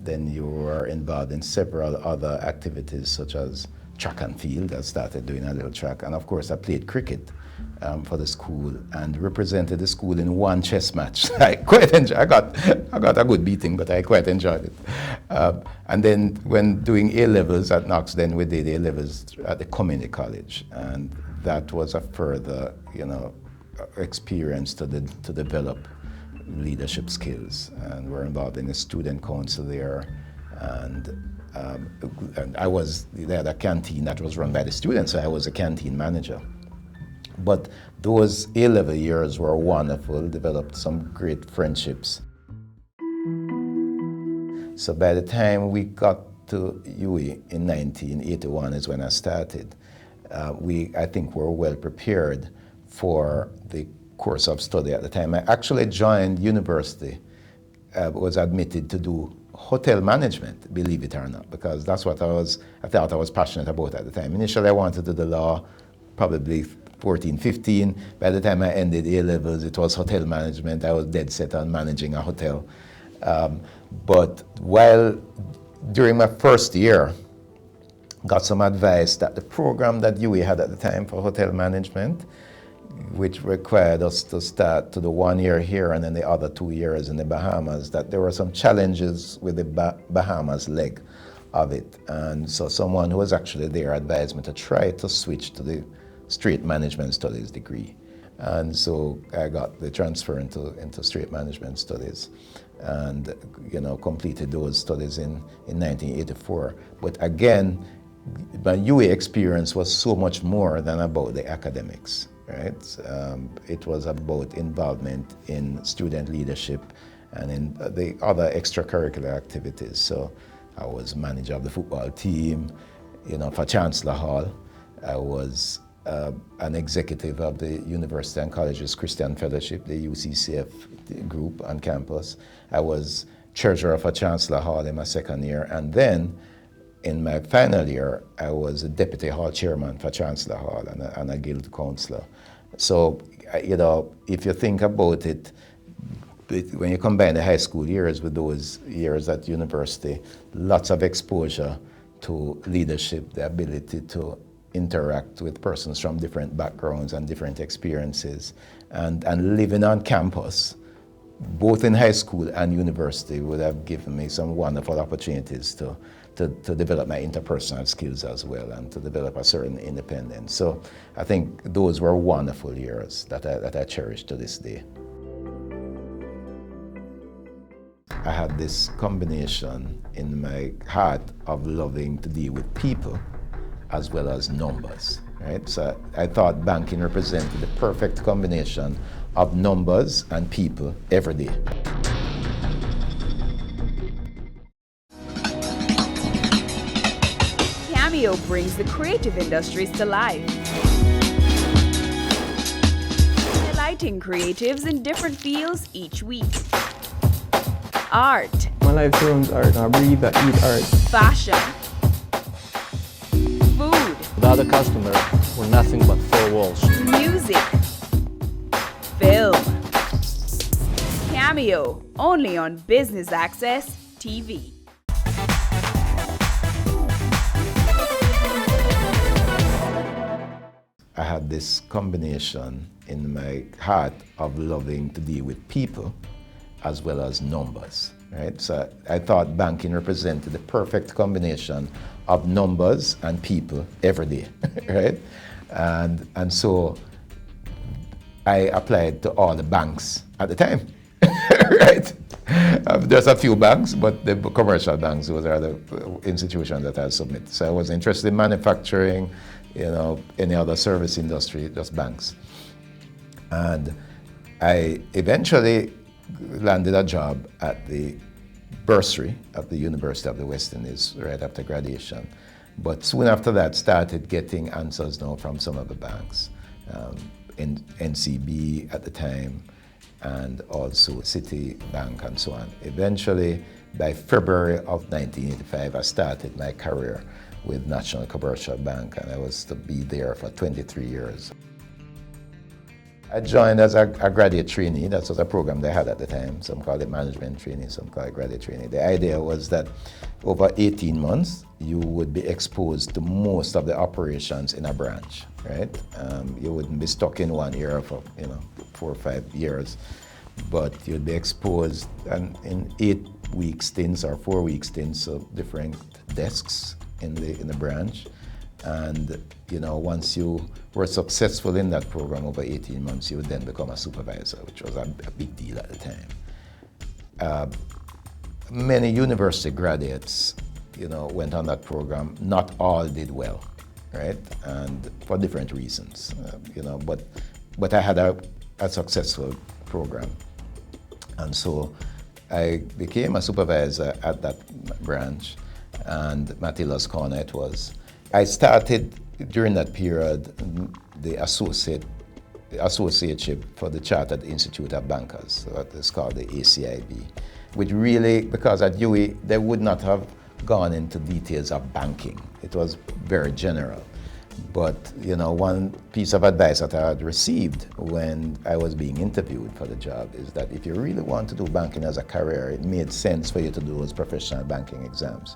Then you were involved in several other activities such as track and field. I started doing a little track, and of course I played cricket for the school and represented the school in one chess match. I quite enjoyed. I got a good beating, but I quite enjoyed it. And then when doing A-levels at Knox, then we did A-levels at the community college, and that was a further, you know, experience to develop leadership skills. And we're involved in the student council there, and they had a canteen that was run by the students, so I was a canteen manager. But those A-level years were wonderful, developed some great friendships. So by the time we got to UWI in 1981 is when I started, I think we were well prepared for the course of study at the time. I actually joined university, was admitted to do hotel management, believe it or not, because that's what I thought I was passionate about at the time. Initially I wanted to do the law, probably 14, 15. By the time I ended A-levels, it was hotel management. I was dead set on managing a hotel. But during my first year, got some advice that the program that UWI had at the time for hotel management, which required us to start to the 1 year here and then the other 2 years in the Bahamas, that there were some challenges with the Bahamas leg of it. And so someone who was actually there advised me to try to switch to the straight management studies degree. And so I got the transfer into straight management studies and, you know, completed those studies in 1984. But again, my UWI experience was so much more than about the academics, right? It was about involvement in student leadership and in the other extracurricular activities. So I was manager of the football team, you know, for Chancellor Hall. I was an executive of the University and Colleges Christian Fellowship, the UCCF group on campus. I was treasurer for Chancellor Hall in my second year, and then in my final year, I was a deputy hall chairman for Chancellor Hall and a guild councillor. So, you know, if you think about it, when you combine the high school years with those years at university, lots of exposure to leadership, the ability to interact with persons from different backgrounds and different experiences, and living on campus, both in high school and university, would have given me some wonderful opportunities to develop my interpersonal skills as well and to develop a certain independence. So I think those were wonderful years that I cherish to this day. I had this combination in my heart of loving to deal with people as well as numbers. right? So I thought banking represented the perfect combination of numbers and people every day. Cameo brings the creative industries to life, highlighting creatives in different fields each week. Art. My life turns art. I breathe, I eat art. Fashion. Food. Without a customer, we're nothing but four walls. Music. Film. Cameo, only on Business Access TV. I had this combination in my heart of loving to deal with people as well as numbers, right? So I thought banking represented the perfect combination of numbers and people every day, right? And so I applied to all the banks at the time, right? There's a few banks, but the commercial banks, those are the institutions that I submit. So I was interested in manufacturing, any other service industry, just banks. And I eventually landed a job at the bursary at the University of the West Indies right after graduation. But soon after that, started getting answers now from some of the banks, in NCB at the time, and also Citibank and so on. Eventually, by February of 1985, I started my career with National Commercial Bank, and I was to be there for 23 years. I joined as a graduate trainee. That was a program they had at the time. Some called it management training, some called it graduate training. The idea was that over 18 months, you would be exposed to most of the operations in a branch, right? You wouldn't be stuck in one area for 4 or 5 years, but you'd be exposed in 8-week stints or 4-week stints of different desks in the branch. And once you were successful in that program over 18 months, you would then become a supervisor, which was a big deal at the time. Many university graduates, went on that program. Not all did well, right? And for different reasons, but I had a successful program. And so I became a supervisor at that branch, and Matilda's Corner it was. I started during that period the associateship for the Chartered Institute of Bankers, so it's called the ACIB, which really, because at UWI, they would not have gone into details of banking. It was very general. But, one piece of advice that I had received when I was being interviewed for the job is that if you really want to do banking as a career, it made sense for you to do those professional banking exams.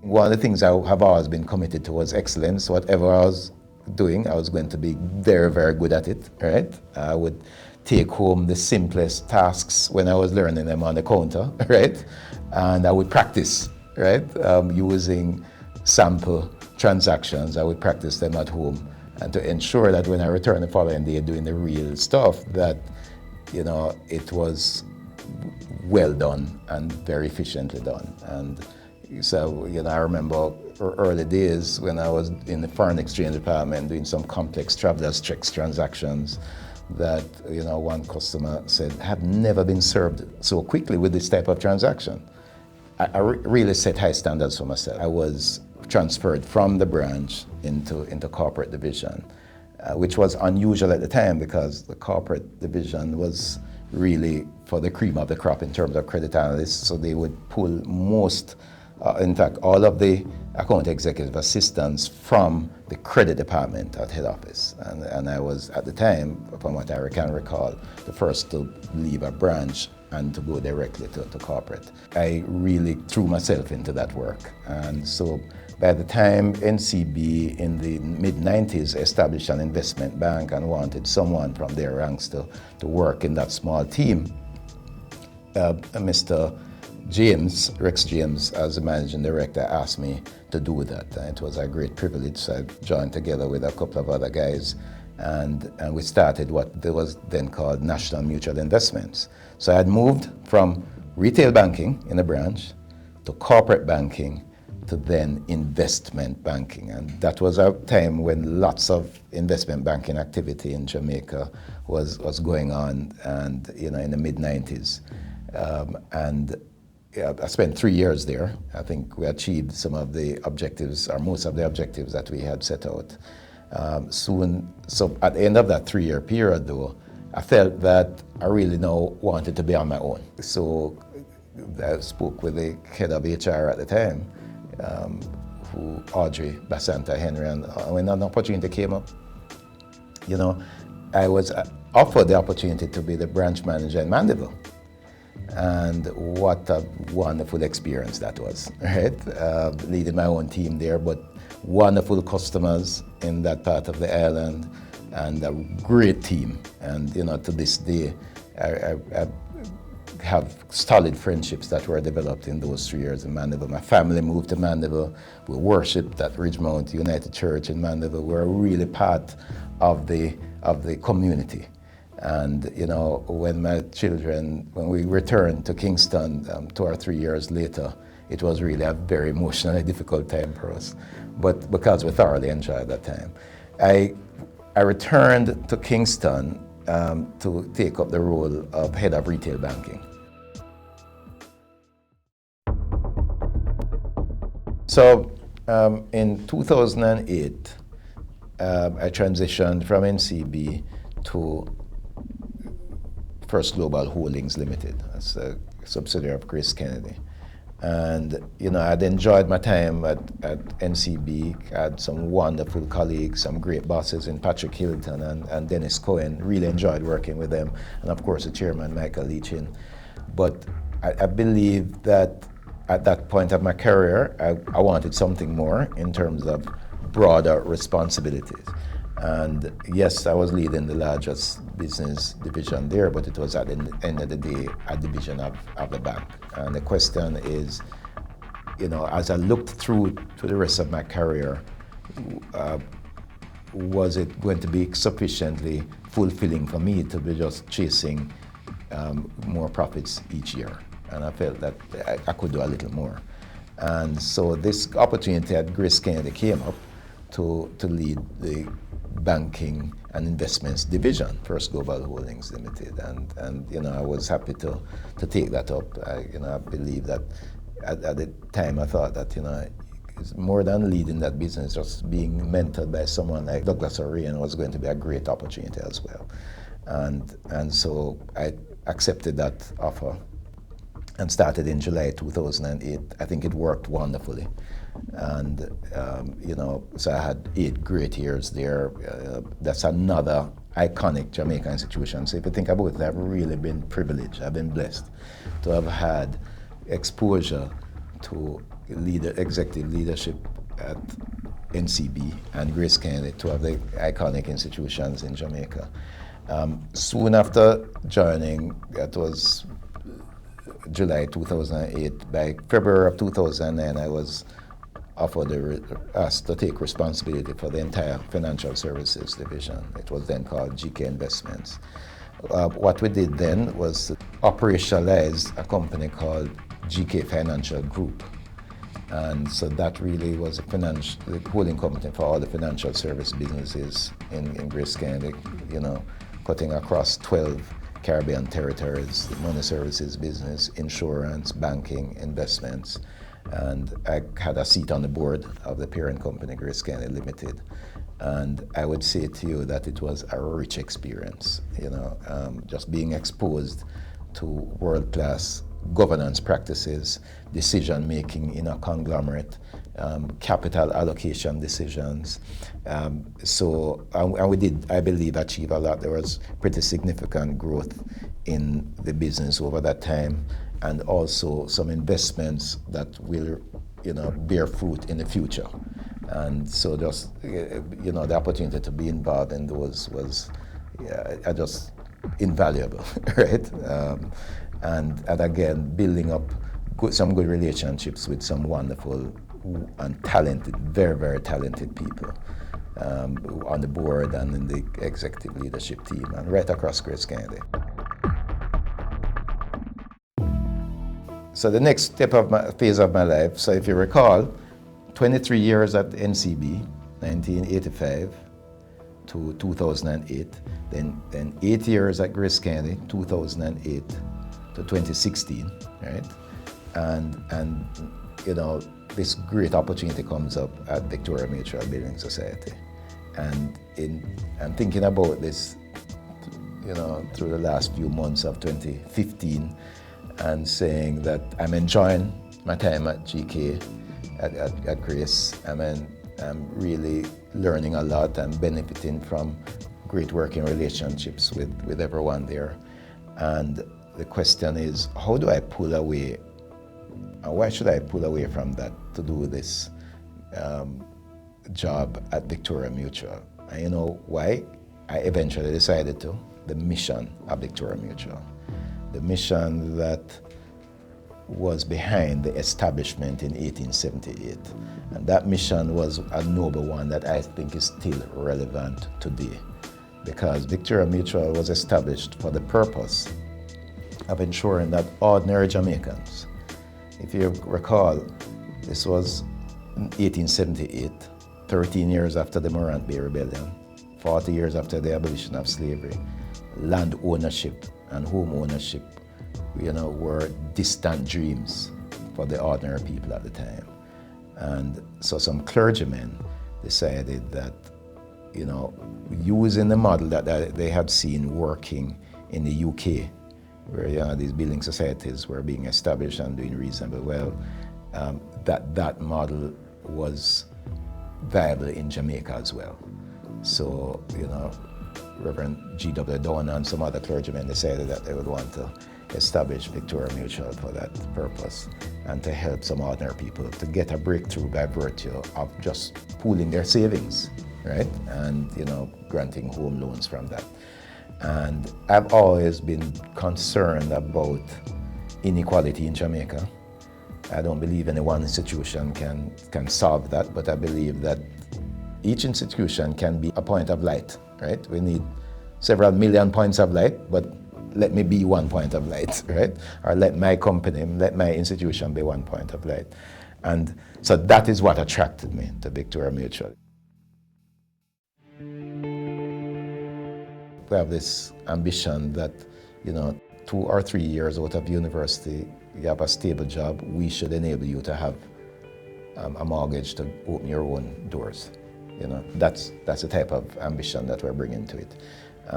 One of the things I have always been committed to was excellence. Whatever I was doing, I was going to be very, very good at it, right? I would take home the simplest tasks when I was learning them on the counter, right? And I would practice, right? Using sample transactions, I would practice them at home, and to ensure that when I returned the following day doing the real stuff, that, it was well done and very efficiently done. And so, I remember early days when I was in the foreign exchange department doing some complex traveler's checks transactions that, one customer said, I have never been served so quickly with this type of transaction. I really set high standards for myself. I was transferred from the branch into corporate division, which was unusual at the time because the corporate division was really for the cream of the crop in terms of credit analysts, so they would pull most in fact, all of the account executive assistants from the credit department at head office. And I was, at the time, from what I can recall, the first to leave a branch and to go directly to corporate. I really threw myself into that work. And so by the time NCB in the mid-90s established an investment bank and wanted someone from their ranks to work in that small team, Mr. Rex James, as the managing director, asked me to do that. And it was a great privilege. So I joined together with a couple of other guys, and we started what was then called National Mutual Investments. So I had moved from retail banking in the branch to corporate banking to then investment banking. And that was a time when lots of investment banking activity in Jamaica was going on, and in the mid-90s. I spent 3 years there. I think we achieved some of the objectives, or most of the objectives that we had set out. So at the end of that 3-year period though, I felt that I really now wanted to be on my own. So I spoke with the head of HR at the time, Audrey Basanta Henry, and when an opportunity came up, I was offered the opportunity to be the branch manager in Mandeville. And what a wonderful experience that was, right? Leading my own team there, but wonderful customers in that part of the island, and a great team. And to this day, I have solid friendships that were developed in those 3 years in Mandeville. My family moved to Mandeville. We worshipped at Ridgemount United Church in Mandeville. We're really part of the community. And when we returned to Kingston 2 or 3 years later, it was really a very emotionally difficult time for us, but because we thoroughly enjoyed that time. I returned to Kingston to take up the role of head of retail banking. So in 2008, I transitioned from NCB to First Global Holdings Limited, as a subsidiary of Grace Kennedy. And I'd enjoyed my time at NCB. I had some wonderful colleagues, some great bosses in Patrick Hilton and Dennis Cohen. Really enjoyed working with them, and of course the chairman, Michael Leachin. But I believe that at that point of my career, I wanted something more in terms of broader responsibilities. And yes, I was leading the largest business division there, but it was at the end of the day a division of the bank. And the question is, as I looked through to the rest of my career, was it going to be sufficiently fulfilling for me to be just chasing more profits each year? And I felt that I could do a little more. And so this opportunity at Grace Kennedy came up to lead the banking and investments division, First Global Holdings Limited, and I was happy to take that up. I believe that at the time I thought that it's more than leading that business, just being mentored by someone like Douglas O'Rian was going to be a great opportunity as well, and so I accepted that offer and started in July 2008. I think it worked wonderfully. And, so I had 8 great years there. That's another iconic Jamaican institution. So if you think about it, I've really been privileged. I've been blessed to have had exposure to executive leadership at NCB and Grace Kennedy, two of the iconic institutions in Jamaica. Soon after joining, that was July 2008, by February of 2009, I was asked to take responsibility for the entire financial services division. It was then called GK Investments. What we did then was operationalize a company called GK Financial Group. And so that really was the holding company for all the financial service businesses in Grace Kennedy, cutting across 12 Caribbean territories, the money services business, insurance, banking, investments. And I had a seat on the board of the parent company, Grace Kennedy Limited. And I would say to you that it was a rich experience, just being exposed to world-class governance practices, decision-making in a conglomerate, capital allocation decisions. And we did, I believe, achieve a lot. There was pretty significant growth in the business over that time, and also some investments that will, bear fruit in the future. And so just, the opportunity to be involved in those was just invaluable, right? And again, building up some good relationships with some wonderful and talented, very, very talented people on the board and in the executive leadership team and right across Grace Kennedy. So the next phase of my life, so if you recall, 23 years at NCB, 1985 to 2008. Then 8 years at Grace Candy, 2008 to 2016, right? And you know, this great opportunity comes up at Victoria Mutual Building Society. And I'm thinking about this, you know, through the last few months of 2015 and saying that I'm enjoying my time at GK, at Grace. I mean, I'm really learning a lot and benefiting from great working relationships with everyone there. And the question is, how do I pull away, and why should I pull away from that to do this job at Victoria Mutual? And you know why I eventually decided to? The mission of Victoria Mutual. The mission that was behind the establishment in 1878. And that mission was a noble one that I think is still relevant today, because Victoria Mutual was established for the purpose of ensuring that ordinary Jamaicans, if you recall, this was 1878, 13 years after the Morant Bay Rebellion, 40 years after the abolition of slavery. Land ownership and home ownership, you know, were distant dreams for the ordinary people at the time. And so some clergymen decided that, you know, using the model that they had seen working in the UK, where, you know, these building societies were being established and doing reasonably well, that model was viable in Jamaica as well. So, you know, Reverend G.W. Dowan and some other clergymen decided that they would want to establish Victoria Mutual for that purpose and to help some ordinary people to get a breakthrough by virtue of just pooling their savings, right? And, you know, granting home loans from that. And I've always been concerned about inequality in Jamaica. I don't believe any one institution can solve that, but I believe that each institution can be a point of light, right? We need several million points of light, but let me be one point of light, right? Or let my company, let my institution be one point of light. And so that is what attracted me to Victoria Mutual. We have this ambition that, you know, 2 or 3 years out of university, you have a stable job, we should enable you to have a mortgage to open your own doors. You know, that's the type of ambition that we're bringing to it.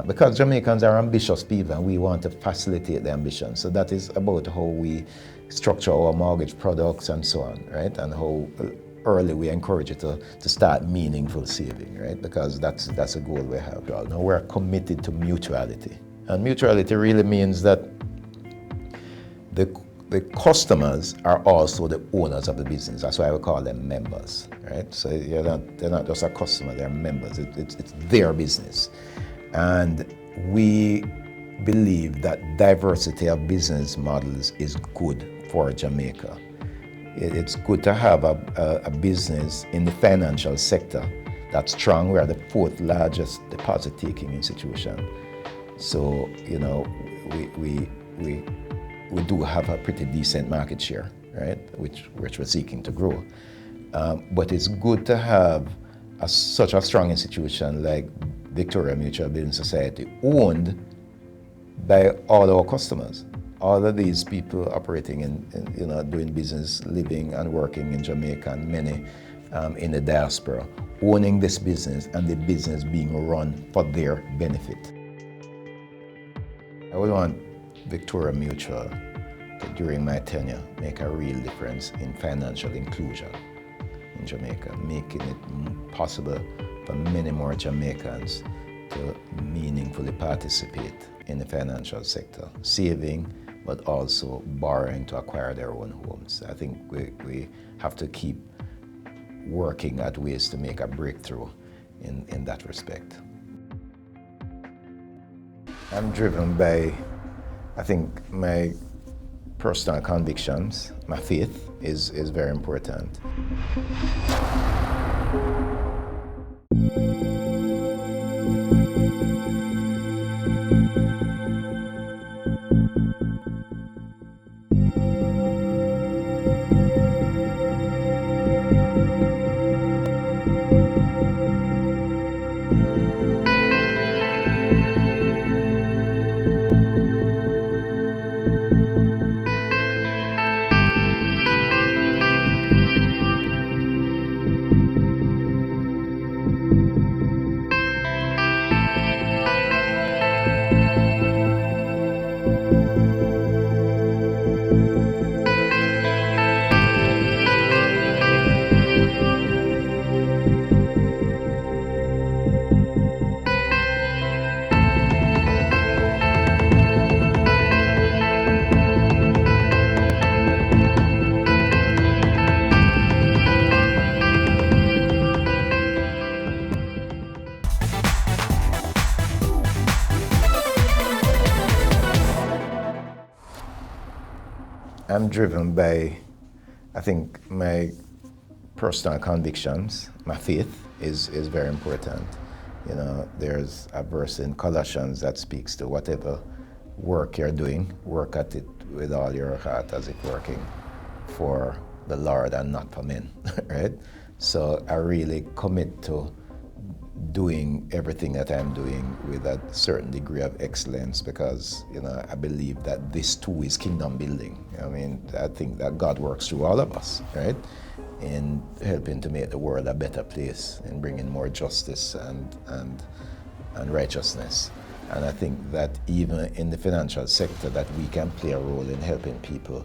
Because Jamaicans are ambitious people and we want to facilitate the ambition. So that is about how we structure our mortgage products and so on, right? And how early we encourage you to start meaningful saving, right? Because that's a goal we have. Now we're committed to mutuality. And mutuality really means that the customers are also the owners of the business. That's why we call them members, right? So they're not just a customer, they're members. It's their business. And we believe that diversity of business models is good for Jamaica. It's good to have a business in the financial sector that's strong. We are the 4th largest deposit-taking institution. So, you know, we do have a pretty decent market share, right, which we're seeking to grow. But it's good to have such a strong institution like Victoria Mutual Building Society, owned by all our customers. All of these people operating in you know, doing business, living and working in Jamaica, and many in the diaspora, owning this business and the business being run for their benefit. I would want Victoria Mutual to, during my tenure, make a real difference in financial inclusion in Jamaica, making it possible for many more Jamaicans to meaningfully participate in the financial sector, saving, but also borrowing to acquire their own homes. I think we have to keep working at ways to make a breakthrough in that respect. I'm driven by, I think, my personal convictions. My faith is very important. I'm driven by, I think, my personal convictions. My faith is very important. You know, there's a verse in Colossians that speaks to whatever work you're doing, work at it with all your heart as if working for the Lord and not for men, right? So I really commit to doing everything that I'm doing with a certain degree of excellence because, you know, I believe that this too is kingdom building. I mean, I think that God works through all of us, right? In helping to make the world a better place and bringing more justice and righteousness. And I think that even in the financial sector that we can play a role in helping people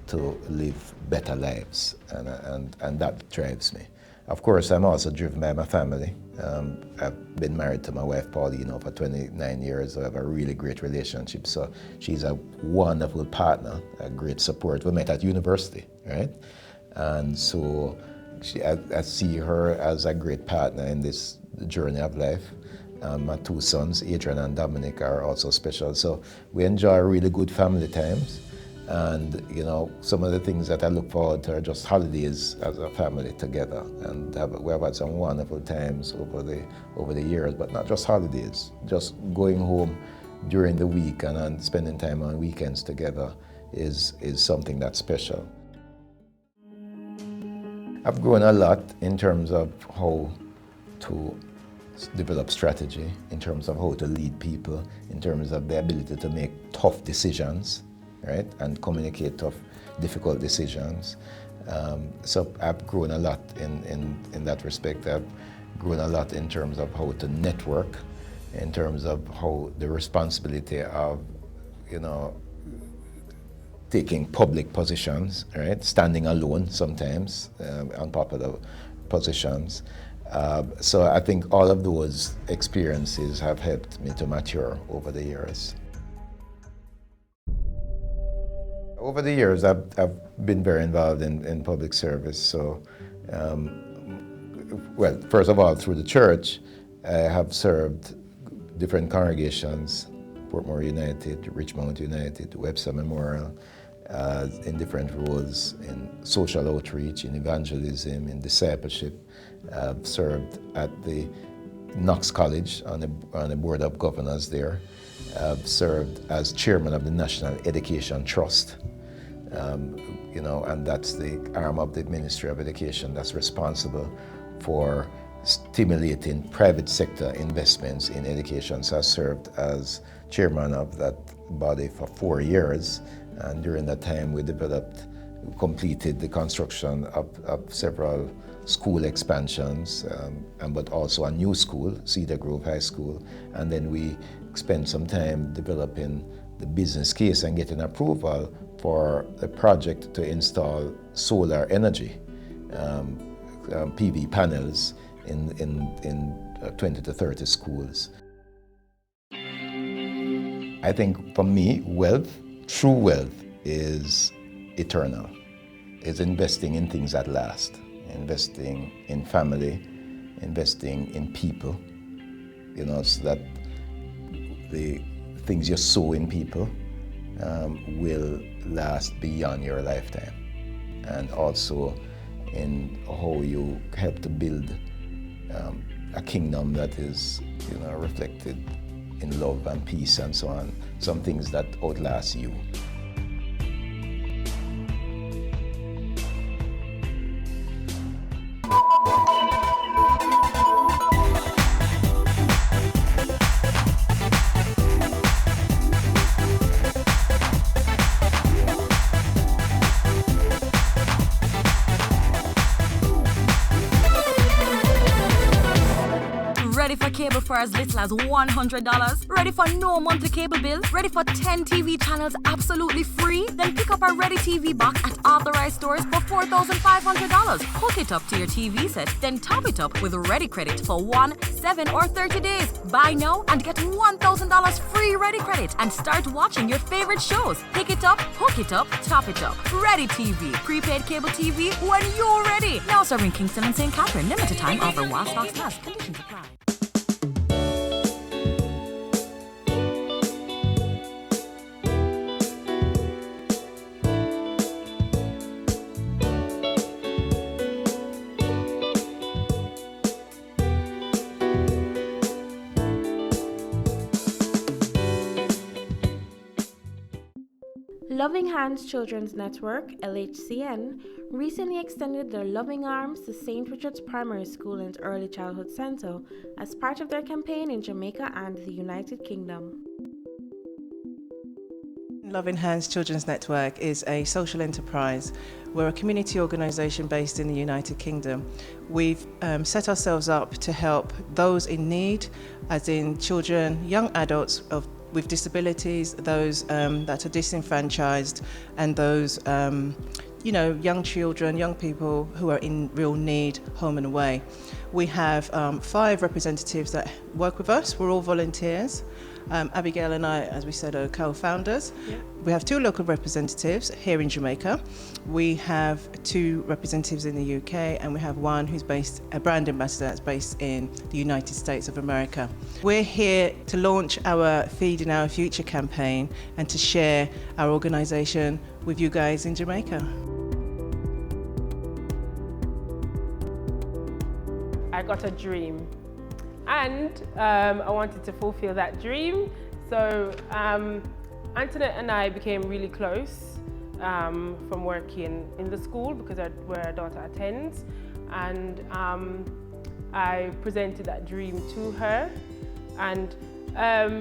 to live better lives, and that drives me. Of course, I'm also driven by my family. I've been married to my wife, Pauline, for 29 years. I have a really great relationship. So she's a wonderful partner, a great support. We met at university, right? And so I see her as a great partner in this journey of life. My two sons, Adrian and Dominic, are also special. So we enjoy really good family times. And, you know, some of the things that I look forward to are just holidays as a family together. And we have had some wonderful times over the years, but not just holidays. Just going home during the week and spending time on weekends together is something that's special. I've grown a lot in terms of how to develop strategy, in terms of how to lead people, in terms of the ability to make tough decisions, right, and communicate tough, difficult decisions. So I've grown a lot in that respect. I've grown a lot in terms of how to network, in terms of how the responsibility of, you know, taking public positions, right, standing alone sometimes, unpopular positions. So I think all of those experiences have helped me to mature over the years. Over the years, I've been very involved in public service. So, well, first of all, through the church, I have served different congregations, Portmore United, Richmond United, Webster Memorial, in different roles in social outreach, in evangelism, in discipleship. I've served at the Knox College on the board of governors there. I've served as chairman of the National Education Trust, you know, and that's the arm of the Ministry of Education that's responsible for stimulating private sector investments in education. So I served as chairman of that body for 4 years, and during that time we completed the construction of several school expansions, but also a new school, Cedar Grove High School, and then we spent some time developing the business case and getting approval for a project to install solar energy, PV panels in 20 to 30 schools. I think for me, wealth, true wealth, is eternal. It's investing in things that last, investing in family, investing in people, you know, so that the things you sow in people will last beyond your lifetime, and also in how you help to build a kingdom that is, you know, reflected in love and peace and so on, some things that outlast you. as little as $100? Ready for no monthly cable bill? Ready for 10 TV channels absolutely free? Then pick up our Ready TV box at authorized stores for $4,500. Hook it up to your TV set, then top it up with Ready Credit for 1, 7, or 30 days. Buy now and get $1,000 free Ready Credit and start watching your favorite shows. Pick it up, hook it up, top it up. Ready TV. Prepaid cable TV when you're ready. Now serving Kingston and St. Catherine. Limited time offer while stocks last. Conditions apply. Loving Hands Children's Network, LHCN, recently extended their loving arms to St. Richard's Primary School and Early Childhood Center as part of their campaign in Jamaica and the United Kingdom. Loving Hands Children's Network is a social enterprise. We're a community organisation based in the United Kingdom. We've set ourselves up to help those in need, as in children, young adults with disabilities, those that are disenfranchised, and those young children, young people who are in real need, home and away. We have 5 representatives that work with us. We're all volunteers. Abigail and I, as we said, are co-founders. Yeah. We have 2 local representatives here in Jamaica. We have 2 representatives in the UK, and we have one who's a brand ambassador that's based in the United States of America. We're here to launch our Feeding Our Future campaign and to share our organisation with you guys in Jamaica. I got a dream. And I wanted to fulfill that dream. So Antoinette and I became really close from working in the school because where our daughter attends. And I presented that dream to her. And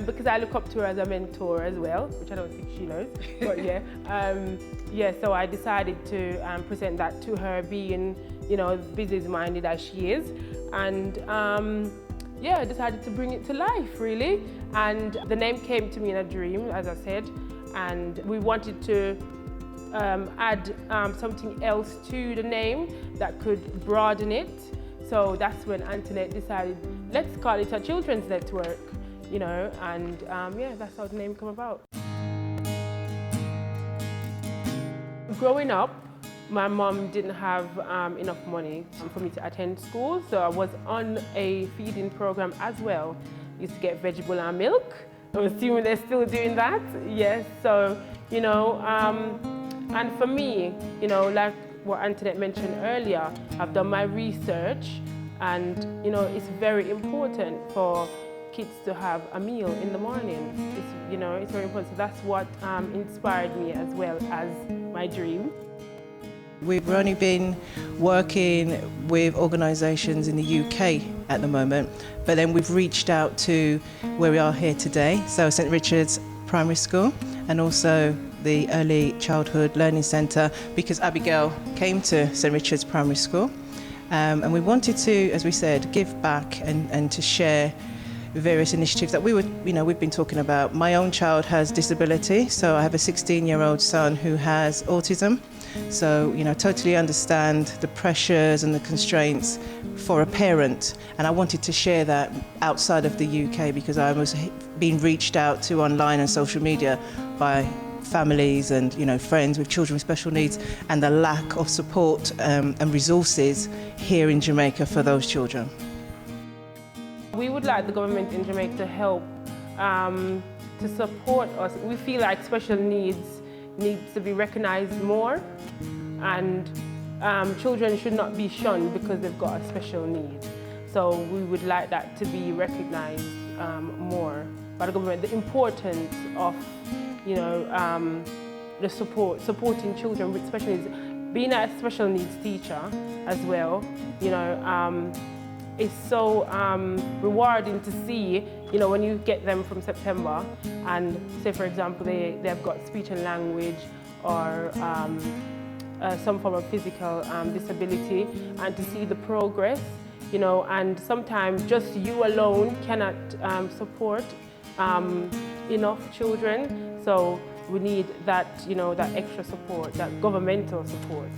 because I look up to her as a mentor as well, which I don't think she knows, but yeah. So I decided to present that to her, being, business-minded as she is. And I decided to bring it to life, really. And the name came to me in a dream, as I said, and we wanted to add something else to the name that could broaden it. So that's when Antoinette decided, let's call it a children's network, and that's how the name came about. Growing up, my mom didn't have enough money for me to attend school, so I was on a feeding program as well. Used to get vegetable and milk. I'm assuming they're still doing that. Yes, so, and for me, like what Antoinette mentioned earlier, I've done my research, and, it's very important for kids to have a meal in the morning. It's very important. So that's what inspired me as well as my dream. We've only been working with organisations in the UK at the moment, but then we've reached out to where we are here today, so St. Richard's Primary School and also the Early Childhood Learning Centre, because Abigail came to St. Richard's Primary School, and we wanted to, as we said, give back and to share various initiatives that we've been talking about. My own child has disability, so I have a 16-year-old son who has autism. So, totally understand the pressures and the constraints for a parent. And I wanted to share that outside of the UK because I was being reached out to online and social media by families and, friends with children with special needs, and the lack of support and resources here in Jamaica for those children. We would like the government in Jamaica to help to support us. We feel like special needs to be recognised more, and children should not be shunned because they've got a special need. So we would like that to be recognised more by the government. The importance of, the supporting children with special needs, being a special needs teacher as well, it's so rewarding to see, when you get them from September and say, for example, they've got speech and language or some form of physical disability, and to see the progress and sometimes just you alone cannot support enough children. So we need that, that extra support, that governmental support.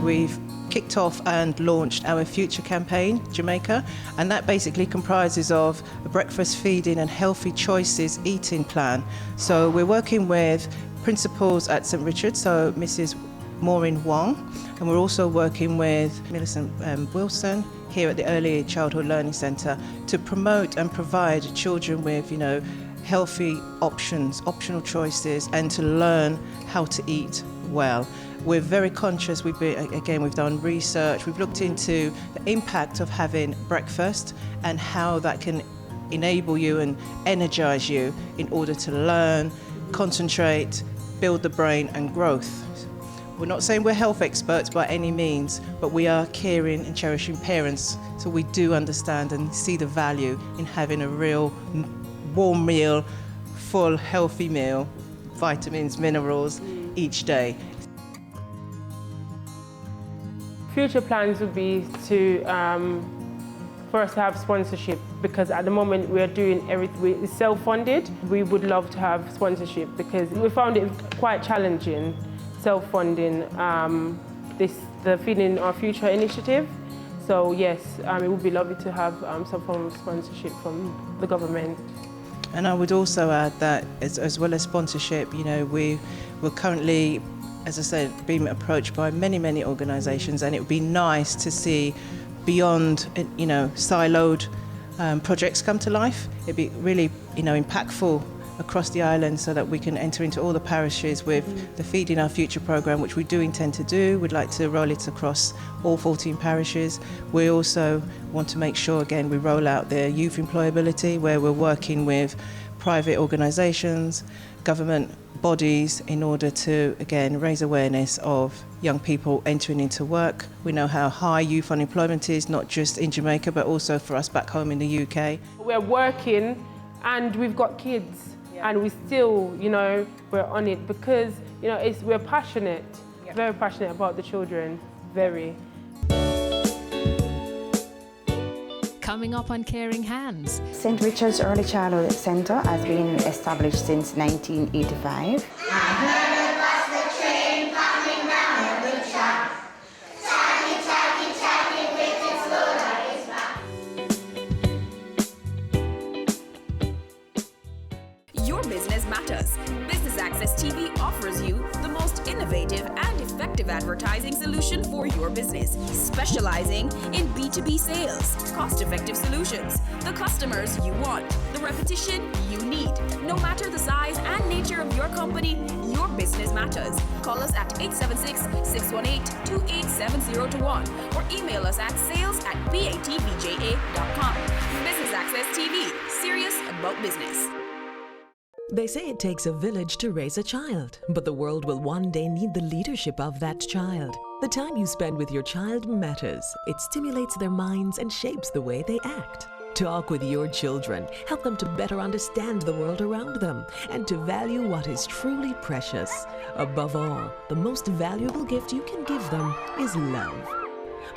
We've kicked off and launched our Future campaign, Jamaica, and that basically comprises of a breakfast feeding and healthy choices eating plan. So we're working with principals at St. Richard's, so Mrs. Maureen Wong, and we're also working with Millicent Wilson here at the Early Childhood Learning Centre to promote and provide children with, healthy options, optional choices, and to learn how to eat well. We're very conscious, we've done research, we've looked into the impact of having breakfast and how that can enable you and energize you in order to learn, concentrate, build the brain and growth. We're not saying we're health experts by any means, but we are caring and cherishing parents, so we do understand and see the value in having a real warm meal, full healthy meal, vitamins, minerals each day. Future plans would be to for us to have sponsorship, because at the moment we are doing everything, it's self-funded. We would love to have sponsorship because we found it quite challenging, self-funding the Feeding Our Future initiative. So yes, it would be lovely to have some form of sponsorship from the government. And I would also add that as well as sponsorship, we're currently, as I said, being approached by many organisations, and it would be nice to see beyond, siloed projects come to life. It'd be really, impactful across the island so that we can enter into all the parishes with the Feeding Our Future programme, which we do intend to do. We'd like to roll it across all 14 parishes. We also want to make sure, again, we roll out the youth employability, where we're working with private organisations, government bodies, in order to, again, raise awareness of young people entering into work. We know how high youth unemployment is, not just in Jamaica, but also for us back home in the UK. We're working and we've got kids. And we still, we're on it because, we're passionate, very passionate about the children, very. Coming up on Caring Hands. St. Richard's Early Childhood Centre has been established since 1985. Business Access TV offers you the most innovative and effective advertising solution for your business, specializing in B2B sales, cost-effective solutions, the customers you want, the repetition you need. No matter the size and nature of your company, your business matters. Call us at 876-618-2870 or email us at sales@batvja.com. Business Access TV, serious about business. They say it takes a village to raise a child, but the world will one day need the leadership of that child. The time you spend with your child matters. It stimulates their minds and shapes the way they act. Talk with your children. Help them to better understand the world around them and to value what is truly precious. Above all, the most valuable gift you can give them is love.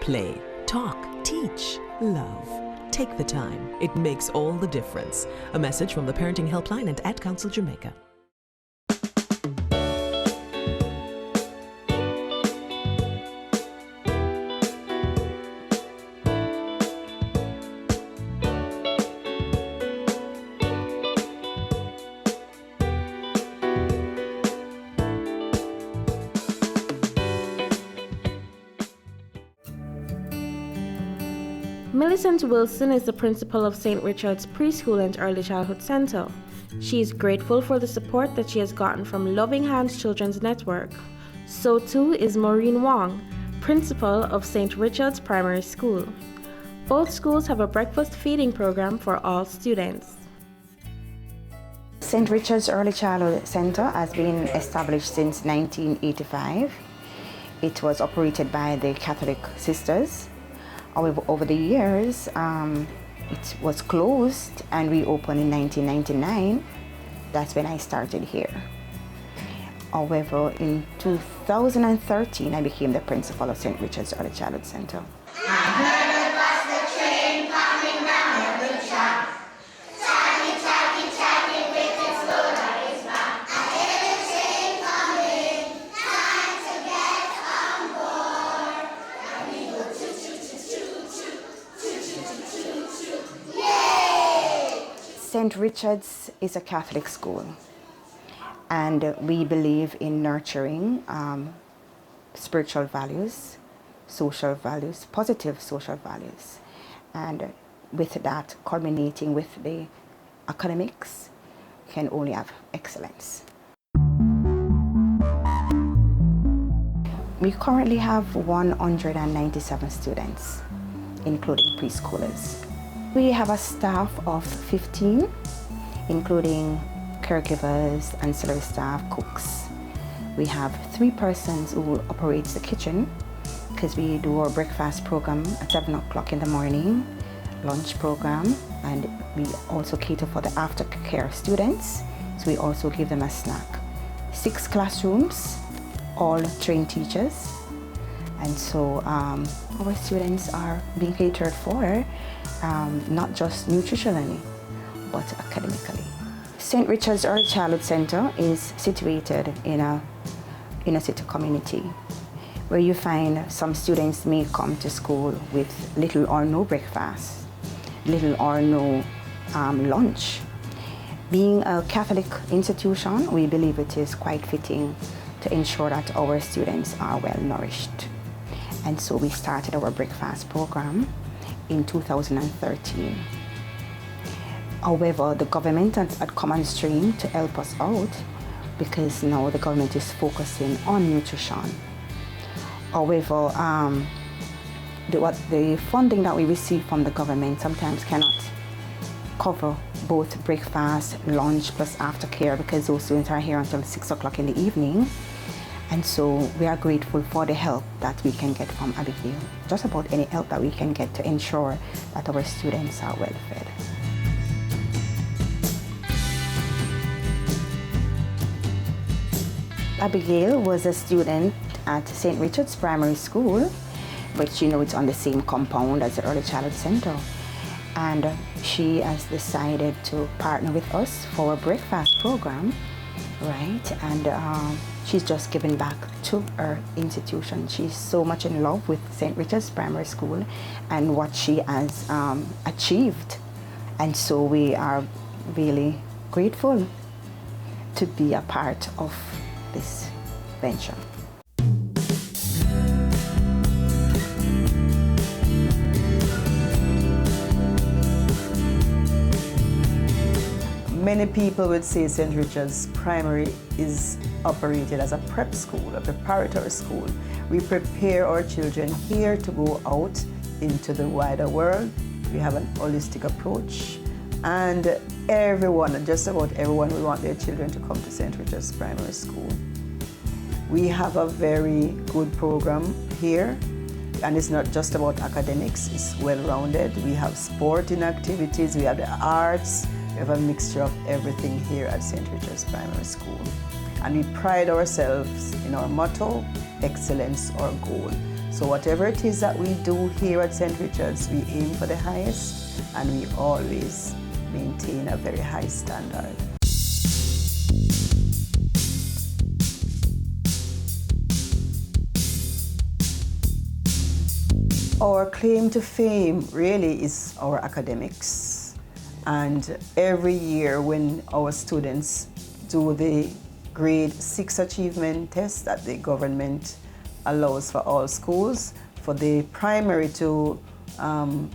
Play, talk, teach, love. Take the time. It makes all the difference. A message from the Parenting Helpline and Ad Council Jamaica. Millicent Wilson is the principal of St. Richard's Preschool and Early Childhood Centre. She is grateful for the support that she has gotten from Loving Hands Children's Network. So too is Maureen Wong, principal of St. Richard's Primary School. Both schools have a breakfast feeding program for all students. St. Richard's Early Childhood Centre has been established since 1985. It was operated by the Catholic Sisters. However, over the years, it was closed and reopened in 1999. That's when I started here. However, in 2013, I became the principal of St. Richard's Early Childhood Center. St. Richard's is a Catholic school, and we believe in nurturing spiritual values, social values, positive social values, and with that culminating with the academics can only have excellence. We currently have 197 students, including preschoolers. We have a staff of 15, including caregivers, ancillary staff, cooks. We have 3 persons who operates the kitchen, because we do our breakfast program at 7 o'clock in the morning, lunch program, and we also cater for the aftercare students, so we also give them a snack. 6 classrooms, all trained teachers, and so our students are being catered for, not just nutritionally, but academically. St. Richard's Early Childhood Center is situated in a inner city community where you find some students may come to school with little or no breakfast, little or no lunch. Being a Catholic institution, we believe it is quite fitting to ensure that our students are well nourished. And so we started our breakfast program in 2013. However, the government had come on stream to help us out because now the government is focusing on nutrition. However, the funding that we receive from the government sometimes cannot cover both breakfast, lunch, plus aftercare because those students are here until 6 o'clock in the evening. And so we are grateful for the help that we can get from Abigail, just about any help that we can get to ensure that our students are well fed. Abigail was a student at St. Richard's Primary School, which it's on the same compound as the Early Childhood Center. And she has decided to partner with us for a breakfast program, right? And she's just given back to her institution. She's so much in love with St. Richard's Primary School and what she has achieved. And so we are really grateful to be a part of this venture. Many people would say St. Richard's Primary is operated as a prep school, a preparatory school. We prepare our children here to go out into the wider world. We have an holistic approach, and everyone, just about everyone, we want their children to come to St. Richard's Primary School. We have a very good program here, and it's not just about academics, it's well-rounded. We have sporting activities, we have the arts, we have a mixture of everything here at St. Richard's Primary School. And we pride ourselves in our motto, excellence or goal. So whatever it is that we do here at St. Richard's, we aim for the highest, and we always maintain a very high standard. Our claim to fame really is our academics. And every year when our students do the grade 6 achievement test that the government allows for all schools, for the primary to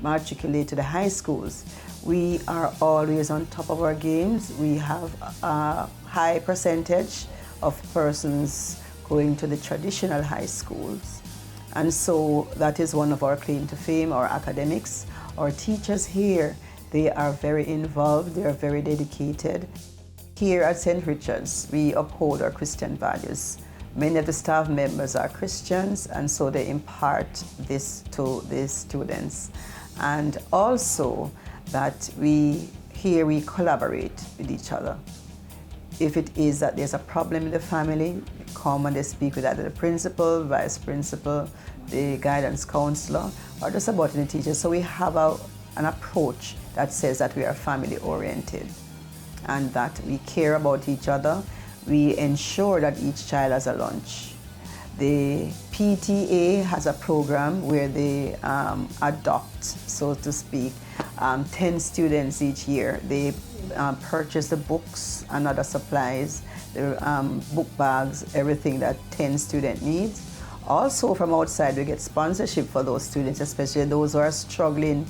matriculate to the high schools, we are always on top of our games. We have a high percentage of persons going to the traditional high schools. And so that is one of our claim to fame, our academics. Our teachers here, they are very involved, they are very dedicated. Here at St. Richard's, we uphold our Christian values. Many of the staff members are Christians, and so they impart this to the students. And also that we collaborate with each other. if it is that there's a problem in the family, they come and they speak with either the principal, vice principal, the guidance counselor, or just about the teacher. So we have an approach that says that we are family oriented and that we care about each other. We ensure that each child has a lunch. The PTA has a program where they adopt, so to speak, 10 students each year. They purchase the books and other supplies, the book bags, everything that 10 student needs. Also from outside, we get sponsorship for those students, especially those who are struggling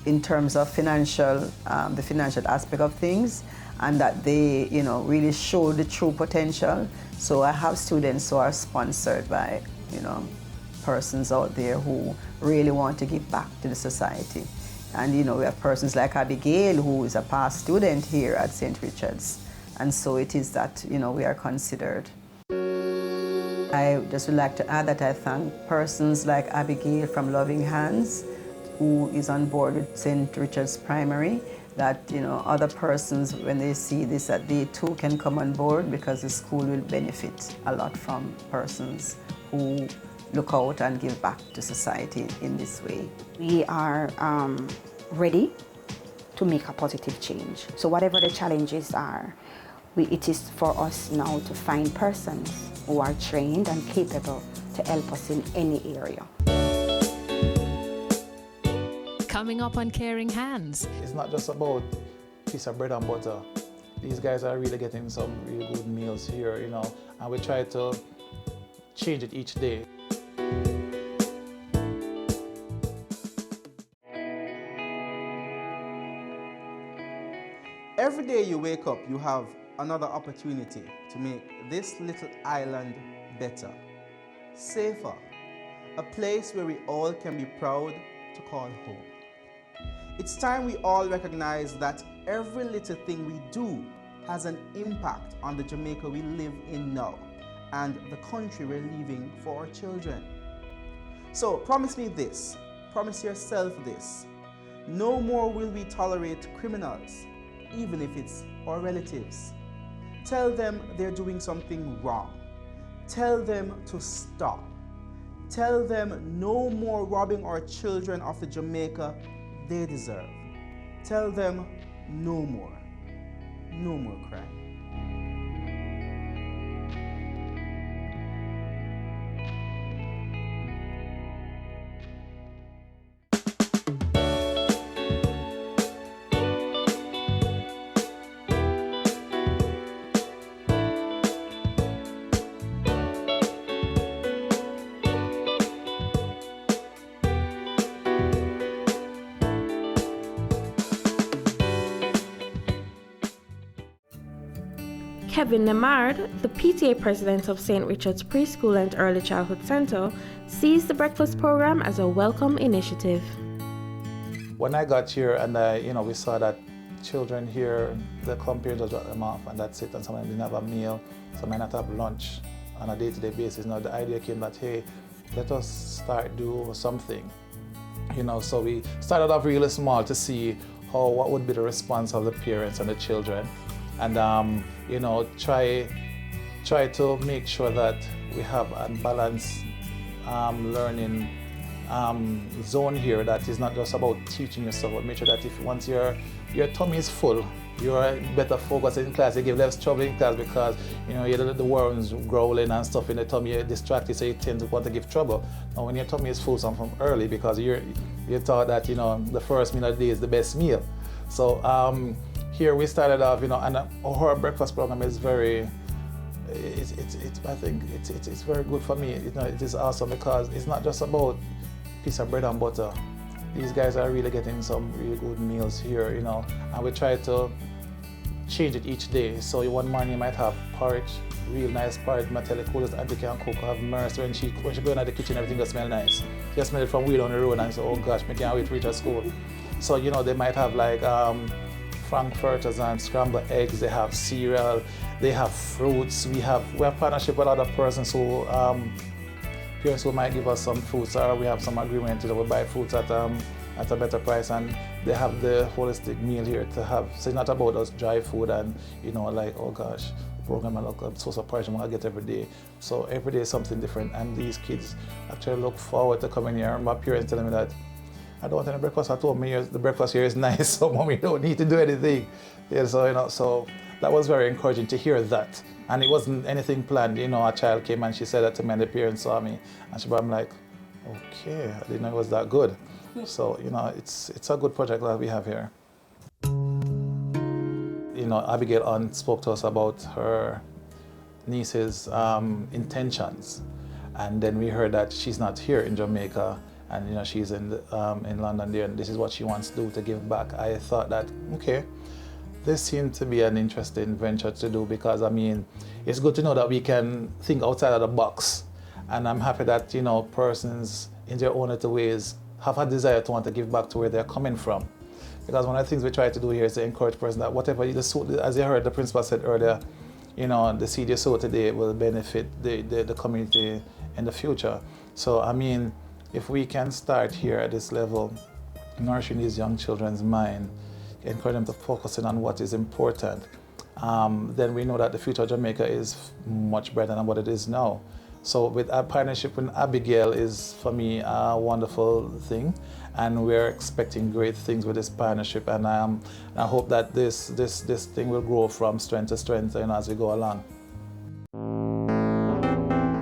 in terms of the financial aspect of things, and that they, really show the true potential. So I have students who are sponsored by, persons out there who really want to give back to the society. And, we have persons like Abigail, who is a past student here at St. Richard's. And so it is that, we are considered. I just would like to add that I thank persons like Abigail from Loving Hands, who is on board with St. Richard's Primary, that other persons, when they see this, that they too can come on board, because the school will benefit a lot from persons who look out and give back to society in this way. We are ready to make a positive change. So whatever the challenges are, it is for us now to find persons who are trained and capable to help us in any area. Coming up on Caring Hands. It's not just about a piece of bread and butter. These guys are really getting some really good meals here, and we try to change it each day. Every day you wake up, you have another opportunity to make this little island better, safer, a place where we all can be proud to call home. It's time we all recognize that every little thing we do has an impact on the Jamaica we live in now and the country we're leaving for our children. So promise me this, promise yourself this: no more will we tolerate criminals, even if it's our relatives. Tell them they're doing something wrong. Tell them to stop. Tell them no more robbing our children of the Jamaica they deserve. Tell them no more crime. Kevin Nemard, the PTA president of St. Richard's Preschool and Early Childhood Center, sees the breakfast program as a welcome initiative. When I got here and we saw that children here, the parents just drop them off and that's it, and some of them didn't have a meal, some might not have lunch on a day-to-day basis. Now the idea came that, hey, let us start do something. So we started off really small to see what would be the response of the parents and the children. And try to make sure that we have a balanced learning zone here, that is not just about teaching yourself, but make sure that if once your tummy is full, you're better focused in class. You give less trouble in class because you hear the worms growling and stuff in the tummy, you're distracted, so you tend to want to give trouble. Now when your tummy is full, from early, because you're taught that the first meal of the day is the best meal. So here we started off, and our breakfast program is very, I think it's very good for me. It is awesome because it's not just about a piece of bread and butter. These guys are really getting some really good meals here, and we try to change it each day. So one morning you might have porridge, real nice porridge. I tell the coolest auntie can cook, have Mercy when she go into the kitchen, everything just smell nice. Just smell it from way down the road and say, oh gosh, I can't wait to reach at school. So they might have like frankfurters and scrambled eggs, they have cereal, they have fruits. We have partnership with other persons who, parents who might give us some fruits, or we have some agreement that we buy fruits at at a better price, and they have the holistic meal here to have. So it's not about us dry food and, you know, like, oh gosh, program and look, so surprised I'm gonna get every day. So every day is something different, and these kids actually look forward to coming here. My parents telling me that I don't want any breakfast at home. The breakfast here is nice, so mommy don't need to do anything. Yeah, so, you know, so that was very encouraging to hear that. And it wasn't anything planned. You know, a child came and she said that to me, and the parents saw me, and I'm like, okay, I didn't know it was that good. So, you know, it's a good project that we have here. You know, Abigail spoke to us about her niece's intentions, and then we heard that she's not here in Jamaica, and, you know, she's in London there, and this is what she wants to do to give back. I thought that, okay, this seemed to be an interesting venture to do, because, I mean, it's good to know that we can think outside of the box, and I'm happy that, you know, persons in their own little ways have a desire to want to give back to where they're coming from. Because one of the things we try to do here is to encourage persons that whatever you sow, as you heard the principal said earlier, you know, the seed you sow today will benefit the community in the future. So, I mean, if we can start here at this level, nourishing these young children's mind, encourage them to focus in on what is important, then we know that the future of Jamaica is much better than what it is now. So with our partnership with Abigail is, for me, a wonderful thing, and we're expecting great things with this partnership, and I hope that this thing will grow from strength to strength, you know, as we go along.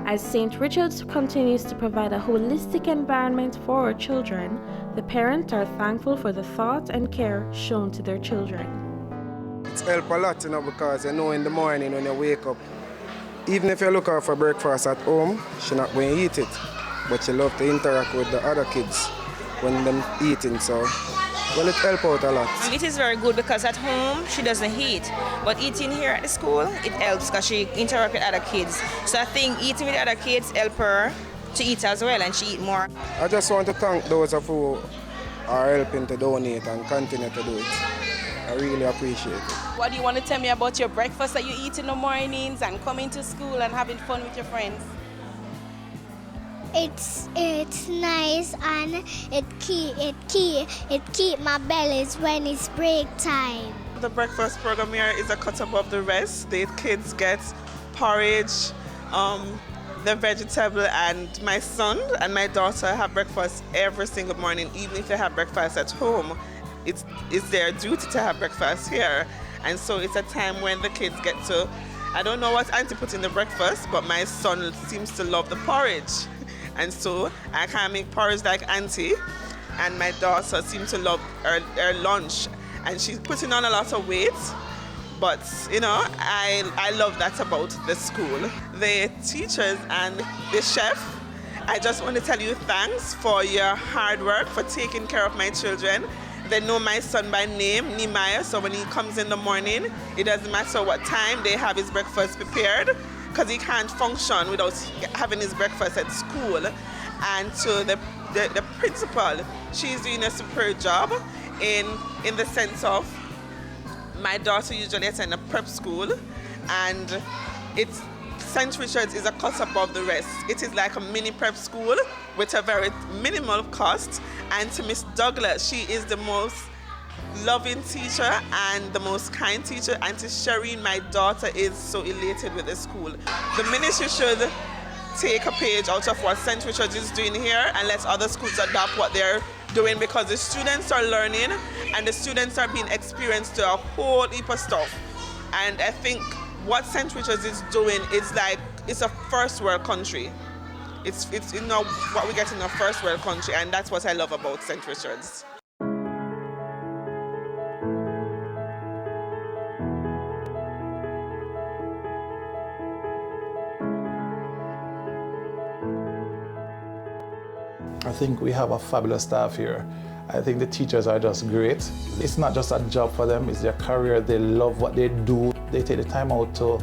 As St. Richard's continues to provide a holistic environment for our children, the parents are thankful for the thought and care shown to their children. It's helped a lot, you know, because you know in the morning when you wake up, even if you look out for breakfast at home, she's not going to eat it, but she loves to interact with the other kids when they're eating, so well, it helps out a lot. It is very good because at home she doesn't eat, but eating here at the school, it helps because she interacts with other kids. So I think eating with other kids help her to eat as well, and she eat more. I just want to thank those of who are helping to donate and continue to do it. I really appreciate it. What do you want to tell me about your breakfast that you eat in the mornings and coming to school and having fun with your friends? It's nice, and it keep my bellies when it's break time. The breakfast program here is a cut above the rest. The kids get porridge, the vegetable, and my son and my daughter have breakfast every single morning, even if they have breakfast at home. It's their duty to have breakfast here. And so it's a time when the kids get to, I don't know what Auntie put in the breakfast, but my son seems to love the porridge. And so I can't make porridge like Auntie, and my daughter seems to love her lunch. And she's putting on a lot of weight, but you know, I love that about the school. The teachers and the chef, I just want to tell you thanks for your hard work, for taking care of my children. They know my son by name, Nehemiah, so when he comes in the morning, it doesn't matter what time they have his breakfast prepared, because he can't function without having his breakfast at school. And to the principal, she's doing a superb job in the sense of my daughter usually attends a prep school, and it's St. Richard's is a cut above the rest. It is like a mini prep school with a very minimal cost. And to Miss Douglas, she is the most loving teacher and the most kind teacher. And to Shireen, my daughter, is so elated with the school. The ministry should take a page out of what St. Richard's is doing here and let other schools adopt what they're doing, because the students are learning and the students are being experienced to a whole heap of stuff. And I think what St. Richard's is doing is like, it's a first world country. It's you know what we get in a first world country, and that's what I love about St. Richard's. I think we have a fabulous staff here. I think the teachers are just great. It's not just a job for them, it's their career. They love what they do. They take the time out to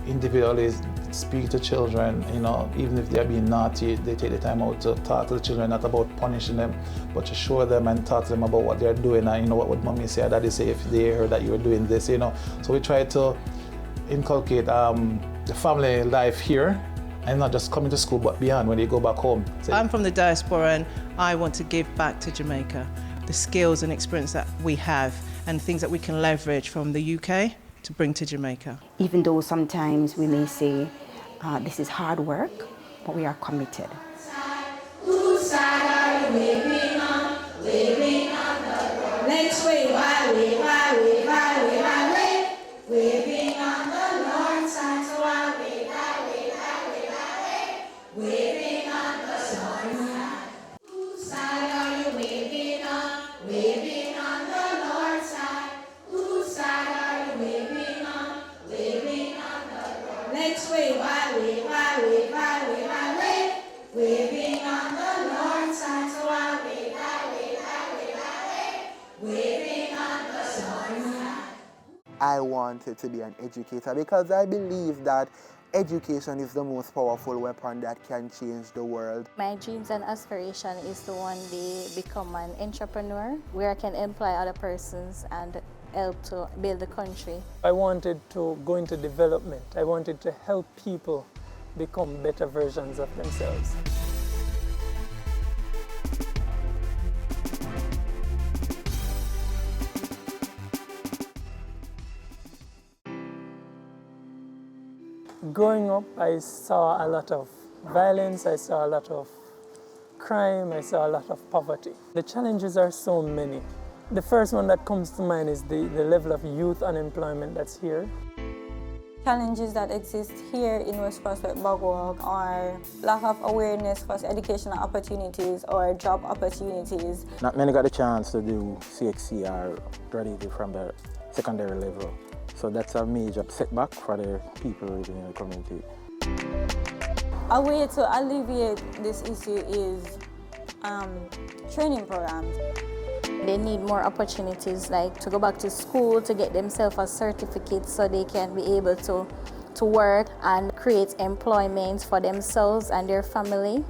individually speak to children, you know, even if they're being naughty, they take the time out to talk to the children, not about punishing them, but to show them and talk to them about what they're doing. And you know what would mommy say or daddy say if they heard that you were doing this, you know. So we try to inculcate the family life here, and not just coming to school, but beyond when they go back home. I'm from the diaspora and I want to give back to Jamaica. the skills and experience that we have and things that we can leverage from the UK to bring to Jamaica. Even though sometimes we may say this is hard work, but we are committed. Whose side are you waving on? Waving on the Let's wave, I wave, I wave, I wave, I wave. Waving on the north side, so I wave, I wave, I wave, I wave. Waving on the south side. Whose side are you waving on? Waving on the north side. Whose side are you waving on? Waving on the north. Let's wave, I wave, I wave, I wave, I wave. Waving on the north side, so I wave, I wave, I wave, I wave. Waving on the south side. I wanted to be an educator because I believe that education is the most powerful weapon that can change the world. My dreams and aspiration is to one day become an entrepreneur where I can employ other persons and help to build the country. I wanted to go into development. I wanted to help people become better versions of themselves. Growing up, I saw a lot of violence, I saw a lot of crime, I saw a lot of poverty. The challenges are so many. The first one that comes to mind is the level of youth unemployment that's here. Challenges that exist here in West Prospect Bogwog are lack of awareness for educational opportunities or job opportunities. Not many got a chance to do CXC or graduate from the secondary level. So that's a major setback for the people living in the community. A way to alleviate this issue is training programs. They need more opportunities, like to go back to school to get themselves a certificate so they can be able to work and create employment for themselves and their family.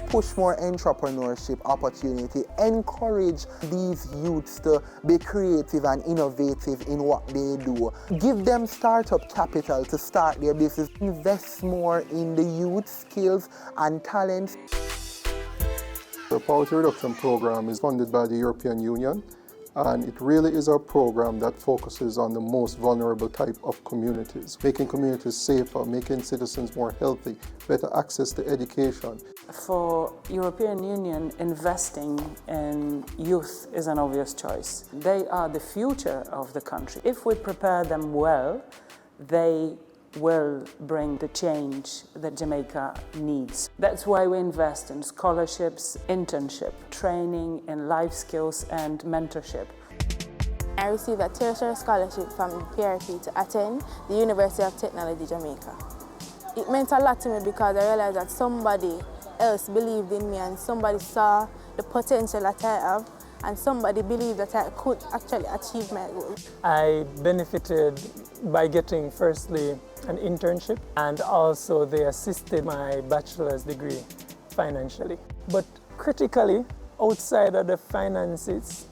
Push more entrepreneurship opportunity, encourage these youths to be creative and innovative in what they do. Give them startup capital to start their business. Invest more in the youth skills and talents. The Poverty Reduction Program is funded by the European Union, and it really is a program that focuses on the most vulnerable type of communities, making communities safer, making citizens more healthy, better access to education. For European Union, investing in youth is an obvious choice. They are the future of the country. If we prepare them well, they will bring the change that Jamaica needs. That's why we invest in scholarships, internship, training in life skills and mentorship. I received a tertiary scholarship from PRP to attend the University of Technology, Jamaica. It meant a lot to me because I realized that somebody else believed in me and somebody saw the potential that I have and somebody believed that I could actually achieve my goal. I benefited by getting firstly an internship, and also they assisted my bachelor's degree financially. But critically, outside of the finances,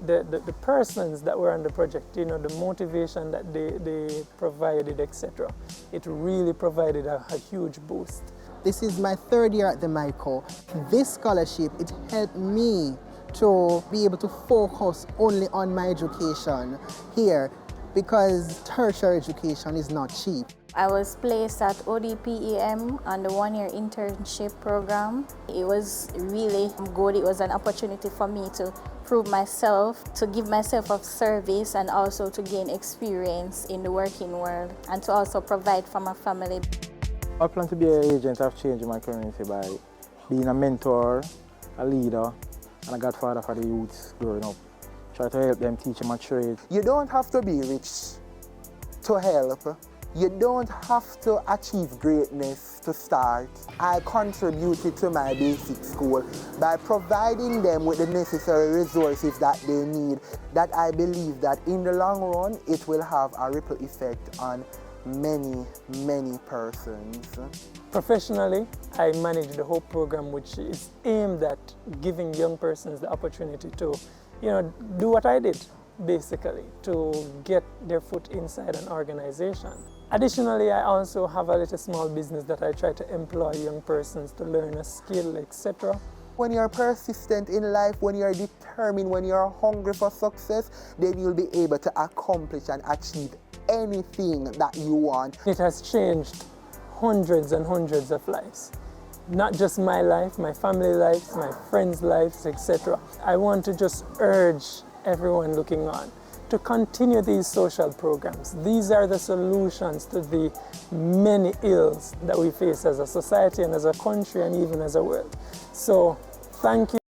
the persons that were on the project, you know, the motivation that they provided, etc., it really provided a huge boost. This is my third year at the MICO. This scholarship, it helped me to be able to focus only on my education here, because tertiary education is not cheap. I was placed at ODPEM on the one-year internship program. It was really good. It was an opportunity for me to prove myself, to give myself a service, and also to gain experience in the working world, and to also provide for my family. I plan to be an agent of change in my community by being a mentor, a leader, and a godfather for the youths growing up. Try to help them teach them a trade. You don't have to be rich to help. You don't have to achieve greatness to start. I contributed to my basic school by providing them with the necessary resources that they need, that I believe that in the long run it will have a ripple effect on many, many persons. Professionally, I manage the whole program, which is aimed at giving young persons the opportunity to, you know, do what I did, basically, to get their foot inside an organization. Additionally, I also have a little small business that I try to employ young persons to learn a skill, etc., When you're persistent in life, when you're determined, when you're hungry for success, then you'll be able to accomplish and achieve anything that you want. It has changed hundreds and hundreds of lives. Not just my life, my family lives, my friends' lives, etc. I want to just urge everyone looking on to continue these social programs. These are the solutions to the many ills that we face as a society and as a country and even as a world. So thank you.